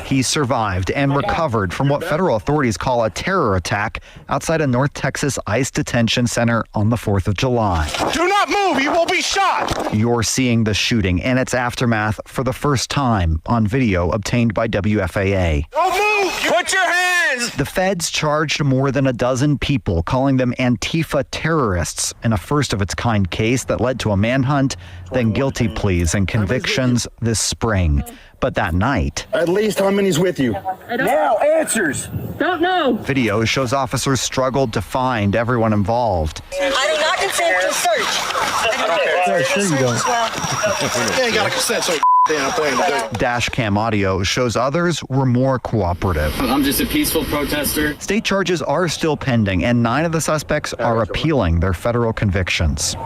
He survived and recovered from what federal authorities call a terror attack outside a North Texas ICE detention center on the 4th of July. Do not move, you will be shot! You're seeing the shooting and its aftermath for the first time on video obtained by WFAA. Don't move! Put your hands! The feds charged more than a dozen people, calling them Antifa terrorists in a first-of-its-kind case that led to a manhunt, then guilty pleas and convictions this spring. But that night... At least how many's with you? Now, answers! Don't know! Video shows officers struggled to find everyone involved. I do not consent to search. Yeah, sure you don't. They ain't got a consent, so I'm playing today. Dash cam audio shows others were more cooperative. I'm just a peaceful protester. State charges are still pending, and 9 of the suspects are appealing their federal convictions.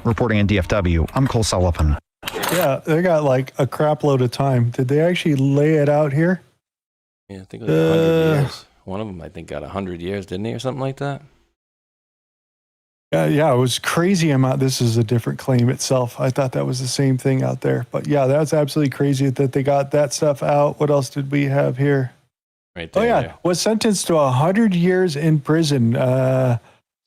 Reporting in DFW, I'm Cole Sullivan. Yeah, they got like a crap load of time. Did they actually lay it out here? Yeah, I think it was 100 years. One of them, I think, got 100 years, didn't he, or something like that? Yeah, it was crazy amount. This is a different claim itself. I thought that was the same thing out there. But yeah, that's absolutely crazy that they got that stuff out. What else did we have here? Right there. Oh, yeah. Was sentenced to 100 years in prison.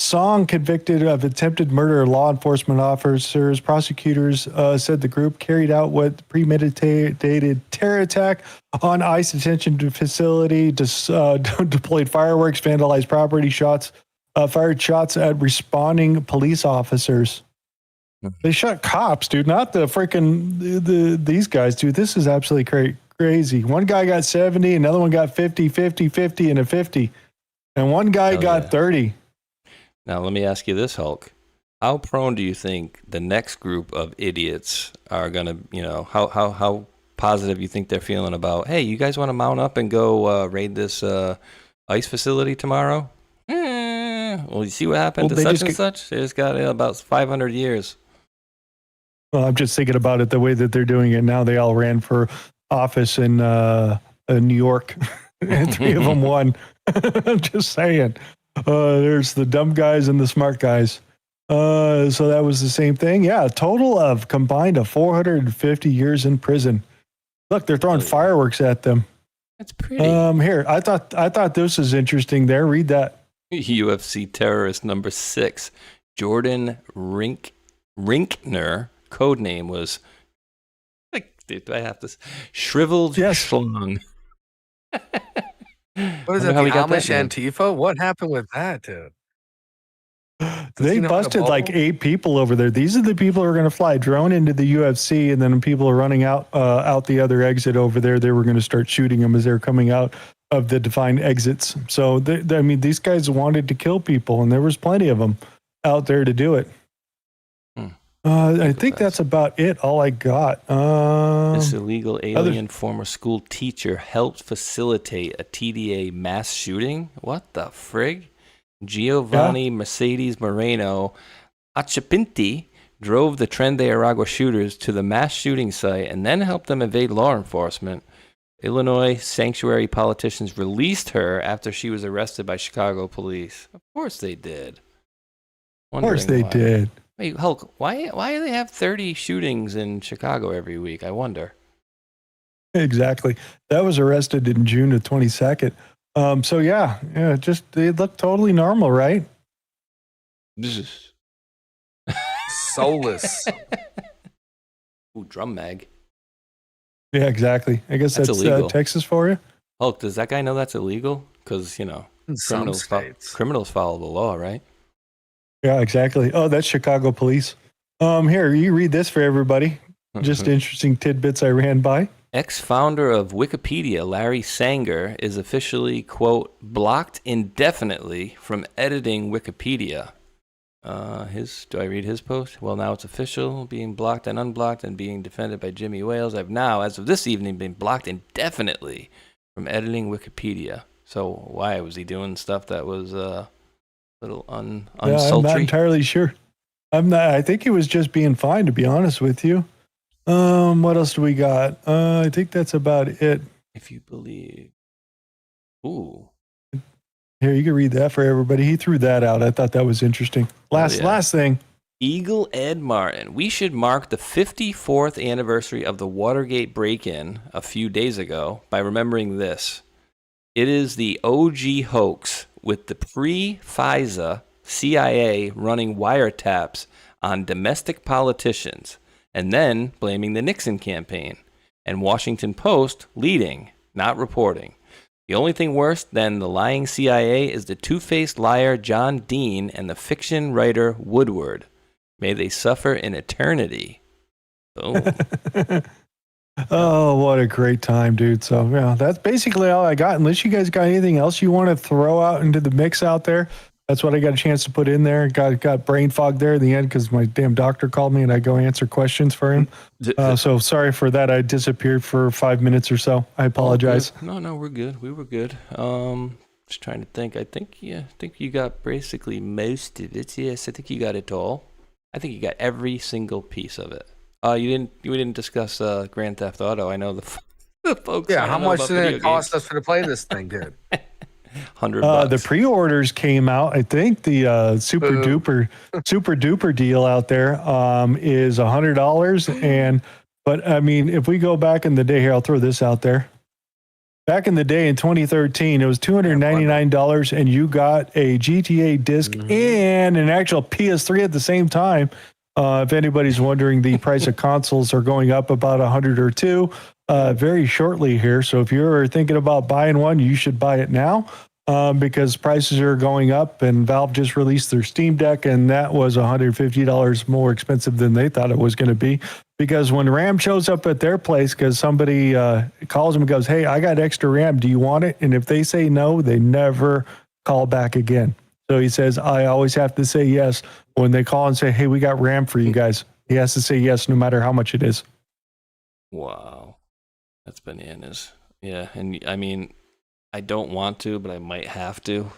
Song convicted of attempted murder of law enforcement officers. Prosecutors said the group carried out what premeditated terror attack on ICE detention facility, deployed fireworks, vandalized property, fired shots at responding police officers. They shot cops, dude, not the freaking these guys, dude. This is absolutely crazy. One guy got 70, another one got 50, 50, 50, and a 50. And one guy got 30. Now, let me ask you this, Hulk. How prone do you think the next group of idiots are going to, how positive you think they're feeling about, hey, you guys want to mount up and go raid this ICE facility tomorrow? Well, you see what happened to such and such? They just got about 500 years. Well, I'm just thinking about it the way that they're doing it now. They all ran for office in New York, and 3 of them won. I'm just saying. There's the dumb guys and the smart guys. So that was the same thing. Yeah, a total of combined of 450 years in prison. Look, they're throwing fireworks at them. That's pretty. Here, I thought this was interesting. There, read that. UFC terrorist number 6, Jordan Rinkner. Code name was dude, I have this shriveled schlong. What is that? The Amish Antifa? What happened with that, dude? They busted like 8 people over there. These are the people who are going to fly a drone into the UFC, and then people are running out the other exit over there. They were going to start shooting them as they're coming out of the defined exits. So, I mean, these guys wanted to kill people, and there was plenty of them out there to do it. I think that's about it. All I got. This illegal alien former school teacher helped facilitate a TDA mass shooting. What the frig? Giovanni Mercedes Moreno Achapinti drove the Tren de Aragua shooters to the mass shooting site and then helped them evade law enforcement. Illinois sanctuary politicians released her after she was arrested by Chicago police. Of course they did. Of course they did. Wait, Hulk, why do they have 30 shootings in Chicago every week? I wonder. Exactly. That was arrested in June of 22nd. So yeah, just they look totally normal, right? Soulless. Ooh, drum mag. Yeah, exactly. I guess that's illegal. Texas for you. Hulk, does that guy know that's illegal? Because criminals follow the law, right? Yeah, exactly. Oh, that's Chicago police. Here, you read this for everybody. Just interesting tidbits I ran by. Ex-founder of Wikipedia, Larry Sanger, is officially, quote, blocked indefinitely from editing Wikipedia. Do I read his post? Well, now it's official, being blocked and unblocked and being defended by Jimmy Wales. I've now, as of this evening, been blocked indefinitely from editing Wikipedia. So why was he doing stuff that was little unsultry? I'm not entirely sure. I think he was just being fine, to be honest with you. What else do we got? I think that's about it. If you believe. Ooh. Here, you can read that for everybody. He threw that out. I thought that was interesting. Last thing. Eagle Ed Martin. We should mark the 54th anniversary of the Watergate break-in a few days ago by remembering this. It is the OG hoax with the pre-FISA CIA running wiretaps on domestic politicians and then blaming the Nixon campaign, and Washington Post leading, not reporting. The only thing worse than the lying CIA is the two-faced liar John Dean and the fiction writer Woodward. May they suffer in eternity. Oh. Oh, what a great time, dude. So, yeah, that's basically all I got. Unless you guys got anything else you want to throw out into the mix out there, that's what I got a chance to put in there. Got brain fog there in the end because my damn doctor called me and I go answer questions for him. So sorry for that. I disappeared for 5 minutes or so. I apologize. No, we're good. We were good. Just trying to think. I think you got basically most of it. Yes, I think you got it all. I think you got every single piece of it. We didn't discuss Grand Theft Auto. I know the folks. Yeah, how much did it cost us to play this thing, dude? $100. The pre-orders came out. I think the super duper deal out there is $100. But I mean, if we go back in the day here, I'll throw this out there. back in the day in 2013, it was $299 and you got a GTA disc and an actual PS3 at the same time. If anybody's wondering, the price of consoles are going up about 100 or two very shortly here. So if you're thinking about buying one, you should buy it now because prices are going up, and Valve just released their Steam Deck, and that was $150 more expensive than they thought it was going to be. Because when RAM shows up at their place, because somebody calls them and goes, hey, I got extra RAM, do you want it? And if they say no, they never call back again. So he says, I always have to say yes. When they call and say, hey, we got RAM for you guys, he has to say yes no matter how much it is. Wow. That's bananas. Yeah, and I mean, I don't want to, but I might have to.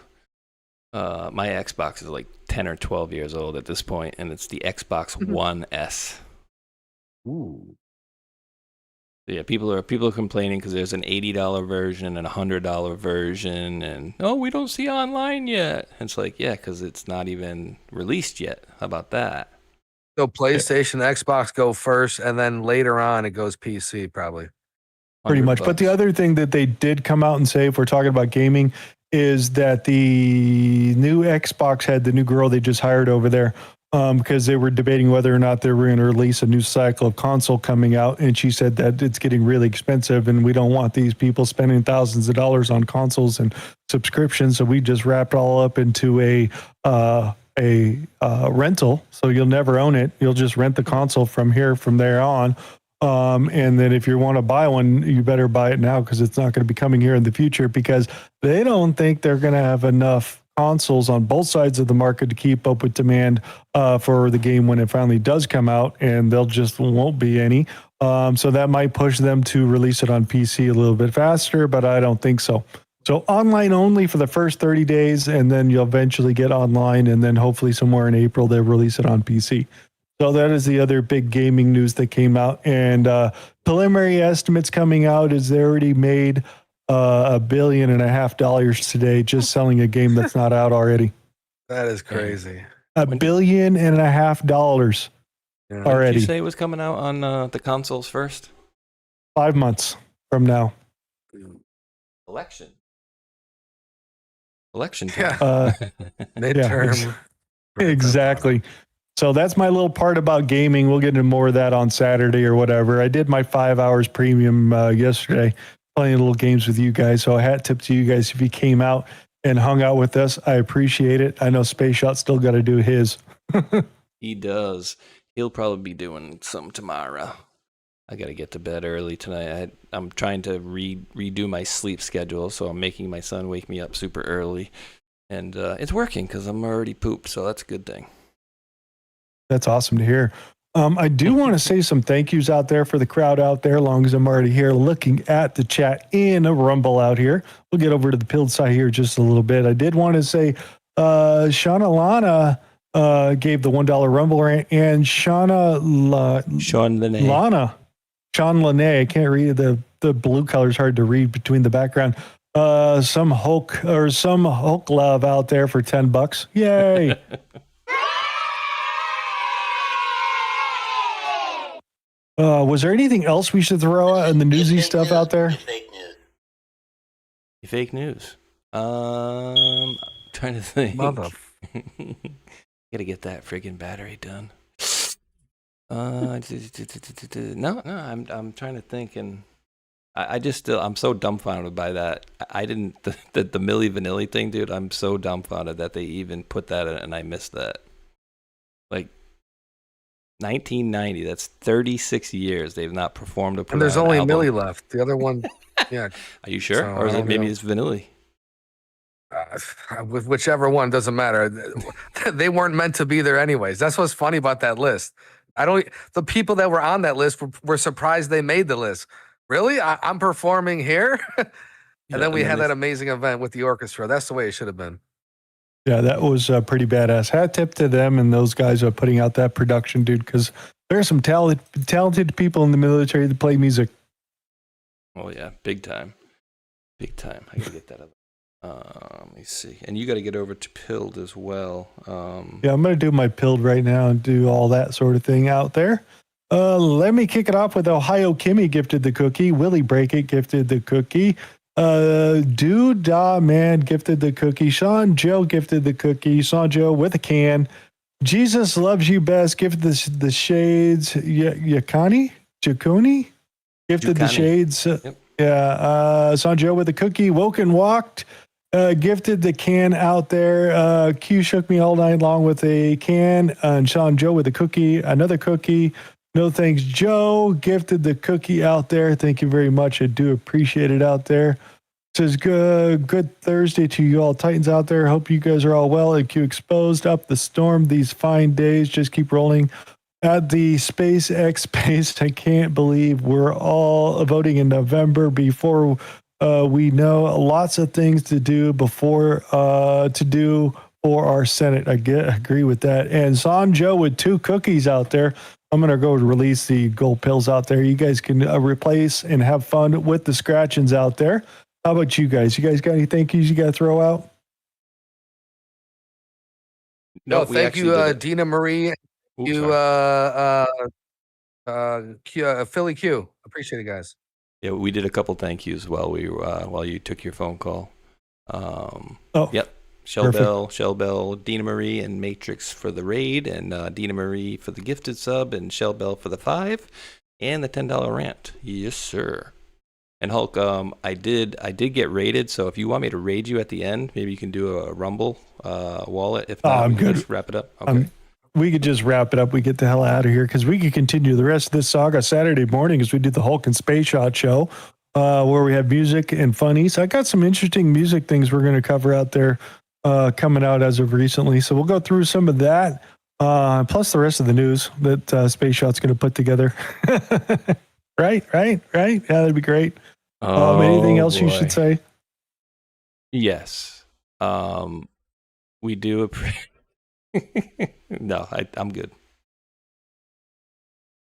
My Xbox is like 10 or 12 years old at this point, and it's the Xbox One S. Ooh. Yeah, people are complaining because there's an $80 version and a $100 version, and we don't see online yet. And it's like, yeah, because it's not even released yet. How about that? So PlayStation, Xbox go first, and then later on it goes PC probably. Pretty much. But the other thing that they did come out and say, if we're talking about gaming, is that the new Xbox had the new girl they just hired over there. Because they were debating whether or not they were going to release a new cycle of console coming out. And she said that it's getting really expensive and we don't want these people spending thousands of dollars on consoles and subscriptions. So we just wrapped all up into a rental. So you'll never own it. You'll just rent the console from there on. And then if you want to buy one, you better buy it now because it's not going to be coming here in the future because they don't think they're going to have enough consoles on both sides of the market to keep up with demand for the game when it finally does come out, and there just won't be any. So that might push them to release it on PC a little bit faster, but I don't think so. So online only for the first 30 days, and then you'll eventually get online, and then hopefully somewhere in April they'll release it on PC. So that is the other big gaming news that came out, and preliminary estimates coming out is they already made $1.5 billion today just selling a game that's not out already. That is crazy. $1.5 billion already. Did you say it was coming out on the consoles first? 5 months from now. Election time. Midterm. Yeah, exactly. So that's my little part about gaming. We'll get into more of that on Saturday or whatever. I did my 5 hours premium yesterday, playing little games with you guys. So a hat tip to you guys if you came out and hung out with us. I appreciate it. I know Space Shot still got to do his. He does. He'll probably be doing some tomorrow. I got to get to bed early tonight. I'm trying to redo my sleep schedule, so I'm making my son wake me up super early. And it's working because I'm already pooped, so that's a good thing. That's awesome to hear. I do want to say some thank yous out there for the crowd out there, long as I'm already here looking at the chat in a rumble out here. We'll get over to the pilled side here just a little bit. I did want to say Shauna Lana gave the $1 rumble rant, and Sean Lana, I can't read the blue color is hard to read between the background. Some Hulk love out there for $10. Yay. Was there anything else we should throw out in the newsy stuff out there? Fake news. Trying to think. Mother. Gotta get that friggin' battery done. No, I'm trying to think, and I'm so dumbfounded by that. I didn't the Milli Vanilli thing, dude. I'm so dumbfounded that they even put that in, and I missed that. Like 1990. That's 36 years they've not performed and there's only Milli left. The other one, yeah. Are you sure, or is it maybe it's Vanilli? With whichever one, doesn't matter. They weren't meant to be there anyways. That's what's funny about that list. The people that were on that list were surprised they made the list. Really? I'm performing here? And then we had that amazing event with the orchestra. That's the way it should have been. Yeah, that was pretty badass. Hat tip to them and those guys are putting out that production, dude, because there are some talented people in the military that play music. Oh, yeah. Big time. Big time. I gotta get that up. Let me see. And you got to get over to Pilled as well. Yeah, I'm going to do my Pilled right now and do all that sort of thing out there. Let me kick it off with Ohio Kimmy gifted the cookie. Willie Break It gifted the cookie. Doodah Man gifted the cookie. Sean Joe gifted the cookie. Sean Joe with a can. Jesus Loves You Best gifted the shades. Jaconi gifted the shades. Yeah. Sean Joe with a cookie. Woke and Walked gifted the can out there. Q shook me all night long with a can. And Sean Joe with a cookie. Another cookie. No thanks, Joe. Gifted the cookie out there. Thank you very much. I do appreciate it out there. Says good Thursday to you all Titans out there. Hope you guys are all well. And Q exposed up the storm these fine days. Just keep rolling at the SpaceX pace. I can't believe we're all voting in November before we know lots of things to do before to do for our Senate. I agree with that. And Son Joe with 2 cookies out there. I'm going to go release the gold pills out there. You guys can replace and have fun with the scratchings out there. How about you guys? You guys got any thank yous you got to throw out? No, thank you, Dina Marie. Philly Q. Appreciate it, guys. Yeah, we did a couple thank yous while you took your phone call. Yep. Shell Bell, Dina Marie, and Matrix for the raid, and Dina Marie for the gifted sub, and Shell Bell for the 5, and the $10 rant. Yes, sir. And Hulk, I did get raided, so if you want me to raid you at the end, maybe you can do a Rumble wallet. If not, I'm we can good. just wrap it up. Okay. We could just wrap it up. We get the hell out of here because we could continue the rest of this saga Saturday morning as we do the Hulk and Space Shot show, where we have music and funny. So I got some interesting music things we're going to cover out there. Coming out as of recently. So we'll go through some of that, plus the rest of the news that Space Shot's going to put together. Right? Yeah, that'd be great. Anything else you should say? Yes. We do No, I'm good.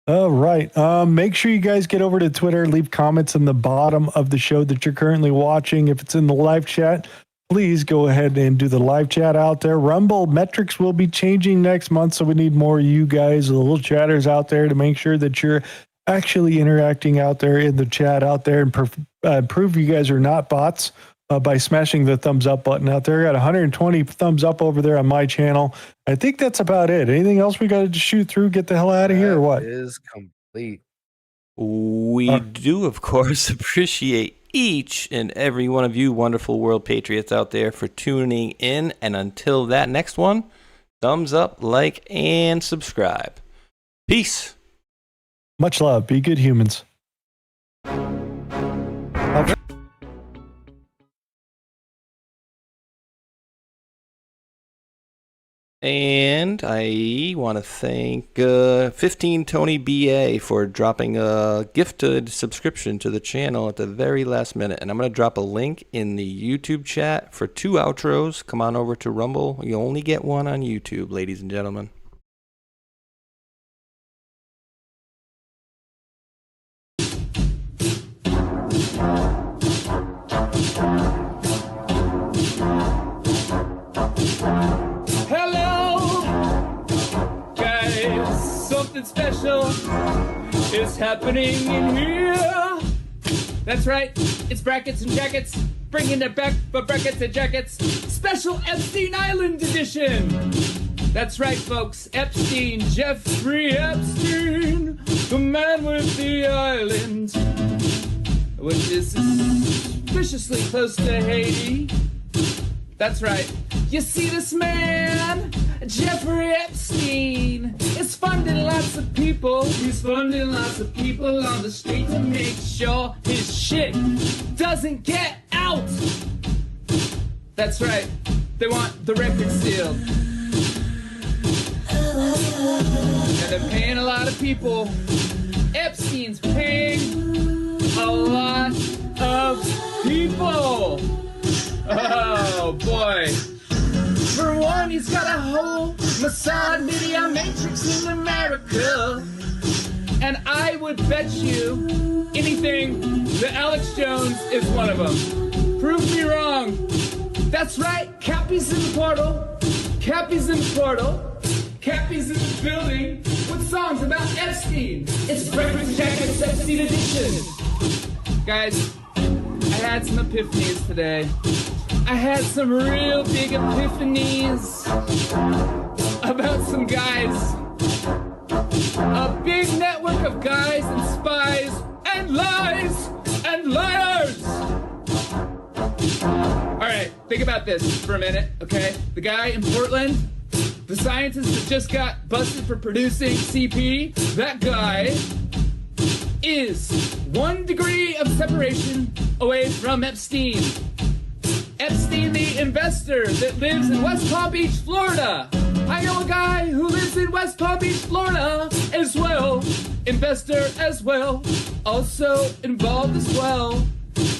All right. Make sure you guys get over to Twitter, leave comments in the bottom of the show that you're currently watching. If it's in the live chat, please go ahead and do the live chat out there. Rumble metrics will be changing next month, so we need more of you guys, the little chatters out there, to make sure that you're actually interacting out there in the chat out there, and prove you guys are not bots by smashing the thumbs up button out there. I got 120 thumbs up over there on my channel. I think that's about it. Anything else we got to shoot through, get the hell out of here, or what? It is complete. We do, of course, appreciate each and every one of you wonderful world patriots out there for tuning in. And until that next one, thumbs up, like, and subscribe. Peace. Much love. Be good humans. And I want to thank 15 Tony BA for dropping a gifted subscription to the channel at the very last minute. And I'm going to drop a link in the YouTube chat for 2 outros. Come on over to Rumble. You only get one on YouTube, ladies and gentlemen. Something special is happening in here. That's right, it's brackets and jackets, bringing it back for brackets and jackets. Special Epstein Island edition. That's right, folks, Epstein, Jeffrey Epstein, the man with the island, which is suspiciously close to Haiti. That's right. You see this man, Jeffrey Epstein, is funding lots of people. He's funding lots of people on the street to make sure his shit doesn't get out. That's right. They want the record sealed. And they're paying a lot of people. Epstein's paying a lot of people. Oh, boy. For one, he's got a whole Mossad media matrix in America. And I would bet you anything that Alex Jones is one of them. Prove me wrong. That's right, Cappy's in the portal. Cappy's in the portal. Cappy's in the building with songs about Epstein. It's Breakfast Jackets Epstein edition. Guys, I had some epiphanies today. I had some real big epiphanies about some guys. A big network of guys and spies and lies and liars. All right, think about this for a minute, okay? The guy in Portland, the scientist that just got busted for producing CP, that guy is 1 degree of separation away from Epstein. Epstein, the investor that lives in West Palm Beach, Florida. I know a guy who lives in West Palm Beach, Florida as well. Investor as well. Also involved as well.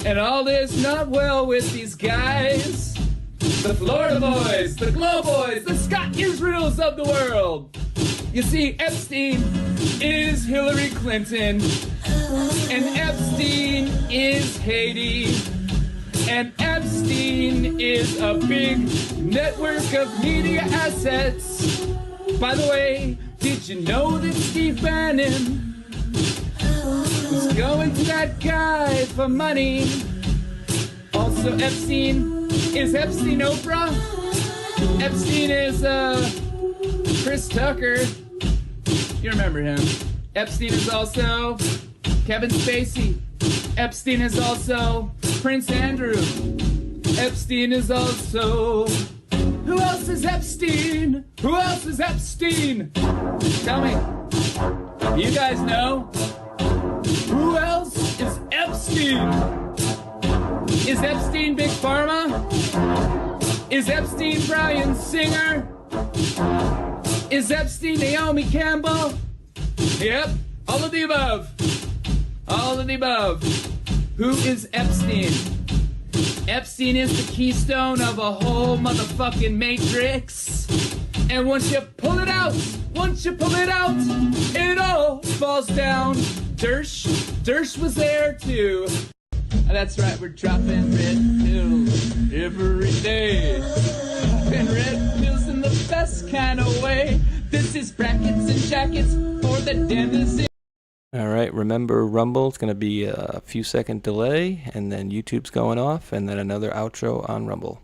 And all is not well with these guys. The Florida boys, the Glow boys, the Scott Israels of the world. You see, Epstein is Hillary Clinton. And Epstein is Haiti. And Epstein is a big network of media assets. By the way, did you know that Steve Bannon was going to that guy for money? Also, Epstein is Epstein Oprah. Epstein is Chris Tucker. You remember him. Epstein is also Kevin Spacey. Epstein is also Prince Andrew. Epstein is also... Who else is Epstein? Who else is Epstein? Tell me. You guys know? Who else is Epstein? Is Epstein Big Pharma? Is Epstein Bryan Singer? Is Epstein Naomi Campbell? Yep, all of the above. All of the above. Who is Epstein? Epstein is the keystone of a whole motherfucking matrix. And once you pull it out, it all falls down. Dersh was there too. That's right, we're dropping red pills every day. Dropping red pills in the best kind of way. This is brackets and jackets for the denizen. All right, remember Rumble, it's going to be a few second delay, and then YouTube's going off, and then another outro on Rumble.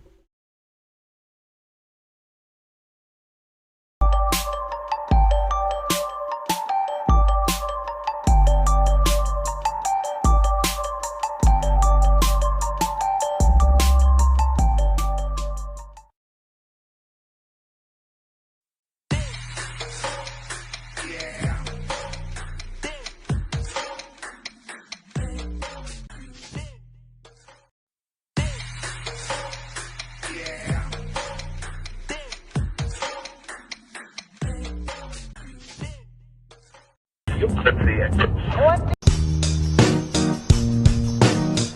You could see it.